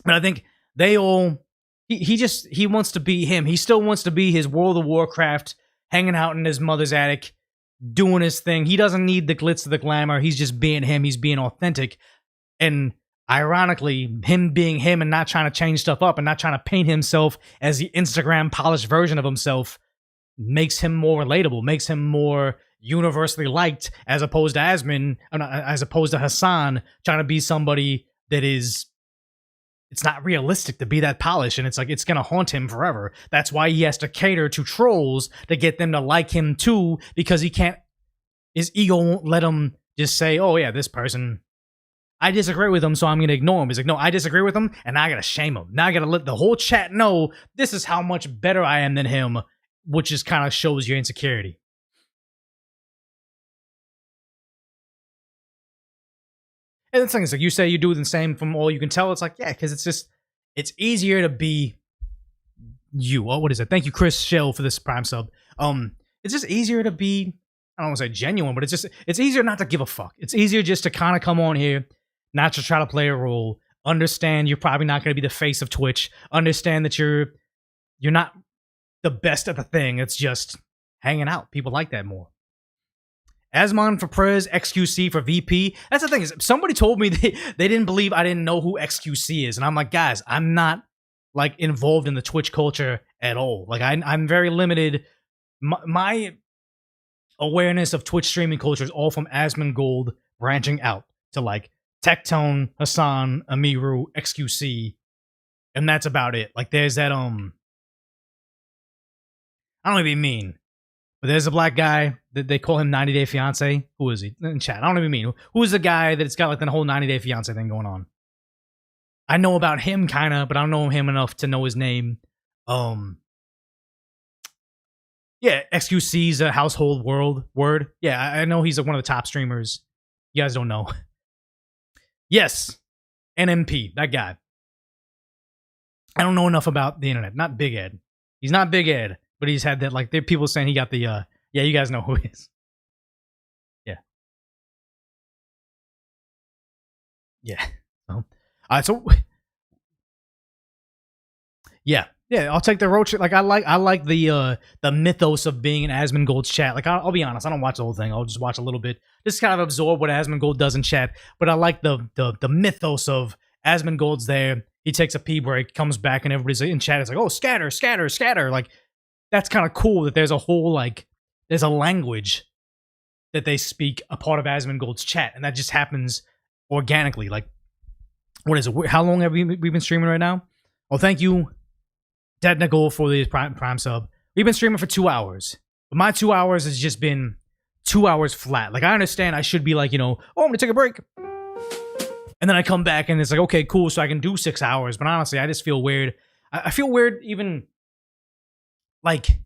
But I think they all he wants to be him. He still wants to be his World of Warcraft, hanging out in his mother's attic, doing his thing. He doesn't need the glitz or the glamour. He's just being him. He's being authentic. And ironically, him being him and not trying to change stuff up and not trying to paint himself as the Instagram polished version of himself makes him more relatable, makes him more universally liked, as opposed to as opposed to Hassan trying to be somebody that is, it's not realistic to be that polished, and it's like it's gonna haunt him forever. That's why he has to cater to trolls to get them to like him too, because his ego won't let him just say, oh yeah, this person, I disagree with him, so I'm gonna ignore him. He's like, no, I disagree with him, and now I gotta shame him. Now I gotta let the whole chat know this is how much better I am than him, which just kind of shows your insecurity. And the thing is, like, you say you do the same from all you can tell. It's like, yeah, because it's easier to be you. Oh, what is it? Thank you, Chris Shell, for this Prime sub. It's just easier to be, I don't want to say genuine, but it's easier not to give a fuck. It's easier just to kind of come on here, not to try to play a role, understand you're probably not going to be the face of Twitch, understand that you're not the best at the thing. It's just hanging out. People like that more. Asmon for Prez, XQC for VP. That's the thing, is somebody told me they didn't believe I didn't know who XQC is. And I'm like, guys, I'm not like involved in the Twitch culture at all. Like I'm very limited. My awareness of Twitch streaming culture is all from Asmongold branching out to like Tectone, Hassan, Amiru, XQC. And that's about it. Like there's that, I don't want to be mean, but there's a black guy that they call him 90 Day Fiance. Who is he? In chat, I don't even mean. Who is the guy that's got like the whole 90 Day Fiance thing going on? I know about him kind of, but I don't know him enough to know his name. Yeah, XQC's a household word. Yeah, I know he's one of the top streamers. You guys don't know. Yes, NMP, that guy. I don't know enough about the internet. Not Big Ed. He's not Big Ed. But he's had that, like, there are people saying he got the, yeah, you guys know who he is. Yeah. Yeah. So, so, yeah, I'll take the road trip. Like, I like the mythos of being in Asmongold's chat. Like, I'll be honest, I don't watch the whole thing. I'll just watch a little bit, just kind of absorb what Asmongold does in chat. But I like the mythos of Asmongold's there. He takes a pee break, comes back, and everybody's in chat. It's like, oh, scatter, scatter, scatter. Like, that's kind of cool that there's a whole, like, there's a language that they speak, a part of Asmongold's chat, and that just happens organically. Like, what is it? How long have we been streaming right now? Oh, thank you, Technical, for the prime sub. We've been streaming for 2 hours. But my 2 hours has just been 2 hours flat. Like, I understand I should be like, you know, oh, I'm gonna take a break. And then I come back and it's like, okay, cool, so I can do 6 hours. But honestly, I just feel weird. I feel weird even like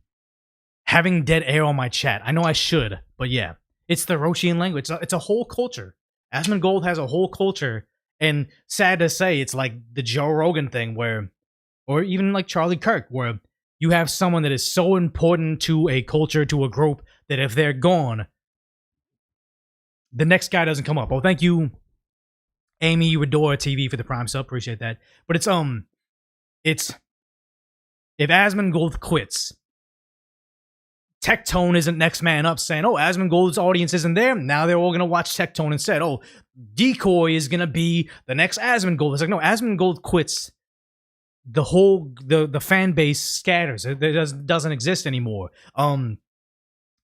having dead air on my chat. I know I should, but yeah, it's the Roshian language. It's a whole culture. Asmongold has a whole culture, and sad to say, it's like the Joe Rogan thing, where, or even like Charlie Kirk, where you have someone that is so important to a culture, to a group, that if they're gone, the next guy doesn't come up. Oh, thank you, Amy Redora TV, for the Prime sub. Appreciate that. But it's if Asmongold quits, Tectone isn't next man up saying, oh, Asmongold's audience isn't there. Now they're all going to watch Tectone instead. Oh, Decoy is going to be the next Asmongold. It's like, no, Asmongold quits. The whole, the fan base scatters. It doesn't exist anymore.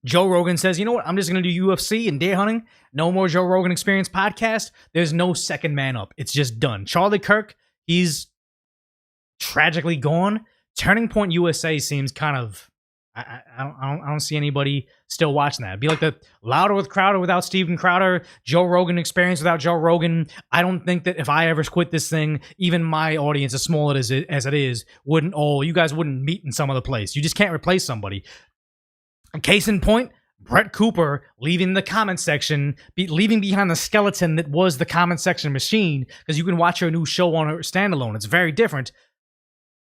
Joe Rogan says, you know what? I'm just going to do UFC and deer hunting. No more Joe Rogan Experience podcast. There's no second man up. It's just done. Charlie Kirk, he's tragically gone. Turning Point USA seems kind of, I don't see anybody still watching that. It'd be like the Louder with Crowder without Steven Crowder, Joe Rogan experience without Joe Rogan. I don't think that if I ever quit this thing, even my audience, as small as it is, you guys wouldn't meet in some other place. You just can't replace somebody. Case in point, Brett Cooper leaving the comment section, leaving behind the skeleton that was the comment section machine, because you can watch her new show on her standalone. It's very different.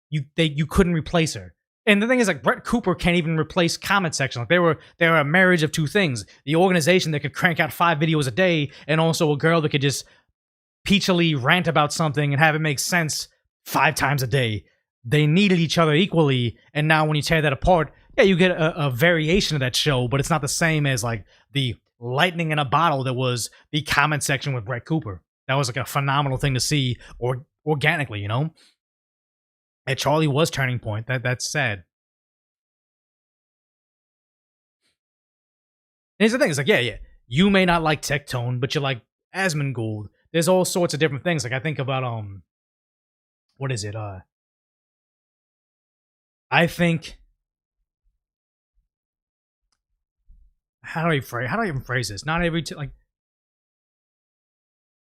You couldn't replace her. And the thing is, like, Brett Cooper can't even replace comment section. Like, they were a marriage of two things: the organization that could crank out 5 videos a day, and also a girl that could just peachily rant about something and have it make sense 5 times a day. They needed each other equally, and now when you tear that apart, yeah, you get a variation of that show, but it's not the same as like the lightning in a bottle that was the comment section with Brett Cooper. That was like a phenomenal thing to see organically, you know. And Charlie was turning point. That's sad. And here's the thing: it's like, yeah, you may not like Tectone, but you like Asmongold. There's all sorts of different things. Like, I think about what is it? I think, how do I even phrase this? Not every like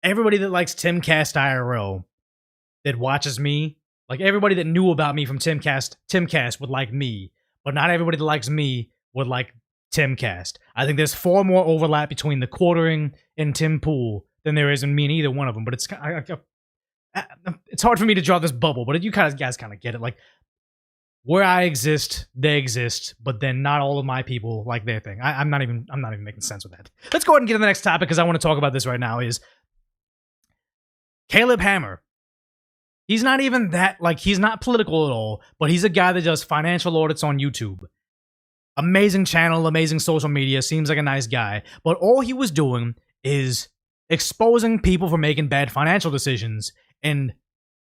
everybody that likes Timcast IRL that watches me. Like, everybody that knew about me from Timcast would like me, but not everybody that likes me would like Timcast. I think there's far more overlap between the Quartering and Tim Pool than there is in me and either one of them. But it's hard for me to draw this bubble, but you guys kind of get it. Like, where I exist, they exist, but then not all of my people like their thing. I'm not even making sense with that. Let's go ahead and get to the next topic, because I want to talk about this right now. Is Caleb Hammer. He's not even that, like, he's not political at all, but he's a guy that does financial audits on YouTube. Amazing channel, amazing social media, seems like a nice guy. But all he was doing is exposing people for making bad financial decisions. And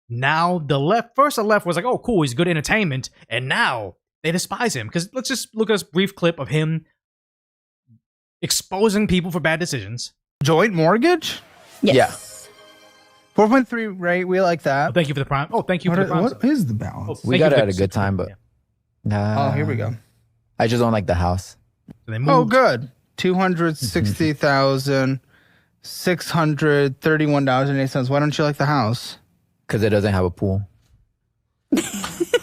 now the left was like, oh, cool, he's good entertainment. And now they despise him. Because let's just look at this brief clip of him exposing people for bad decisions. Joint mortgage? Yes. Yeah. 4.3 rate, we like that. Oh, thank you for the prime. Oh, thank you for the prime. What is the balance? We got it at a good time, but oh, here we go. I just don't like the house. So oh, good. $260,631.08. Why don't you like the house? Because it doesn't have a pool.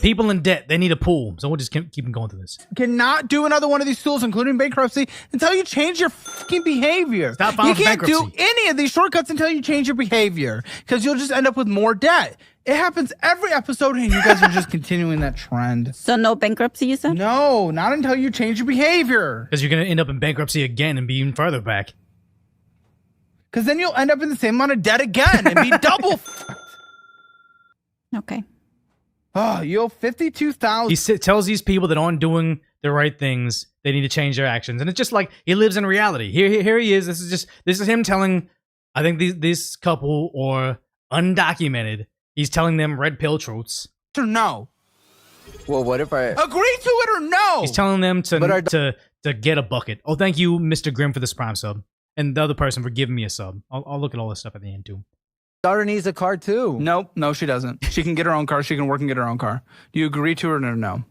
People in debt, they need a pool. So we'll just keep going through this. Cannot do another one of these tools, including bankruptcy, until you change your fucking behavior. Stop filing You can't for do bankruptcy. any of these shortcuts until you change your behavior, because you'll just end up with more debt. It happens every episode, and you guys are just continuing that trend. So no bankruptcy, you said? No, not until you change your behavior. Because you're going to end up in bankruptcy again and be even further back. Because then you'll end up in the same amount of debt again and be double Okay. Oh, you owe $52,000. He tells these people that aren't doing the right things, they need to change their actions. And it's just like, he lives in reality. Here he is. This is him telling, I think this couple are undocumented. He's telling them red pill truths. Or no. Well, what if I agree to it or no? He's telling them to get a bucket. Oh, thank you, Mr. Grimm, for this Prime sub. And the other person for giving me a sub. I'll look at all this stuff at the end, too. daughter needs a car too? Nope, no, she doesn't. She can get her own car. She can work and get her own car. Do you agree to it or no?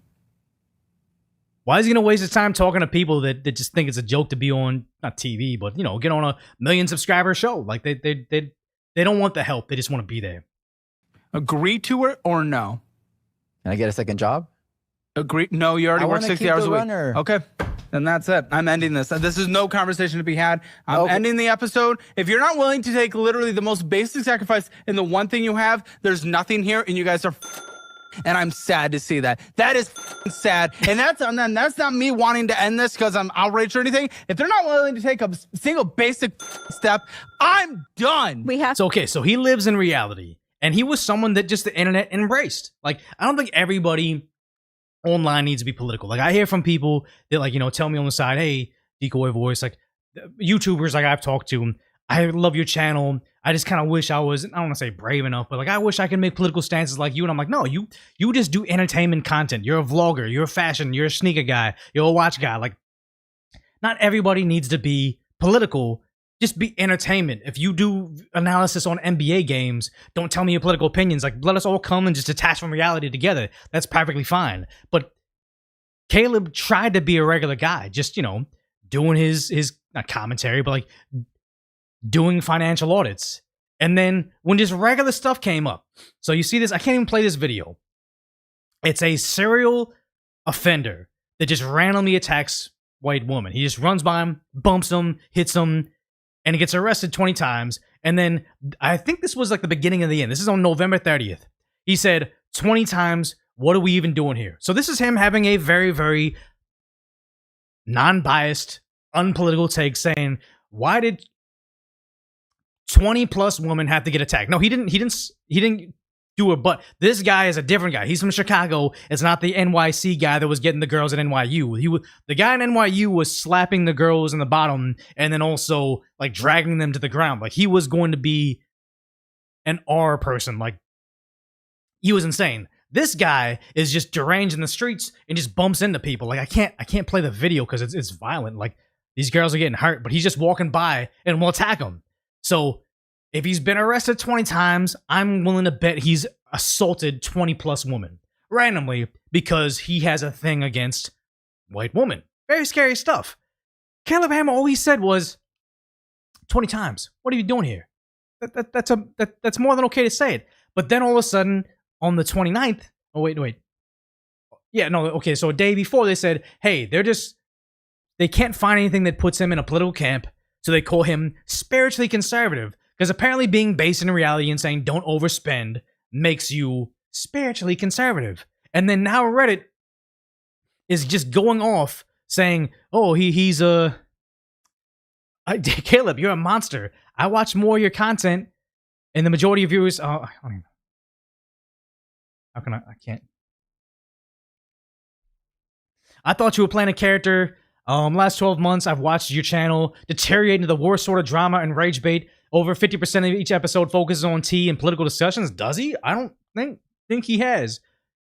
Why is he going to waste his time talking to people that just think it's a joke to be on, not TV, but, you know, get on a 1 million subscriber show? Like, they don't want the help. They just want to be there. Agree to it or no? Can I get a second job? Agree. No, you already work 60 hours a week. Runner. Okay. Then that's it. I'm ending this. This is no conversation to be had. I'm ending the episode. If you're not willing to take literally the most basic sacrifice in the one thing you have, there's nothing here, and you guys are and I'm sad to see that. That is sad. And that's not me wanting to end this because I'm outraged or anything. If they're not willing to take a single basic step, I'm done. So he lives in reality, and he was someone that just the internet embraced. Like, I don't think everybody online needs to be political. Like, I hear from people that, like, you know, tell me on the side, hey, Decoy Voice, like, YouTubers like I've talked to, I love your channel. I just kind of wish I was, I don't want to say brave enough, but like, I wish I could make political stances like you. And I'm like, no, you just do entertainment content. You're a vlogger, you're a fashion, you're a sneaker guy, you're a watch guy. Like, not everybody needs to be political. Just be entertainment. If you do analysis on NBA games, don't tell me your political opinions. Like, let us all come and just detach from reality together. That's perfectly fine. But Caleb tried to be a regular guy, just, doing his not commentary, but like doing financial audits. And then when just regular stuff came up, so you see this, I can't even play this video. It's a serial offender that just randomly attacks white woman. He just runs by him, bumps him, hits him, and he gets arrested 20 times. And then I think this was like the beginning of the end. This is on November 30th. He said 20 times, what are we even doing here? So this is him having a very, very non-biased, unpolitical take saying, why did 20 plus women have to get attacked? No, he didn't do it, but this guy is a different guy. He's from Chicago. It's not the NYC guy that was getting the girls at NYU. The guy in NYU was slapping the girls in the bottom and then also like dragging them to the ground. Like he was going to be an R person. Like he was insane. This guy is just deranged in the streets and just bumps into people. Like I can't play the video because it's violent. Like these girls are getting hurt, but he's just walking by and will attack them. So if he's been arrested 20 times, I'm willing to bet he's assaulted 20 plus women randomly because he has a thing against white women. Very scary stuff. Caleb Hammer, all he said was 20 times. What are you doing here? That's more than okay to say it. But then all of a sudden on the 29th, oh wait. Yeah, no, okay, so a day before they said, hey, they can't find anything that puts him in a political camp, so they call him spiritually conservative. Because apparently being based in reality and saying don't overspend makes you spiritually conservative. And then now Reddit is just going off saying, oh, he's Caleb, you're a monster. I watch more of your content and the majority of viewers, I don't even, how can I can't. I thought you were playing a character. Last 12 months, I've watched your channel deteriorate into the worst sort of drama and rage bait. Over 50% of each episode focuses on tea and political discussions. Does he? I don't think he has.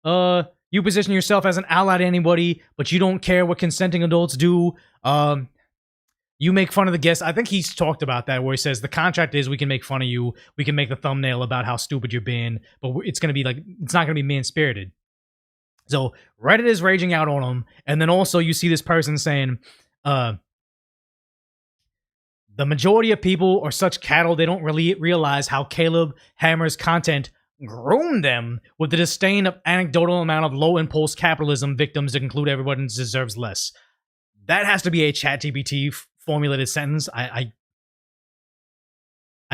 You position yourself as an ally to anybody, but you don't care what consenting adults do. You make fun of the guests. I think he's talked about that, where he says the contract is we can make fun of you, we can make the thumbnail about how stupid you're being, but it's gonna be like it's not gonna be mean-spirited. So Reddit is raging out on him, and then also you see this person saying, the majority of people are such cattle, they don't really realize how Caleb Hammer's content groomed them with the disdain of anecdotal amount of low-impulse capitalism victims that conclude everyone deserves less. That has to be a ChatGPT formulated sentence. I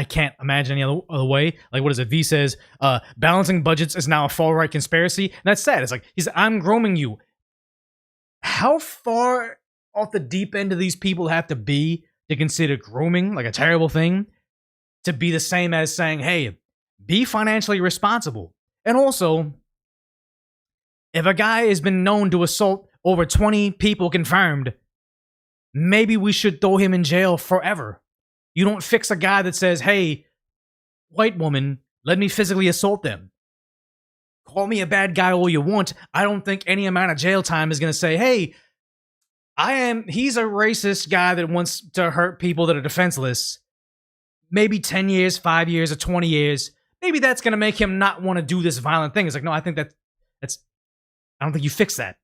can't imagine any other way. Like, what is it? V says, balancing budgets is now a far-right conspiracy. And that's sad. It's like, I'm grooming you. How far off the deep end do these people have to be to consider grooming like a terrible thing to be the same as saying, hey, be financially responsible? And also, if a guy has been known to assault over 20 people confirmed, maybe we should throw him in jail forever. You don't fix a guy that says, hey, white woman, let me physically assault them. Call me a bad guy all you want. I don't think any amount of jail time is going to say, hey, he's a racist guy that wants to hurt people that are defenseless. Maybe 10 years, 5 years, or 20 years. Maybe that's going to make him not want to do this violent thing. It's like, no, I think I don't think you fix that.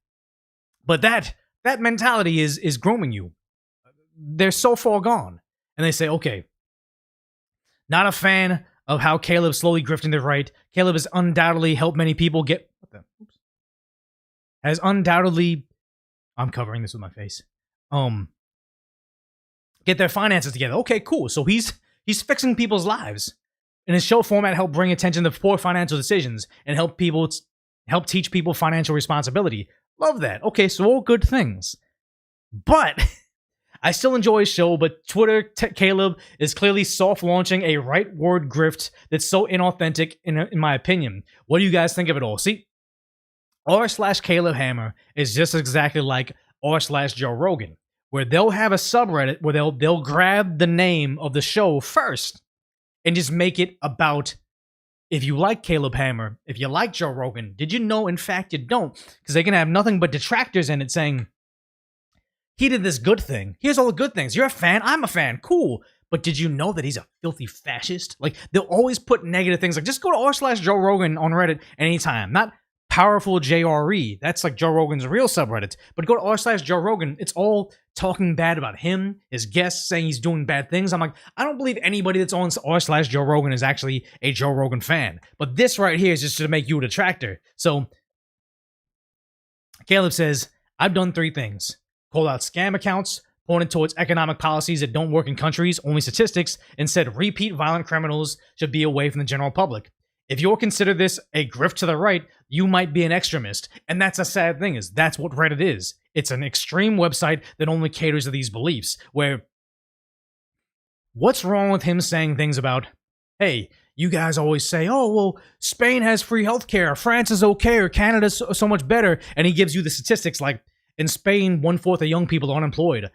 But that mentality is grooming you. They're so far gone. And they say, okay, not a fan of how Caleb slowly grifting the right. Caleb has undoubtedly helped many people get... Has undoubtedly... I'm covering this with my face. Get their finances together. Okay, cool. So he's fixing people's lives. And his show format helped bring attention to poor financial decisions and help teach people financial responsibility. Love that. Okay, so all good things. But I still enjoy his show, but Twitter Caleb is clearly soft launching a right word grift that's so inauthentic in my opinion. What do you guys think of it all? See, r/Caleb Hammer is just exactly like r/Joe Rogan, where they'll have a subreddit where they'll grab the name of the show first and just make it about, if you like Caleb Hammer, if you like Joe Rogan, did you know in fact you don't? Because they can have nothing but detractors in it saying, he did this good thing. Here's all the good things. You're a fan. I'm a fan. Cool. But did you know that he's a filthy fascist? Like, they'll always put negative things. Like, just go to r/Joe Rogan on Reddit anytime. Not powerful JRE. That's like Joe Rogan's real subreddit. But go to r/Joe Rogan. It's all talking bad about him, his guests, saying he's doing bad things. I'm like, I don't believe anybody that's on r/Joe Rogan is actually a Joe Rogan fan. But this right here is just to make you a detractor. So Caleb says, I've done 3 things. Called out scam accounts, pointed towards economic policies that don't work in countries, only statistics, and said repeat violent criminals should be away from the general public. If you'll consider this a grift to the right, you might be an extremist. And that's a sad thing, is that's what Reddit is. It's an extreme website that only caters to these beliefs, where what's wrong with him saying things about, hey, you guys always say, oh, well, Spain has free healthcare, France is okay, or Canada's so much better, and he gives you the statistics like, in Spain, 1/4 of young people are unemployed.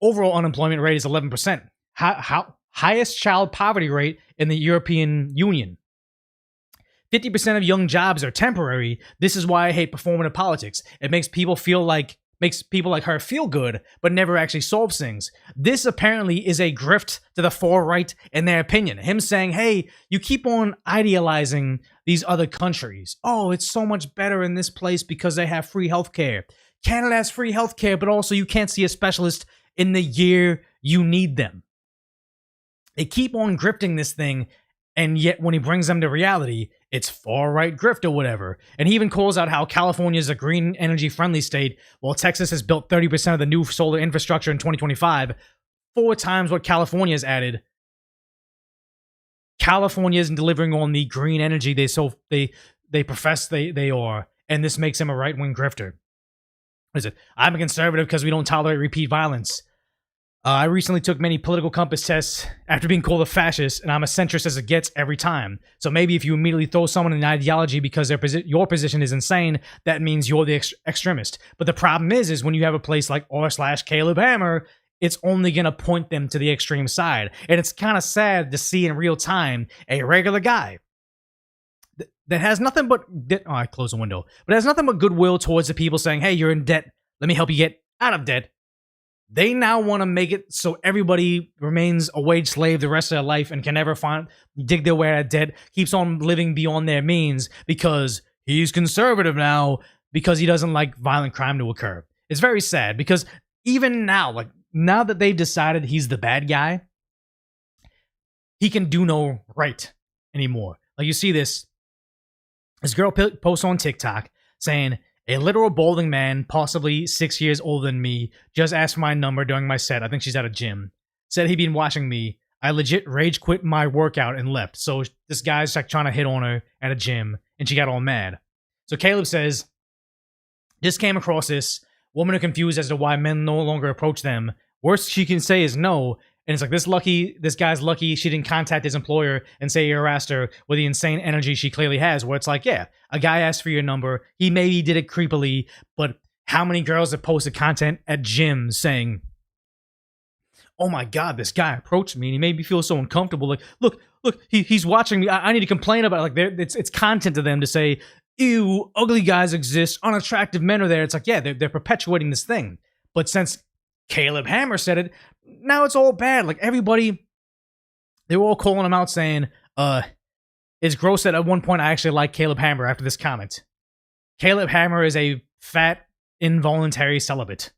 Overall unemployment rate is 11%. Highest child poverty rate in the European Union. 50% of young jobs are temporary. This is why I hate performative politics. It makes people like her feel good, but never actually solves things. This apparently is a grift to the far right in their opinion. Him saying, hey, you keep on idealizing these other countries. Oh, it's so much better in this place because they have free healthcare. Canada has free healthcare, but also you can't see a specialist in the year you need them. They keep on grifting this thing, and yet when he brings them to reality, it's far-right grift or whatever. And he even calls out how California is a green energy-friendly state, while Texas has built 30% of the new solar infrastructure in 2025, 4 times what California has added. California isn't delivering on the green energy they profess they are, and this makes him a right-wing grifter. What is it? I'm a conservative because we don't tolerate repeat violence. I recently took many political compass tests after being called a fascist, and I'm a centrist as it gets every time. So maybe if you immediately throw someone an ideology because your position is insane, that means you're the extremist. But the problem is when you have a place like r/Caleb Hammer, it's only going to point them to the extreme side. And it's kind of sad to see in real time a regular guy that has nothing but... I closed the window. But has nothing but goodwill towards the people saying, hey, you're in debt. Let me help you get out of debt. They now want to make it so everybody remains a wage slave the rest of their life and can never dig their way out of debt, keeps on living beyond their means because he's conservative now, because he doesn't like violent crime to occur. It's very sad because even now, now that they've decided he's the bad guy, he can do no right anymore. Like you see this girl posts on TikTok saying, a literal balding man, possibly 6 years older than me, just asked for my number during my set. I think she's at a gym. Said he'd been watching me. I legit rage quit my workout and left. So this guy's like trying to hit on her at a gym, and she got all mad. So Caleb says, just came across this. Women are confused as to why men no longer approach them. Worst she can say is no. And it's like, this guy's lucky she didn't contact his employer and say he harassed her with the insane energy she clearly has, where it's like, yeah, a guy asked for your number. He maybe did it creepily, but how many girls have posted content at gyms saying, oh my God, this guy approached me and he made me feel so uncomfortable. Like, look, he's watching me. I need to complain about it. Like, it's content to them to say, ew, ugly guys exist, unattractive men are there. It's like, yeah, they're perpetuating this thing. But since Caleb Hammer said it, now it's all bad. Like everybody, they were all calling him out saying, it's gross that at one point I actually like Caleb Hammer after this comment. Caleb Hammer is a fat, involuntary celibate.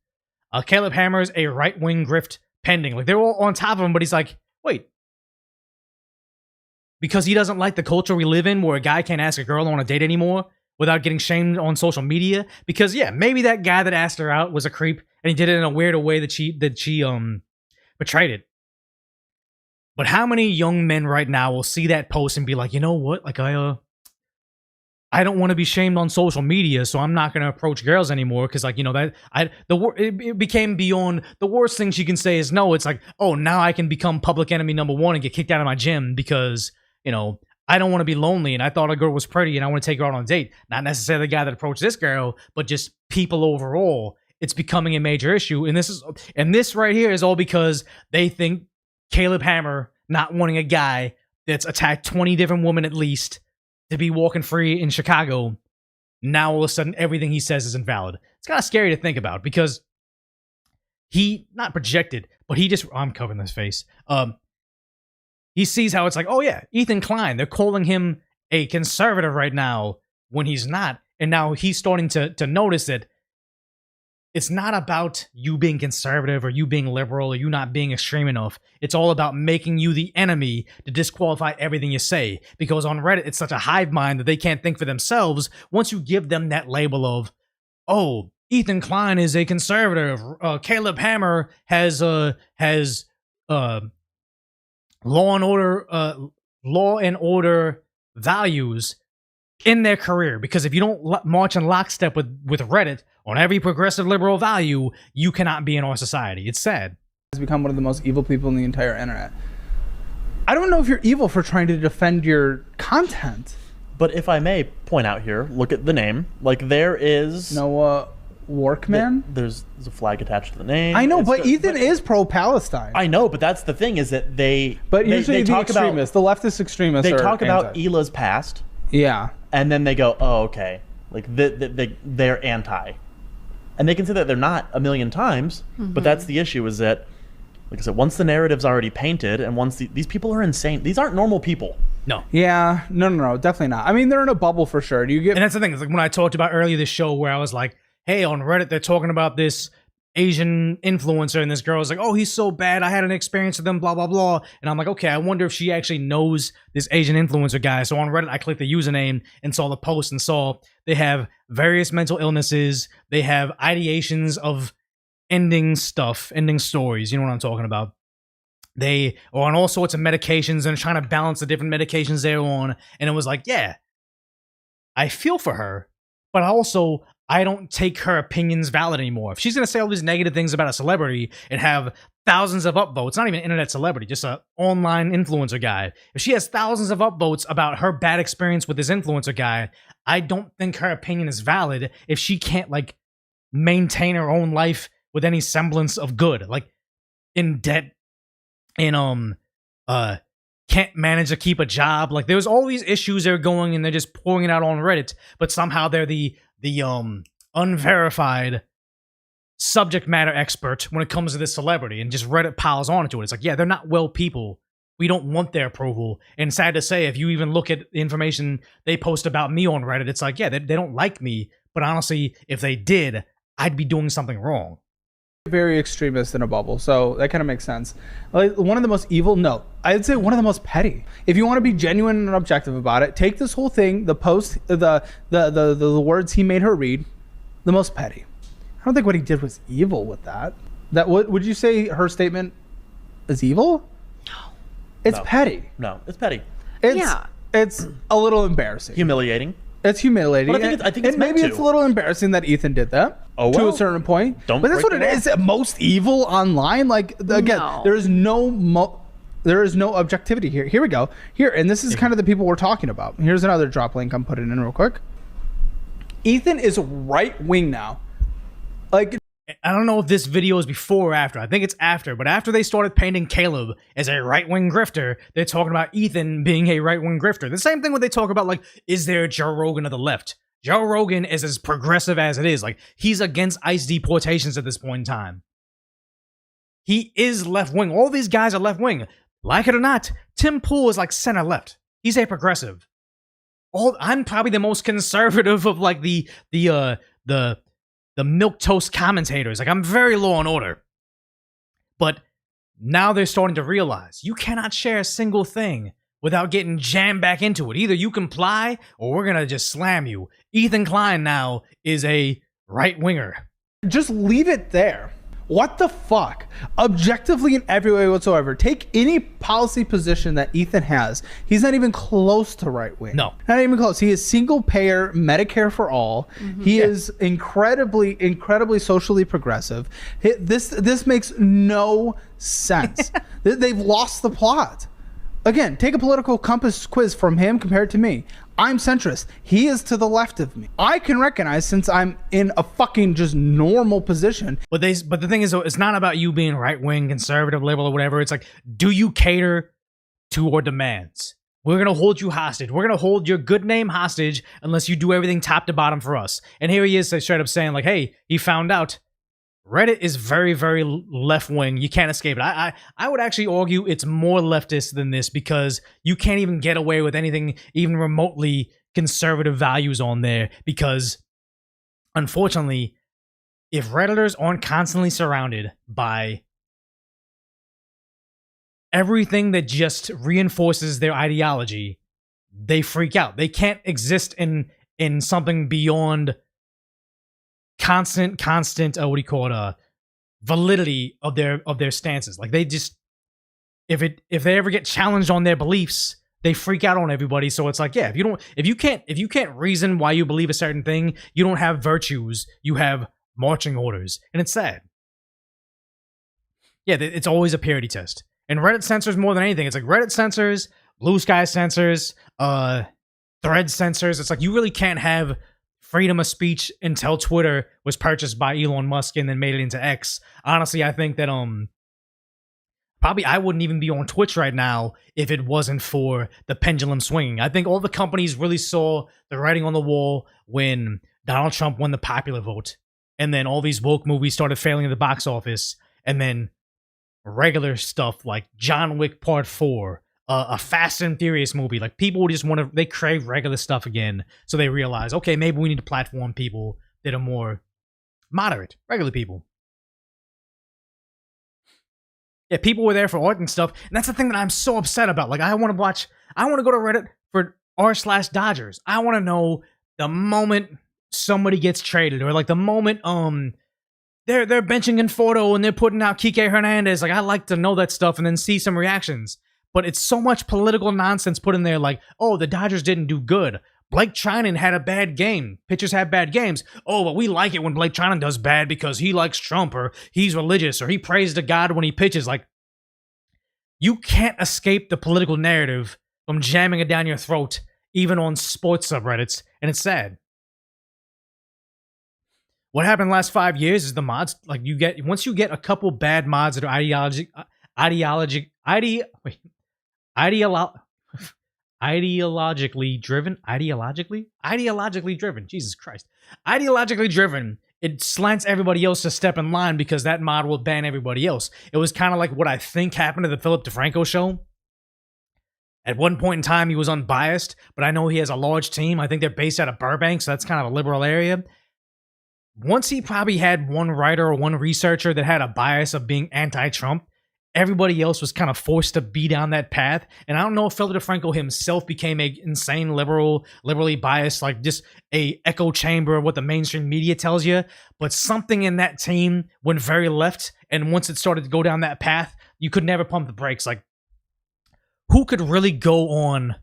Caleb Hammer is a right-wing grift pending. Like they're all on top of him, but he's like, wait. Because he doesn't like the culture we live in where a guy can't ask a girl on a date anymore without getting shamed on social media. Because yeah, maybe that guy that asked her out was a creep and he did it in a weird way that she betrayed it. But how many young men right now will see that post and be like, you know what? Like I don't want to be shamed on social media, so I'm not going to approach girls anymore because, like, you know, it became beyond the worst thing she can say is no. It's like, oh, now I can become public enemy number 1 and get kicked out of my gym because, you know, I don't want to be lonely and I thought a girl was pretty and I want to take her out on a date. Not necessarily the guy that approached this girl, but just people overall. It's becoming a major issue, and this right here is all because they think Caleb Hammer not wanting a guy that's attacked 20 different women at least to be walking free in Chicago. Now all of a sudden everything he says is invalid. It's kind of scary to think about because he not projected, but he just I'm covering his face. He sees how it's like, oh yeah, Ethan Klein. They're calling him a conservative right now when he's not. And now he's starting to notice that it's not about you being conservative or you being liberal or you not being extreme enough. It's all about making you the enemy to disqualify everything you say. Because on Reddit, it's such a hive mind that they can't think for themselves once you give them that label of, oh, Ethan Klein is a conservative. Caleb Hammer has law and order values in their career. Because if you don't march in lockstep with Reddit on every progressive liberal value, you cannot be in our society. It's sad. Has become one of the most evil people in the entire internet. I don't know if you're evil for trying to defend your content. But if I may point out here, look at the name. Like, there is Noah Workman. There's a flag attached to the name. I know, but Ethan is pro-Palestine. I know, but that's the thing, is that they. But usually they the talk extremists, the leftist extremists, They are talk about anti. Hila's past. Yeah. And then they go, oh, okay, like they're anti, and they can say that they're not a million times. But that's the issue, is that, like I said, once the narrative's already painted, and once these people are insane, these aren't normal people. No. Yeah, no, definitely not. I mean, they're in a bubble for sure. Do you get? And that's the thing. It's like when I talked about earlier this show where I was like, hey, on Reddit, they're talking about this Asian influencer, and this girl was like, oh, he's so bad. I had an experience with him, blah, blah, blah. And I'm like, okay, I wonder if she actually knows this Asian influencer guy. So on Reddit, I clicked the username and saw the post and saw they have various mental illnesses. They have ideations of ending stuff, ending stories. You know what I'm talking about? They are on all sorts of medications and trying to balance the different medications they're on. And it was like, yeah, I feel for her, but also I don't take her opinions valid anymore. If she's going to say all these negative things about a celebrity and have thousands of upvotes, not even an internet celebrity, just an online influencer guy. If she has thousands of upvotes about her bad experience with this influencer guy, I don't think her opinion is valid if she can't, like, maintain her own life with any semblance of good. Like, in debt, and can't manage to keep a job. Like, there's all these issues they're going and they're just pouring it out on Reddit, but somehow they're the unverified subject matter expert when it comes to this celebrity, and just Reddit piles onto it. It's like, yeah, they're not well people. We don't want their approval. And sad to say, if you even look at the information they post about me on Reddit, it's like, yeah, they don't like me, but honestly, if they did, I'd be doing something wrong. Very extremist in a bubble, so that kind of makes sense. Like, one of the most evil, no, I'd say one of the most petty. If you want to be genuine and objective about it, take this whole thing, the post, the words he made her read, the most petty. I don't think what he did was evil with that. That would you say her statement is evil? No, it's petty. No, it's petty. It's a little embarrassing, humiliating. It's humiliating. But I think it's meant maybe to. it's a little embarrassing that Ethan did that. Oh, to well, a certain point. don't But that's break what the it law. is. Most evil online. Like, again, No. there is no objectivity here. Here we go. Here, and this is kind of the people we're talking about. Here's another drop link. I'm putting in real quick. Ethan is right wing now. Like, I don't know if this video is before or after. I think it's after. But after they started painting Caleb as a right-wing grifter, they're talking about Ethan being a right-wing grifter. The same thing when they talk about, like, is there Joe Rogan of the left? Joe Rogan is as progressive as it is. Like, he's against ICE deportations at this point in time. He is left-wing. All these guys are left-wing. Like it or not, Tim Pool is like center-left. He's a progressive. I'm probably the most conservative of, like, the milquetoast commentators. Like, I'm very law and order. But now they're starting to realize you cannot share a single thing without getting jammed back into it. Either you comply or we're going to just slam you. Ethan Klein now is a right-winger. just leave it there. What the fuck? Objectively, in every way whatsoever, take any policy position that Ethan has. He's not even close to right wing. No. Not even close. He is single payer, Medicare for all. He is incredibly socially progressive. This makes no sense. They've lost the plot. Again, take a political compass quiz from him compared to me. I'm centrist. He is to the left of me. I can recognize, since I'm in a fucking just normal position. But the thing is, though, it's not about you being right-wing, conservative, liberal, or whatever. It's like, do you cater to our demands? We're going to hold you hostage. We're going to hold your good name hostage unless you do everything top to bottom for us. And here he is straight up saying, like, hey, he found out Reddit is very, very left wing. You can't escape it. I would actually argue it's more leftist than this because you can't even get away with anything even remotely conservative values on there because, unfortunately, if Redditors aren't constantly surrounded by everything that just reinforces their ideology, they freak out. They can't exist in something beyond constant what do you call it, validity of their stances. Like they just if they ever get challenged on their beliefs, they freak out on everybody. So it's like, yeah, if you can't reason why you believe a certain thing, you don't have virtues, you have marching orders. And it's sad. Yeah, it's always a parity test. And Reddit censors more than anything. It's like Reddit censors, Blue Sky censors, Thread censors. It's like you really can't have freedom of speech until Twitter was purchased by Elon Musk and then made it into X. Honestly, I think that probably I wouldn't even be on Twitch right now if it wasn't for the pendulum swinging. I think all the companies really saw the writing on the wall when Donald Trump won the popular vote, and then all these woke movies started failing at the box office, and then regular stuff like John Wick Part 4, a Fast and Furious movie. Like people just they crave regular stuff again. So they realize, okay, maybe we need to platform people that are more moderate, regular people. Yeah, people were there for art and stuff. And that's the thing that I'm so upset about. Like I want to go to Reddit for r/Dodgers. I want to know the moment somebody gets traded, or like the moment they're benching Conforto and they're putting out Kike Hernandez. Like I like to know that stuff and then see some reactions. But it's so much political nonsense put in there, like, oh, the Dodgers didn't do good. Blake Trinan had a bad game. Pitchers have bad games. Oh, but we like it when Blake Trinan does bad because he likes Trump, or he's religious, or he prays to God when he pitches. Like, you can't escape the political narrative from jamming it down your throat, even on sports subreddits, and it's sad. What happened the last 5 years is the mods, like once you get a couple bad mods that are ideologically driven. Jesus Christ. Ideologically driven. It slants everybody else to step in line because that mod will ban everybody else. It was kind of like what I think happened to the Philip DeFranco show. At one point in time, he was unbiased, but I know he has a large team. I think they're based out of Burbank, so that's kind of a liberal area. Once he probably had one writer or one researcher that had a bias of being anti-Trump, everybody else was kind of forced to be down that path. And I don't know if Philip DeFranco himself became a insane liberally biased, like just a echo chamber of what the mainstream media tells you. But something in that team went very left. And once it started to go down that path, you could never pump the brakes. Like, who could really go on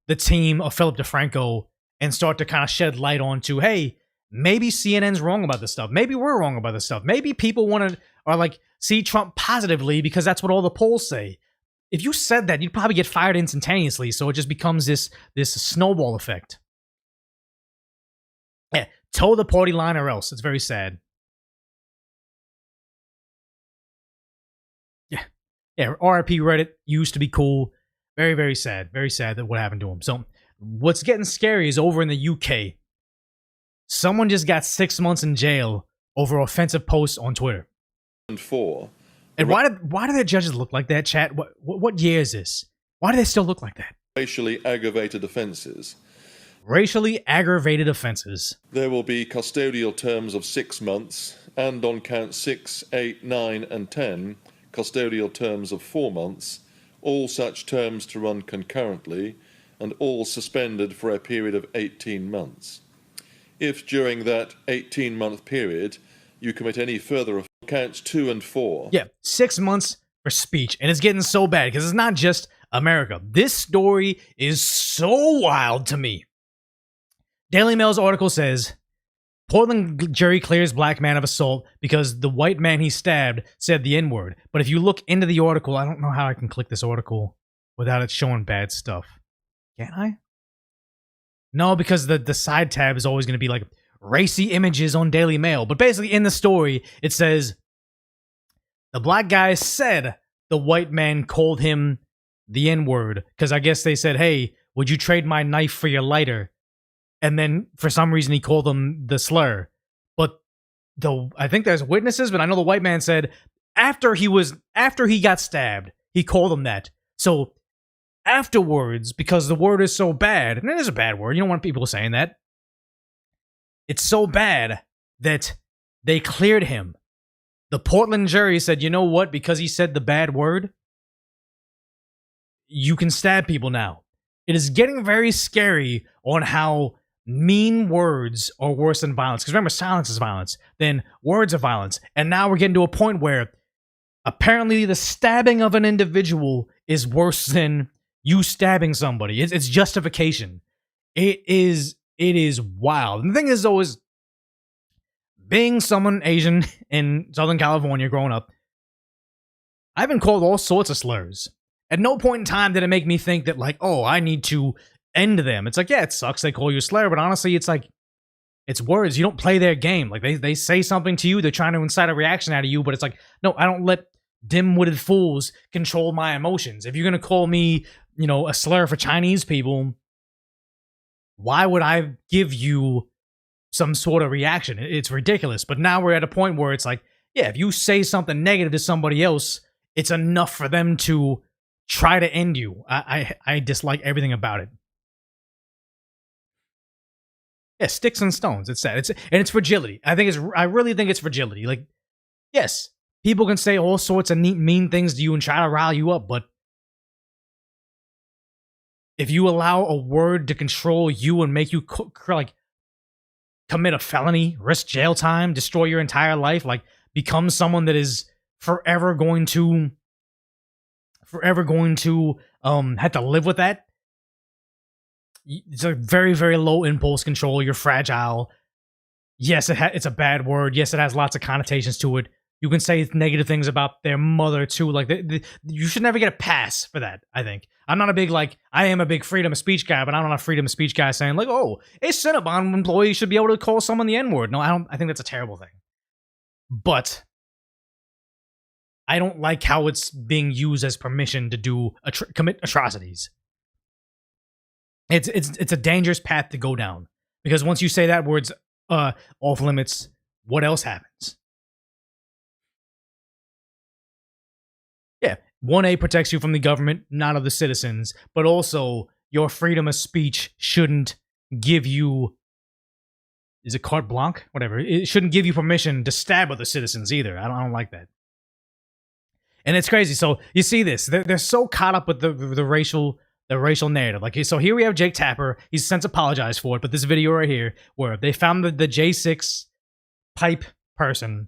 the team of Philip DeFranco and start to kind of shed light onto, hey, maybe CNN's wrong about this stuff. Maybe we're wrong about this stuff. Maybe people see Trump positively because that's what all the polls say. If you said that, you'd probably get fired instantaneously. So it just becomes this snowball effect. Yeah, toe the party line or else. It's very sad. Yeah, RIP Reddit used to be cool. Very, very sad. Very sad that what happened to him. So what's getting scary is over in the UK. Someone just got 6 months in jail over offensive posts on Twitter. And why do their judges look like that, chat? What year is this? Why do they still look like that? Racially aggravated offences. Racially aggravated offences. There will be custodial terms of 6 months, and on count 6, 8, 9, and 10, custodial terms of 4 months, all such terms to run concurrently, and all suspended for a period of 18 months. If during that 18-month period you commit any further counts 2 and 4. Yeah, 6 months for speech. And it's getting so bad because it's not just America. This story is so wild to me. Daily Mail's article says, Portland jury clears black man of assault because the white man he stabbed said the N-word. But if you look into the article, I don't know how I can click this article without it showing bad stuff. Can I? No, because the side tab is always going to be like racy images on Daily Mail. But basically in the story, it says the black guy said the white man called him the N-word because I guess they said, hey, would you trade my knife for your lighter? And then for some reason he called him the slur. But I think there's witnesses, but I know the white man said after he got stabbed, he called him that. So afterwards, because the word is so bad, and it is a bad word, you don't want people saying that. It's so bad that they cleared him. The Portland jury said, you know what? Because he said the bad word, you can stab people now. It is getting very scary on how mean words are worse than violence. Because remember, silence is violence. Then words are violence. And now we're getting to a point where apparently the stabbing of an individual is worse than you stabbing somebody. It's justification. It is wild. And the thing is, though, is being someone Asian in Southern California growing up, I've been called all sorts of slurs. At no point in time did it make me think that, like, oh, I need to end them. It's like, yeah, it sucks they call you a slur, but honestly, it's like, it's words. You don't play their game. Like, they say something to you, they're trying to incite a reaction out of you, but it's like, no, I don't let dim-witted fools control my emotions. If you're going to call me, you know, a slur for Chinese people, why would I give you some sort of reaction? It's ridiculous. But now we're at a point where it's like, yeah, if you say something negative to somebody else, it's enough for them to try to end you. I dislike everything about it. Yeah, sticks and stones. It's sad. It's fragility. I really think it's fragility. Like, yes, people can say all sorts of mean things to you and try to rile you up, but if you allow a word to control you and make you like commit a felony, risk jail time, destroy your entire life, like become someone that is forever going to have to live with that. It's a very, very low impulse control. You're fragile. Yes, it's a bad word. Yes, it has lots of connotations to it. You can say negative things about their mother too. Like you should never get a pass for that. I think I'm not a big I am a big freedom of speech guy, but I'm not a freedom of speech guy saying like, oh, a Cinnabon employee should be able to call someone the N-word. No, I don't. I think that's a terrible thing. But I don't like how it's being used as permission to commit atrocities. It's a dangerous path to go down, because once you say that word's off limits, what else happens? Yeah, 1A protects you from the government, not of the citizens, but also your freedom of speech shouldn't give you, is it carte blanche? Whatever. It shouldn't give you permission to stab other citizens either. I don't like that. And it's crazy. So you see this. They're so caught up with the racial narrative. Like, so here we have Jake Tapper. He's since apologized for it, but this video right here, where they found the J6 pipe person.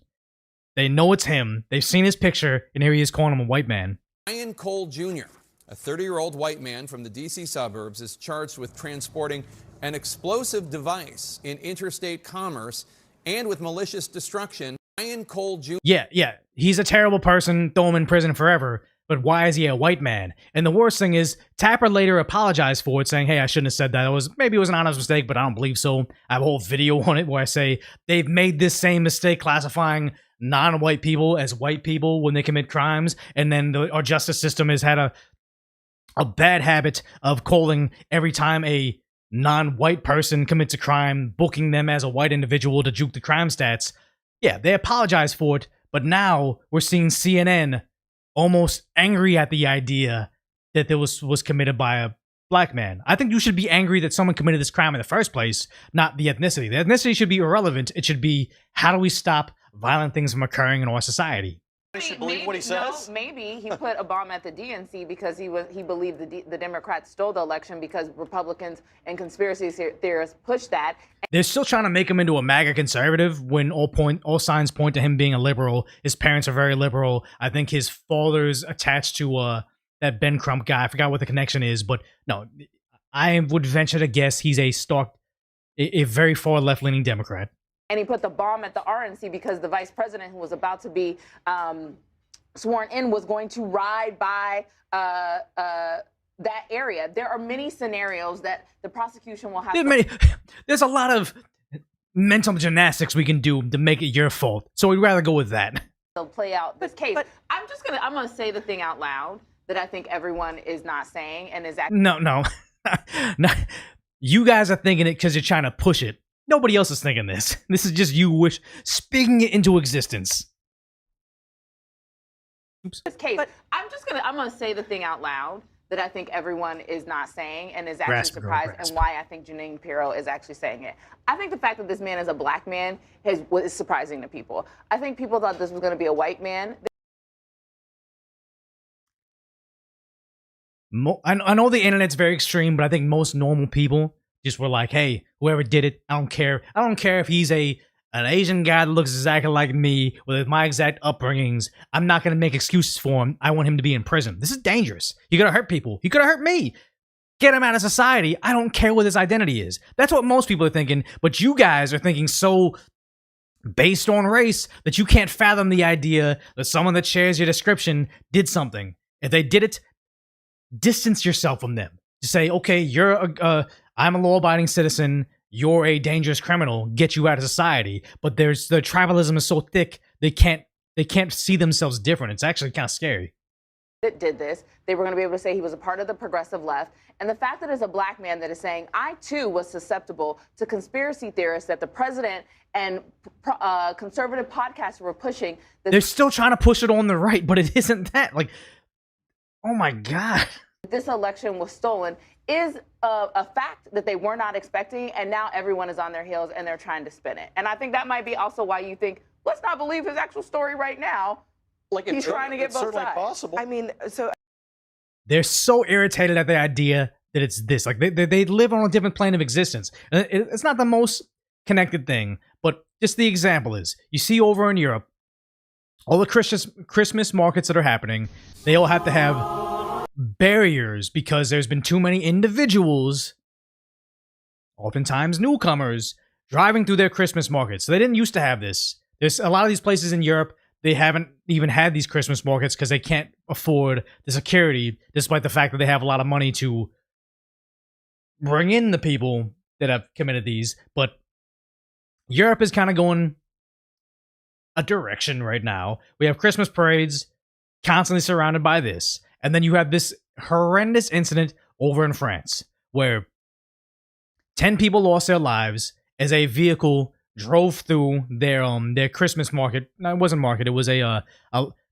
They know it's him. They've seen his picture, and here he is calling him a white man. Ryan Cole Jr., a 30-year-old white man from the D.C. suburbs, is charged with transporting an explosive device in interstate commerce and with malicious destruction. Ryan Cole Jr. Yeah. He's a terrible person. Throw him in prison forever. But why is he a white man? And the worst thing is, Tapper later apologized for it, saying, hey, I shouldn't have said that. Maybe it was an honest mistake, but I don't believe so. I have a whole video on it where I say they've made this same mistake classifying non-white people as white people when they commit crimes. And then our justice system has had a bad habit of calling every time a non-white person commits a crime, booking them as a white individual to juke the crime stats. Yeah, they apologized for it, but now we're seeing CNN almost angry at the idea that there was committed by a black man. I think you should be angry that someone committed this crime in the first place, not the ethnicity. The ethnicity should be irrelevant. It should be, how do we stop violent things from occurring in our society? I should believe what he says. No, maybe he put a bomb at the DNC because he believed the Democrats stole the election because Republicans and conspiracy theorists pushed that. They're still trying to make him into a MAGA conservative when all signs point to him being a liberal. His parents are very liberal. I think his father's attached to that Ben Crump guy. I forgot what the connection is, but no, I would venture to guess he's a very far left-leaning Democrat. And he put the bomb at the RNC because the vice president, who was about to be sworn in, was going to ride by that area. There are many scenarios that the prosecution will have. There's a lot of mental gymnastics we can do to make it your fault. So we'd rather go with that. They'll play out this case. But I'm gonna say the thing out loud that I think everyone is not saying and is actually no. You guys are thinking it because you're trying to push it. Nobody else is thinking this. This is just you speaking it into existence. This case, but I'm gonna say the thing out loud that I think everyone is not saying and is actually surprised, and why I think Jeanine Pirro is actually saying it. I think the fact that this man is a black man is surprising to people. I think people thought this was going to be a white man. I know the internet's very extreme, but I think most normal people just were like, hey, whoever did it, I don't care. I don't care if he's an Asian guy that looks exactly like me with my exact upbringings. I'm not going to make excuses for him. I want him to be in prison. This is dangerous. You're going to hurt people. You're going to hurt me. Get him out of society. I don't care what his identity is. That's what most people are thinking, but you guys are thinking so based on race that you can't fathom the idea that someone that shares your description did something. If they did it, distance yourself from them. Just say, okay, I'm a law-abiding citizen. You're a dangerous criminal. Get you out of society. But the tribalism is so thick they can't see themselves different. It's actually kind of scary. That did this, they were going to be able to say he was a part of the progressive left. And the fact that it's a black man that is saying, I too was susceptible to conspiracy theorists that the president and conservative podcasters were pushing. They're still trying to push it on the right, but it isn't that. Like, oh my God. This election was stolen is a fact that they were not expecting. And now everyone is on their heels and they're trying to spin it. And I think that might be also why you think, let's not believe his actual story right now. Like he's trying to get both sides. Possible. I mean, so they're so irritated at the idea that it's this. Like they live on a different plane of existence. It's not the most connected thing, but just the example is you see over in Europe, all the Christmas markets that are happening, they all have to have barriers because there's been too many individuals, oftentimes newcomers, driving through their Christmas markets. So they didn't used to have this. There's a lot of these places in Europe. They haven't even had these Christmas markets because they can't afford the security, despite the fact that they have a lot of money to bring in the people that have committed these. But Europe is kind of going a direction right now. We have Christmas parades constantly surrounded by this. And then you have this horrendous incident over in France where 10 people lost their lives as a vehicle drove through their Christmas market. No, it wasn't market. It was a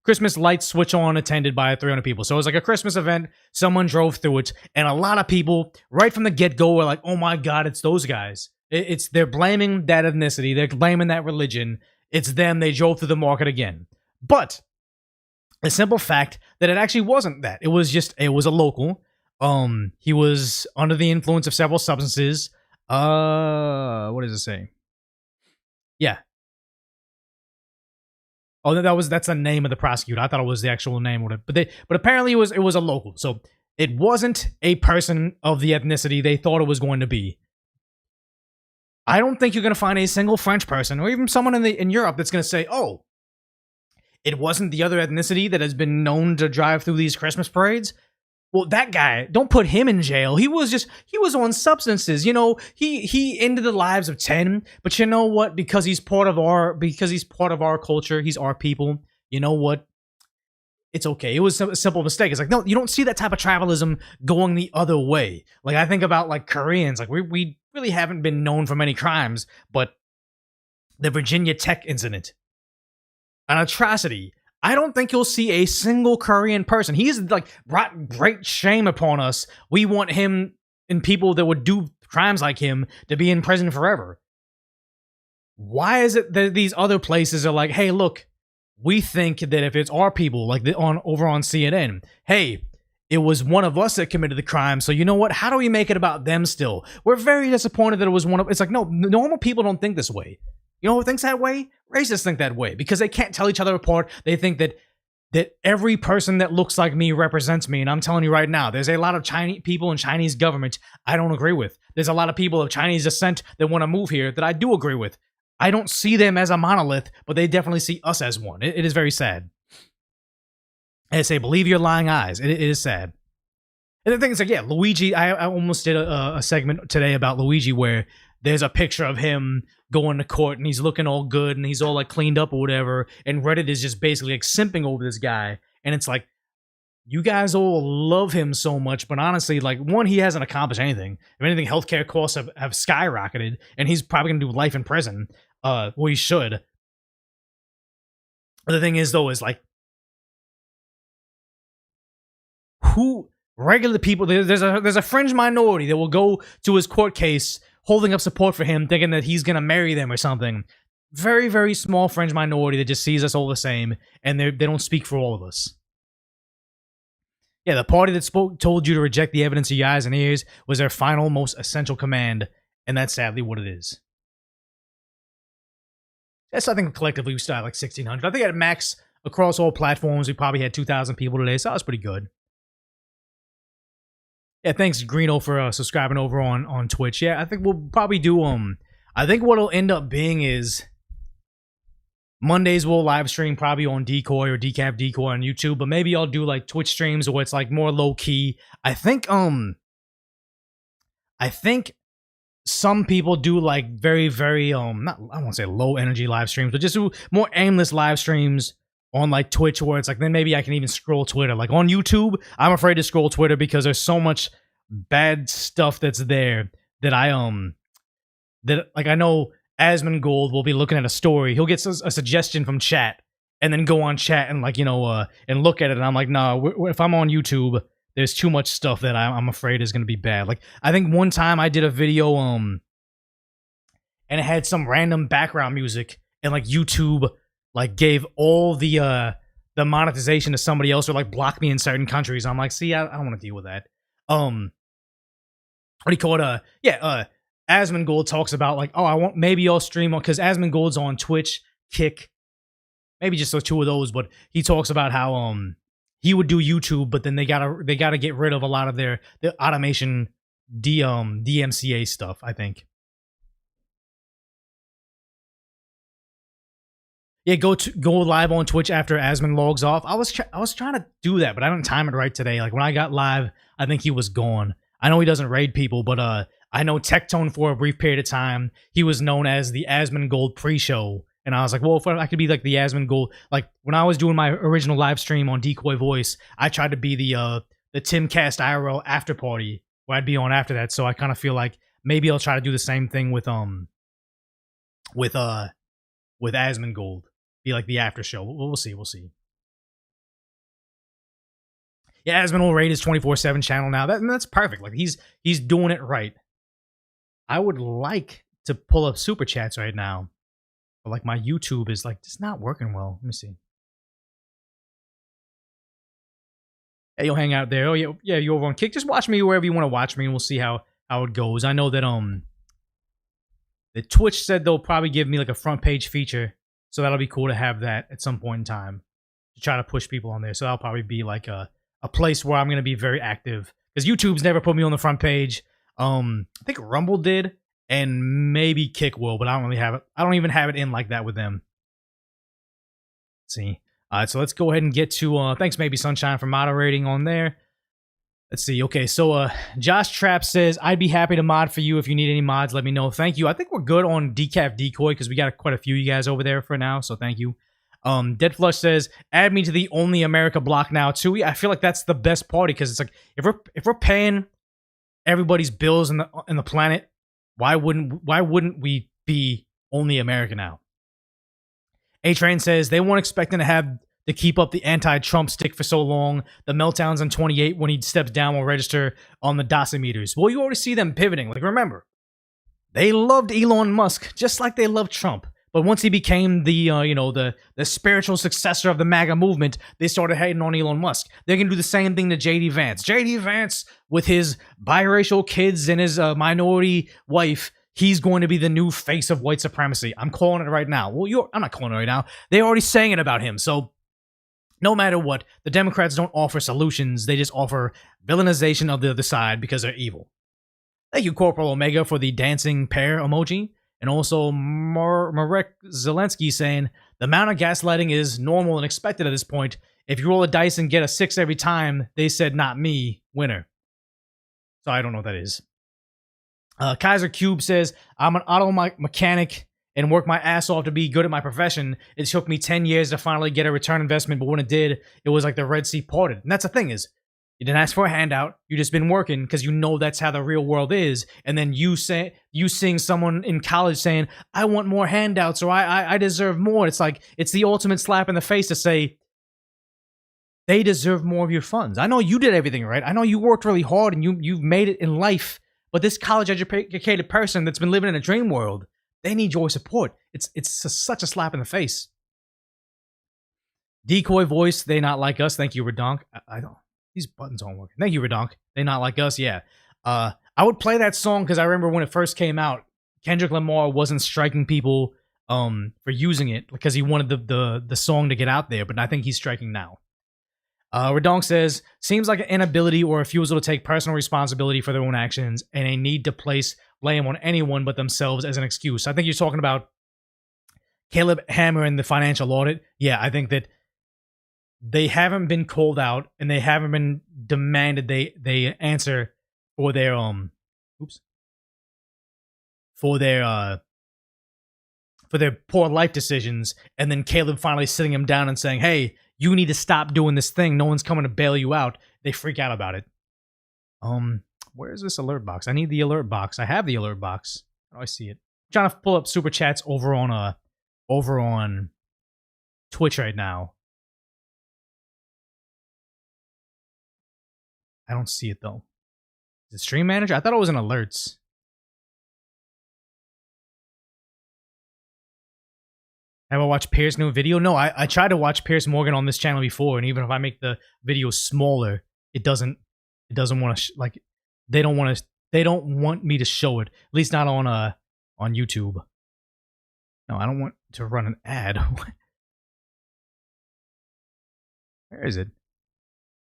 Christmas light switch on attended by 300 people. So it was like a Christmas event. Someone drove through it, and a lot of people right from the get-go were like, "Oh my God, it's those guys!" They're blaming that ethnicity. They're blaming that religion. It's them. They drove through the market again. But the simple fact that it actually wasn't that. It was a local. He was under the influence of several substances. What does it say? Yeah. Oh, that's the name of the prosecutor. I thought it was the actual name of it. But apparently it was a local. So it wasn't a person of the ethnicity they thought it was going to be. I don't think you're going to find a single French person or even someone in Europe that's going to say, "Oh, it wasn't the other ethnicity that has been known to drive through these Christmas parades." Well, that guy, don't put him in jail. He was on substances. You know, he ended the lives of 10, but you know what? Because he's part of our culture, he's our people. You know what? It's okay. It was a simple mistake. It's like, no, you don't see that type of tribalism going the other way. Like, I think about like Koreans, like we really haven't been known for many crimes, but the Virginia Tech incident, an atrocity. I don't think you'll see a single Korean person. He's like brought great shame upon us. We want him and people that would do crimes like him to be in prison forever. Why is it that these other places are like, hey, look, we think that if it's our people, like over on CNN, hey, it was one of us that committed the crime. So you know what? How do we make it about them still? We're very disappointed that it was one of. It's like, no, normal people don't think this way. You know who thinks that way? Racists think that way because they can't tell each other apart. They think that every person that looks like me represents me. And I'm telling you right now, there's a lot of Chinese people in Chinese government I don't agree with. There's a lot of people of Chinese descent that want to move here that I do agree with. I don't see them as a monolith, but they definitely see us as one. It is very sad. I say, believe your lying eyes. It is sad. And the thing is, like, yeah, Luigi, I almost did a segment today about Luigi where there's a picture of him going to court and he's looking all good and he's all like cleaned up or whatever. And Reddit is just basically like simping over this guy. And it's like, you guys all love him so much, but honestly, like, one, he hasn't accomplished anything. If anything, healthcare costs have skyrocketed, and he's probably gonna do life in prison. Well, he should. The thing is, though, is like, who regular people? There's a fringe minority that will go to his court case holding up support for him, thinking that he's gonna marry them or something. Very, very small fringe minority that just sees us all the same, and they don't speak for all of us. Yeah, the party that told you to reject the evidence of your eyes and ears was their final, most essential command, and that's sadly what it is. That's, I think, collectively we started like 1,600. I think at max across all platforms we probably had 2,000 people today, so that was pretty good. Yeah, thanks Greeno for subscribing over on Twitch. Yeah, I think we'll probably do I think what'll end up being is Mondays we'll live stream probably on Decoy or Decaf Decoy on YouTube, but maybe I'll do like Twitch streams where it's like more low key. I think some people do like very, very not, I won't say low energy live streams, but just do more aimless live streams on like Twitch where it's like then maybe I can even scroll Twitter. Like on YouTube, I'm afraid to scroll Twitter because there's so much bad stuff that's there that I know Asmongold will be looking at a story. He'll get a suggestion from chat and then go on chat and like, and look at it. And I'm like, no, if I'm on YouTube, there's too much stuff that I'm afraid is going to be bad. Like, I think one time I did a video, and it had some random background music and like YouTube like gave all the monetization to somebody else or like blocked me in certain countries. I'm like, see, I don't want to deal with that. What do you call it? Asmongold talks about like, oh, maybe I'll stream on, because Asmongold's on Twitch, Kick, maybe just those two of those, but he talks about how he would do YouTube, but then they gotta get rid of a lot of the automation DMCA stuff, I think. Yeah, go live on Twitch after Asmon logs off. I was trying to do that, but I didn't time it right today. Like when I got live, I think he was gone. I know he doesn't raid people, but I know Tectone for a brief period of time, he was known as the Asmongold pre-show. And I was like, well, if I could be like the Asmongold, like when I was doing my original live stream on Decoy Voice, I tried to be the Timcast IRL after party where I'd be on after that. So I kind of feel like maybe I'll try to do the same thing with Asmongold. Be like the after show. We'll see. Yeah, Asmon will rate his 24/7 channel now. That's perfect. Like he's doing it right. I would like to pull up super chats right now, but like my YouTube is like just not working well. Let me see. Hey, you'll hang out there. Oh yeah, you over on Kick. Just watch me wherever you want to watch me, and we'll see how it goes. I know that the Twitch said they'll probably give me like a front page feature, so that'll be cool to have that at some point in time to try to push people on there. So that'll probably be like a place where I'm gonna be very active, because YouTube's never put me on the front page. I think Rumble did, and maybe Kick will, but I don't really have it. I don't even have it in like that with them. Let's see. All right, so let's go ahead and get to thanks maybe Sunshine for moderating on there. Let's see. Okay, so Josh Trapp says, I'd be happy to mod for you. If you need any mods, let me know. Thank you. I think we're good on Decaf Decoy because we got quite a few of you guys over there for now, so thank you. Dead Flush says, add me to the Only America block now too. I feel like that's the best party, because it's like if we're paying everybody's bills in the planet, why wouldn't we be Only America now? A-Train says they weren't expecting to keep up the anti-Trump stick for so long. The meltdowns in 28 when he steps down will register on the dosimeters. Well, you already see them pivoting. Like, remember, they loved Elon Musk just like they loved Trump. But once he became the spiritual successor of the MAGA movement, they started hating on Elon Musk. They're going to do the same thing to J.D. Vance. J.D. Vance, with his biracial kids and his minority wife, he's going to be the new face of white supremacy. I'm calling it right now. Well, I'm not calling it right now. They're already saying it about him. So no matter what, the Democrats don't offer solutions. They just offer villainization of the other side because they're evil. Thank you, Corporal Omega, for the dancing pear emoji. And also Marek Zelensky saying, the amount of gaslighting is normal and expected at this point. If you roll a dice and get a 6 every time, they said, not me, winner. So I don't know what that is. Kaiser Cube says, I'm an auto mechanic and work my ass off to be good at my profession. It took me 10 years to finally get a return investment, but when it did, it was like the Red Sea parted. And that's the thing is, you didn't ask for a handout. You just been working because you know that's how the real world is. And then you seeing someone in college saying, I want more handouts, or I deserve more. It's like, it's the ultimate slap in the face to say, they deserve more of your funds. I know you did everything right. I know you worked really hard and you've made it in life. But this college-educated person that's been living in a dream world, they need your support. It's such a slap in the face. Decoy voice, they not like us. Thank you, Redonk. I don't. These buttons aren't working. Thank you, Redonk. They not like us. Yeah. I would play that song because I remember when it first came out, Kendrick Lamar wasn't striking people for using it because he wanted the song to get out there, but I think he's striking now. Redonk says, seems like an inability or refusal to take personal responsibility for their own actions and a need to place blame on anyone but themselves as an excuse. I think you're talking about Caleb Hammer and the financial audit. Yeah, I think that they haven't been called out and they haven't been demanded they answer for their for their poor life decisions, and then Caleb finally sitting him down and saying, hey, you need to stop doing this thing. No one's coming to bail you out. They freak out about it. Where is this alert box? I need the alert box. I have the alert box. How do I see it? I'm trying to pull up super chats over on Twitch right now. I don't see it though. Is it Stream Manager? I thought it was in alerts. Have I watched Pierce' new video? No, I tried to watch Piers Morgan on this channel before, and even if I make the video smaller, it doesn't want to like they don't want me to show it. At least not on YouTube. No, I don't want to run an ad. Where is it?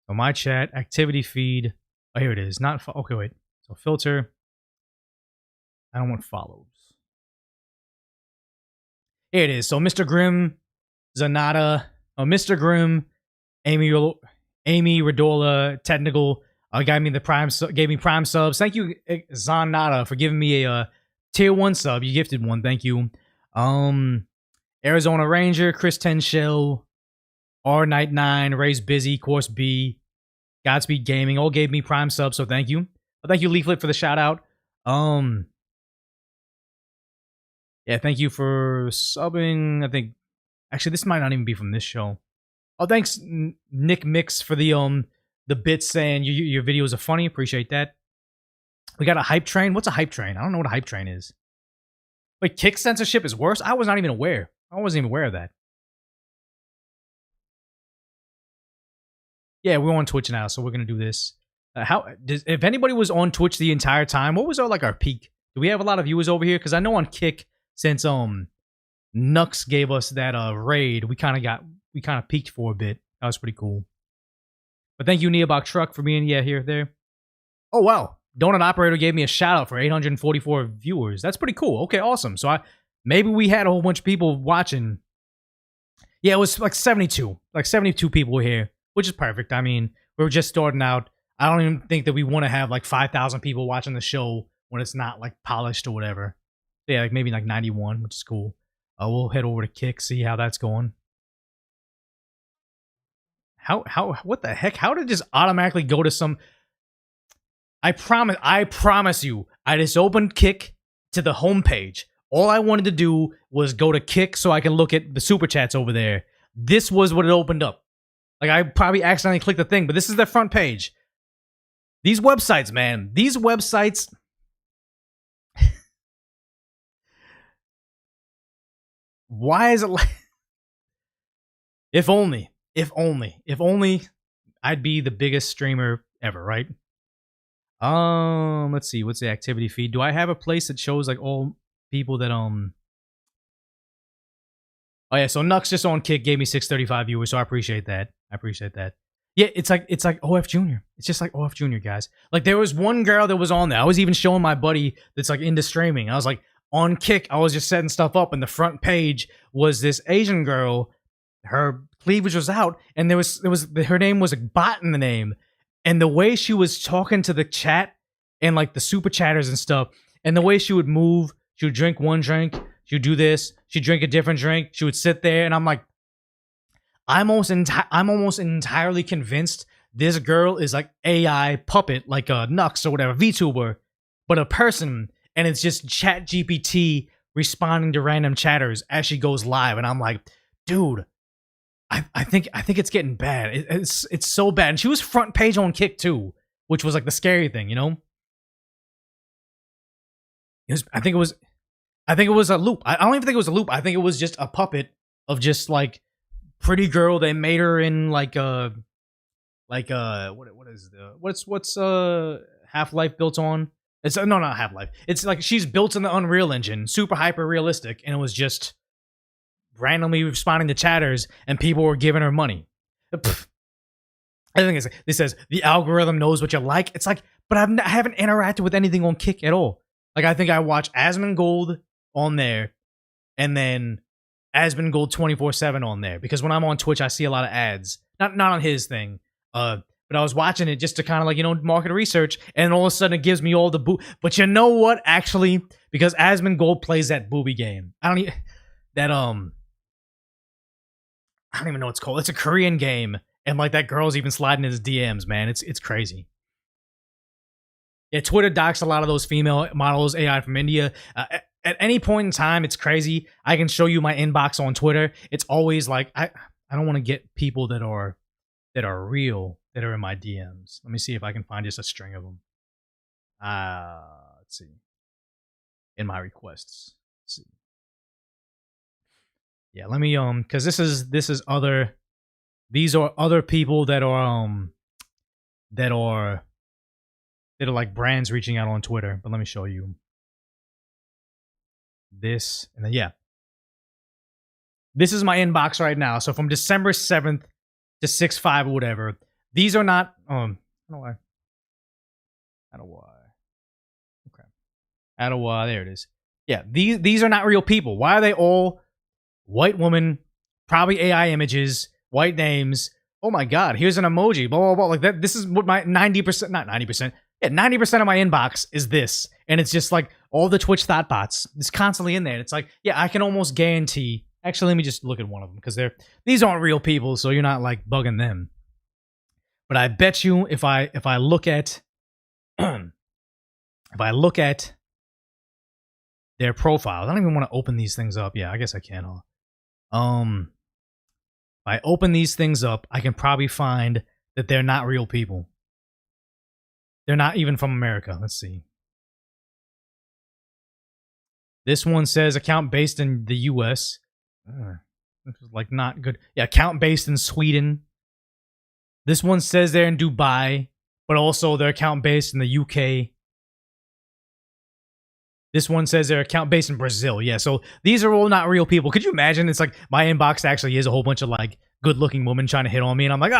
So my chat, activity feed. Oh, here it is. Not okay, wait. So filter. I don't want follows. Here it is. So Mr. Grimm, Zanata, Mr. Grimm, Amy Radola, Technical, gave me prime subs. Thank you, Zanata, for giving me a tier 1 sub. You gifted one. Thank you. Arizona Ranger, Chris 10 Shell, R Night 9, Ray's Busy, Course B, Godspeed Gaming, all gave me prime subs, so thank you. Thank you, Leaflet, for the shout out. Yeah, thank you for subbing. I think actually this might not even be from this show. Oh, thanks, Nick Mix, for the bits saying your videos are funny. Appreciate that. We got a hype train. What's a hype train? I don't know what a hype train is. Wait, kick censorship is worse? I was not even aware. I wasn't even aware of that. Yeah, we're on Twitch now, so we're gonna do this. If anybody was on Twitch the entire time, what was our peak? Do we have a lot of viewers over here? Because I know on Kick, since Nux gave us that raid, we kind of peaked for a bit. That was pretty cool. But thank you, Neobach Truck, for being there. Oh wow, Donut Operator gave me a shout out for 844 viewers. That's pretty cool. Okay, awesome. So maybe we had a whole bunch of people watching. Yeah, it was like 72 people were here, which is perfect. I mean, we were just starting out. I don't even think that we want to have like 5,000 people watching the show when it's not like polished or whatever. Yeah, like maybe like 91, which is cool. We'll head over to Kick, see how that's going. What the heck? How did it just automatically go to some? I promise you, I just opened Kick to the homepage. All I wanted to do was go to Kick so I can look at the super chats over there. This was what it opened up. Like I probably accidentally clicked the thing, but this is the front page. These websites, man. These websites. Why is it like... If only I'd be the biggest streamer ever, right? Let's see. What's the activity feed? Do I have a place that shows like all people that Oh yeah, so Nux just on Kick gave me 635 viewers, so I appreciate that. Yeah, it's like OF Junior. It's just like OF Junior, guys. Like there was one girl that was on there. I was even showing my buddy that's like into streaming. I was like, on Kick, I was just setting stuff up, and the front page was this Asian girl. Her cleavage was out, and there was her name was a bot in the name, and the way she was talking to the chat and like the super chatters and stuff, and the way she would move, she would drink one drink, She would do this. She'd drink a different drink. She would sit there, and I'm like, I'm almost entirely convinced this girl is like AI puppet, like a Nux or whatever, VTuber, but a person, and it's just Chat GPT responding to random chatters as she goes live, and I'm like, dude, I think it's getting bad. It's so bad. And she was front page on Kick too, which was like the scary thing, you know. I think it was a loop. I don't even think it was a loop. I think it was just a puppet of just like pretty girl. They made her in what's Half-Life built on? It's no, not Half-Life. It's like she's built in the Unreal Engine, super hyper realistic, and it was just randomly responding to chatters, and people were giving her money. Pfft. I think this says the algorithm knows what you like. It's like, but I haven't interacted with anything on Kick at all. Like, I think I watch Asmongold on there, and then Asmongold 24/7 on there, because when I'm on Twitch, I see a lot of ads. Not on his thing, but I was watching it just to kind of like, you know, market research, and all of a sudden it gives me all the But you know what? Actually, because Asmongold plays that booby game. I don't even know what it's called. It's a Korean game, and like that girl's even sliding in his DMs, man. It's crazy. Yeah, Twitter docks a lot of those female models, AI from India. At any point in time, it's crazy. I can show you my inbox on Twitter. It's always like, I don't want to get people that are real that are in my DMs. Let me see if I can find just a string of them. Let's see. In my requests. Let's see. Yeah, let me because this is other. These are other people that are like brands reaching out on Twitter. But let me show you this, and then yeah, this is my inbox right now. So from December 7th to 6/5 or whatever. These are not I don't know why. Okay. There it is. Yeah, these are not real people. Why are they all white woman, probably AI images, white names? Oh my god, here's an emoji, blah blah blah. Like that. This is what my 90%, not 90%. Yeah, 90% of my inbox is this. And it's just like all the Twitch thought bots. It's constantly in there. And it's like, yeah, I can almost guarantee. Actually, let me just look at one of them, because these aren't real people, so you're not like bugging them. But I bet you if I look at if I look at their profiles, I don't even want to open these things up. Yeah, I guess I can. If I open these things up, I can probably find that they're not real people. They're not even from America. Let's see. This one says account based in the US. This is like not good. Yeah, account based in Sweden. This one says they're in Dubai, but also their account based in the UK. This one says their account based in Brazil. Yeah, so these are all not real people. Could you imagine? It's like my inbox actually is a whole bunch of like good-looking women trying to hit on me, and I'm like,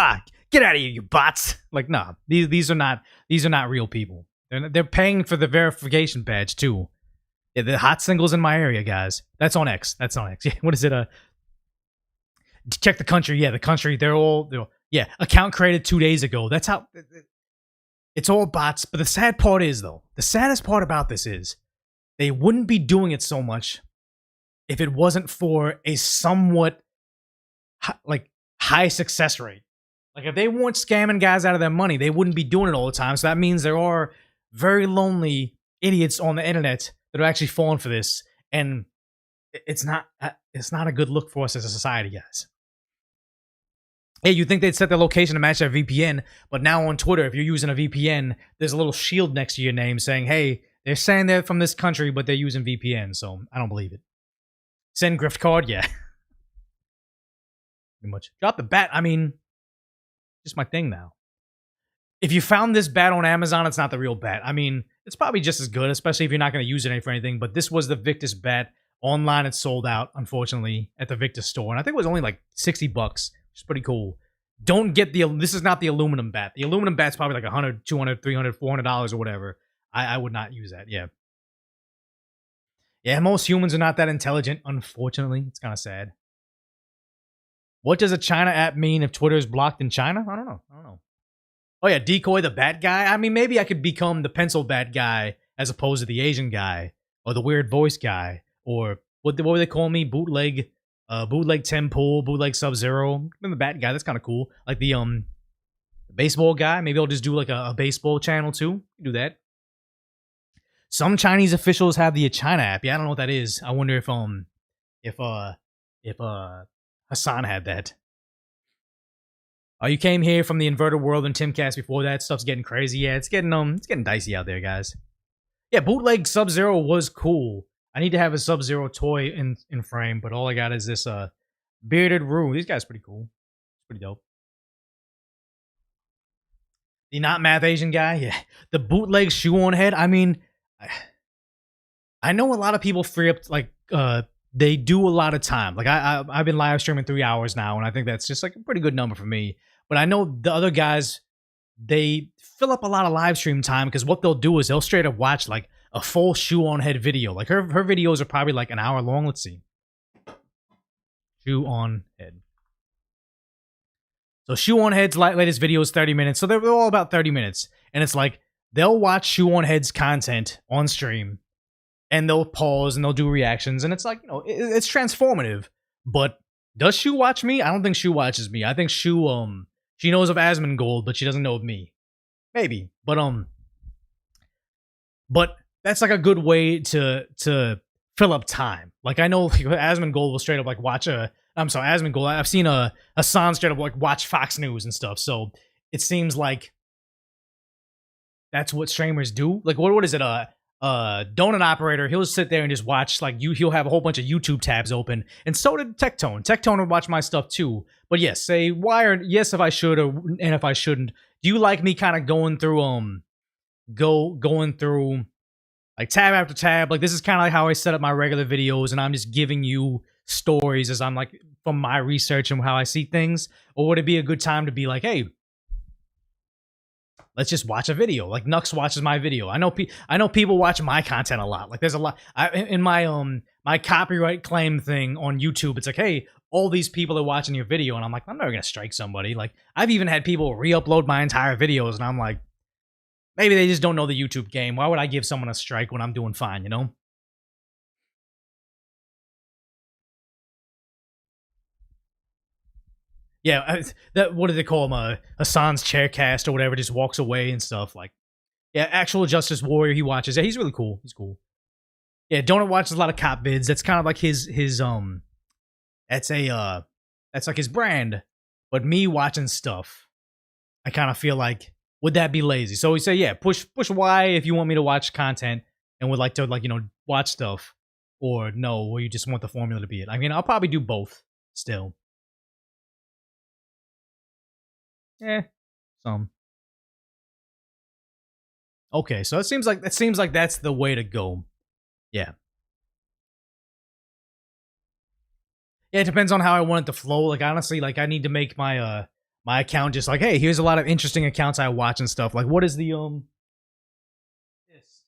get out of here, you bots! Like, nah, these are not real people. They're paying for the verification badge too. Yeah, the hot singles in my area, guys. That's on X. Yeah, what is it? Check the country. Yeah, the country. They're all yeah. Account created 2 days ago. That's how. It's all bots. But the sad part is, though, the saddest part about this is they wouldn't be doing it so much if it wasn't for a somewhat high success rate. Like, if they weren't scamming guys out of their money, they wouldn't be doing it all the time. So that means there are very lonely idiots on the internet that are actually falling for this, and it's not a good look for us as a society, guys. Hey, you think they'd set their location to match their VPN, but now on Twitter, if you're using a VPN, there's a little shield next to your name saying, hey, they're saying they're from this country, but they're using VPN, so I don't believe it. Send gift card, yeah. Pretty much. Drop the bat, I mean, just my thing now. If you found this bat on Amazon, it's not the real bat. I mean, it's probably just as good, especially if you're not going to use it for anything, but this was the Victus bat. Online, it sold out, unfortunately, at the Victus store, and I think it was only like $60, which is pretty cool. Don't get this is not the aluminum bat. The aluminum bat's probably like $100, $200, $300, $400 or whatever. I would not use that, yeah. Yeah, most humans are not that intelligent, unfortunately. It's kind of sad. What does a China app mean if Twitter is blocked in China? I don't know. Oh yeah, Decoy the bad guy? I mean, maybe I could become the pencil bad guy as opposed to the Asian guy, or the weird voice guy, or what would they call me? Bootleg Tim Pool, bootleg Sub-Zero. I'm the bat guy. That's kind of cool. Like the baseball guy. Maybe I'll just do like a baseball channel too. Do that. Some Chinese officials have the China app. Yeah, I don't know what that is. I wonder if Hassan had that. Oh, you came here from the inverted world and Timcast before that. Stuff's getting crazy. Yeah, it's getting dicey out there, guys. Yeah, bootleg Sub-Zero was cool. I need to have a Sub-Zero toy in frame, but all I got is this bearded Roo. These guys pretty cool. Pretty dope. The not math Asian guy, yeah. The bootleg shoe on head. I mean, I know a lot of people free up like they do a lot of time. Like I've been live streaming 3 hours now, and I think that's just like a pretty good number for me. But I know the other guys, they fill up a lot of live stream time because what they'll do is they'll straight up watch like a full shoe on head video. Like her videos are probably like an hour long. Let's see. Shoe on head. So Shoe on Head's latest video is 30 minutes. So they're all about 30 minutes. And it's like they'll watch Shoe on Head's content on stream and they'll pause and they'll do reactions. And it's like, you know, it's transformative. But does Shoe watch me? I don't think Shoe watches me. I think Shoe, she knows of Asmongold, but she doesn't know of me. Maybe. But that's like a good way to fill up time. Like I know Asmongold will straight up like watch Asmongold. I've seen Hassan straight up like watch Fox News and stuff. So it seems like that's what streamers do. Like what is it? Donut Operator, he'll sit there and just watch like he'll have a whole bunch of YouTube tabs open. And so did Tectone. Tectone would watch my stuff too. But yes, say why or yes if I should or and if I shouldn't. Do you like me kind of going through going through like tab after tab? Like this is kind of like how I set up my regular videos, and I'm just giving you stories as I'm like from my research and how I see things. Or would it be a good time to be like, hey, let's just watch a video? Like Nux watches my video. I know people watch my content a lot. Like there's a lot in my my copyright claim thing on YouTube. It's like, hey, all these people are watching your video, and I'm like, I'm never gonna strike somebody. Like I've even had people re-upload my entire videos, and I'm like, maybe they just don't know the YouTube game. Why would I give someone a strike when I'm doing fine, you know? Yeah, that what do they call him? Hassan's Chaircast or whatever, just walks away and stuff. Like, yeah, Actual Justice Warrior, he watches. Yeah, he's really cool. He's cool. Yeah, Donut watches a lot of cop vids. That's kind of like his that's like his brand. But me watching stuff, I kind of feel like, would that be lazy? So we say, yeah, push Y if you want me to watch content and would like to, like, you know, watch stuff, or no, or you just want the formula to be it. I mean, I'll probably do both still. Some. Okay, so it seems like that's the way to go. Yeah. Yeah, it depends on how I want it to flow. Like honestly, like I need to make my my account just like, hey, here's a lot of interesting accounts I watch and stuff. Like what is the this?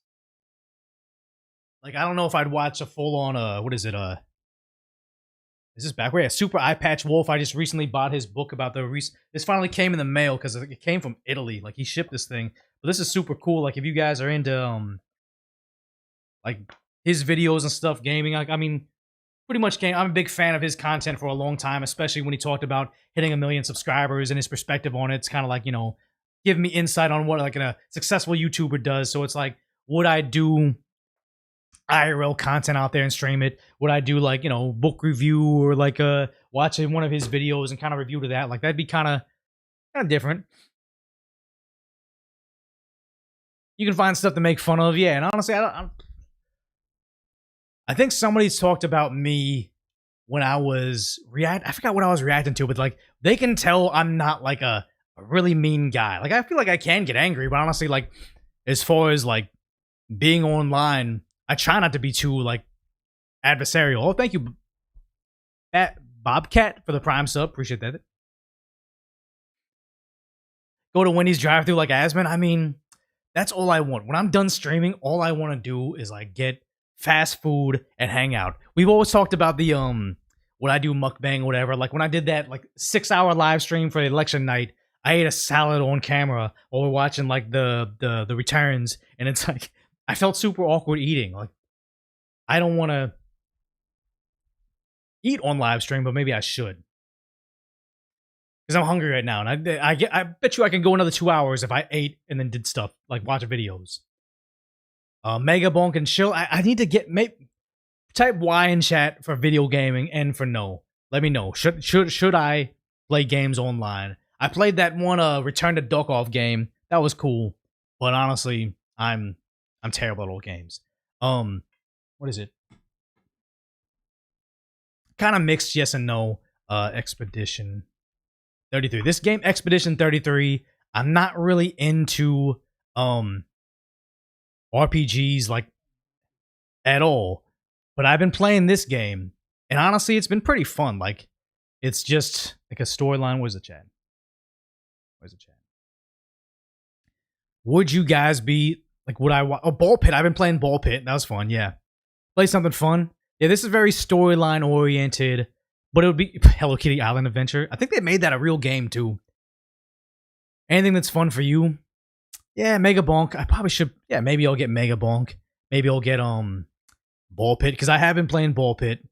Like I don't know if I'd watch a full on what is it is this backward? Yeah, Super Eye Patch Wolf. I just recently bought his book about this finally came in the mail because it came from Italy. Like he shipped this thing. But this is super cool. Like if you guys are into like his videos and stuff, gaming. Like I mean, pretty much game. I'm a big fan of his content for a long time, especially when he talked about hitting 1 million subscribers and his perspective on it. It's kind of like, you know, giving me insight on what like a successful YouTuber does. So it's like, would I do IRL content out there and stream it? Would I do like, you know, book review or like watching one of his videos and kind of review to that? Like that'd be kind of different. You can find stuff to make fun of, yeah. And honestly, I think somebody's talked about me when I was I forgot what I was reacting to, but like they can tell I'm not like a really mean guy. Like I feel like I can get angry, but honestly, like as far as like being online, I try not to be too like adversarial. Oh, thank you, Bobcat, for the Prime sub. Appreciate that. Go to Wendy's drive-thru like Asman. I mean, that's all I want. When I'm done streaming, all I want to do is like get fast food and hang out. We've always talked about the what I do mukbang or whatever. Like when I did that like 6-hour live stream for election night, I ate a salad on camera while we're watching like the returns, and it's like I felt super awkward eating. Like I don't want to eat on live stream, but maybe I should. Because I'm hungry right now, and I bet you I can go another 2 hours if I ate and then did stuff like watch videos. Mega Bonk and Chill. I need to get type Y in chat for video gaming and for no. Let me know. Should I play games online? I played that one Return to Dokov game. That was cool, but honestly, I'm terrible at old games. What is it? Kind of mixed yes and no. Expedition 33. This game, Expedition 33, I'm not really into RPGs like at all. But I've been playing this game, and honestly, it's been pretty fun. Like, it's just like a storyline. Where's the chat? Where's the chat? Would you guys be like? Would I? Ball Pit. I've been playing Ball Pit. That was fun. Yeah, play something fun. Yeah, this is very storyline oriented, but it would be Hello Kitty Island Adventure. I think they made that a real game too. Anything that's fun for you? Yeah, Mega Bonk. I probably should. Yeah, maybe I'll get Mega Bonk. Maybe I'll get Ball Pit, because I have been playing Ball Pit.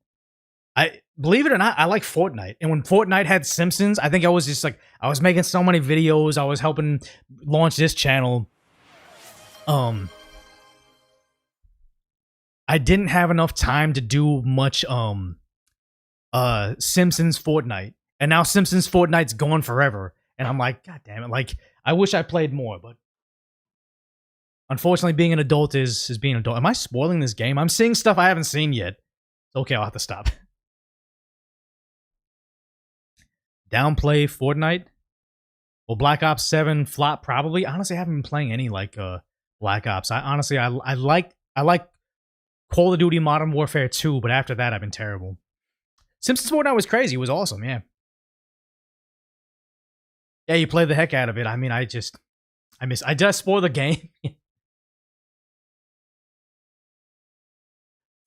I believe it or not, I like Fortnite. And when Fortnite had Simpsons, I think I was just like, I was making so many videos. I was helping launch this channel. I didn't have enough time to do much Simpsons Fortnite. And now Simpsons Fortnite's gone forever. And I'm like, God damn it. Like, I wish I played more, but unfortunately, being an adult is being an adult. Am I spoiling this game? I'm seeing stuff I haven't seen yet. Okay, I'll have to stop. Downplay Fortnite? Well, Black Ops 7 flop probably. Honestly, I haven't been playing any like Black Ops. I like Call of Duty Modern Warfare 2, but after that, I've been terrible. Simpsons Fortnite was crazy. It was awesome, yeah. Yeah, you played the heck out of it. I mean, I just spoiled the game.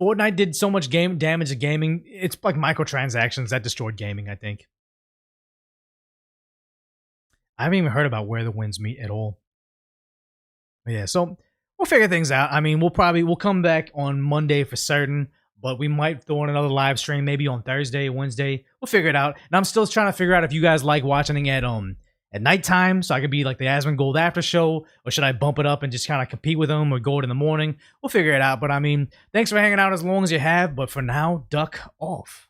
Fortnite did so much game damage to gaming. It's like microtransactions that destroyed gaming, I think. I haven't even heard about Where the Winds Meet at all. But yeah, so we'll figure things out. I mean, we'll come back on Monday for certain, but we might throw in another live stream maybe on Thursday, Wednesday. We'll figure it out. And I'm still trying to figure out if you guys like watching it at nighttime, so I could be like the Asmongold after show, or should I bump it up and just kind of compete with them, or go it in the morning? We'll figure it out. But I mean, thanks for hanging out as long as you have. But for now, duck off.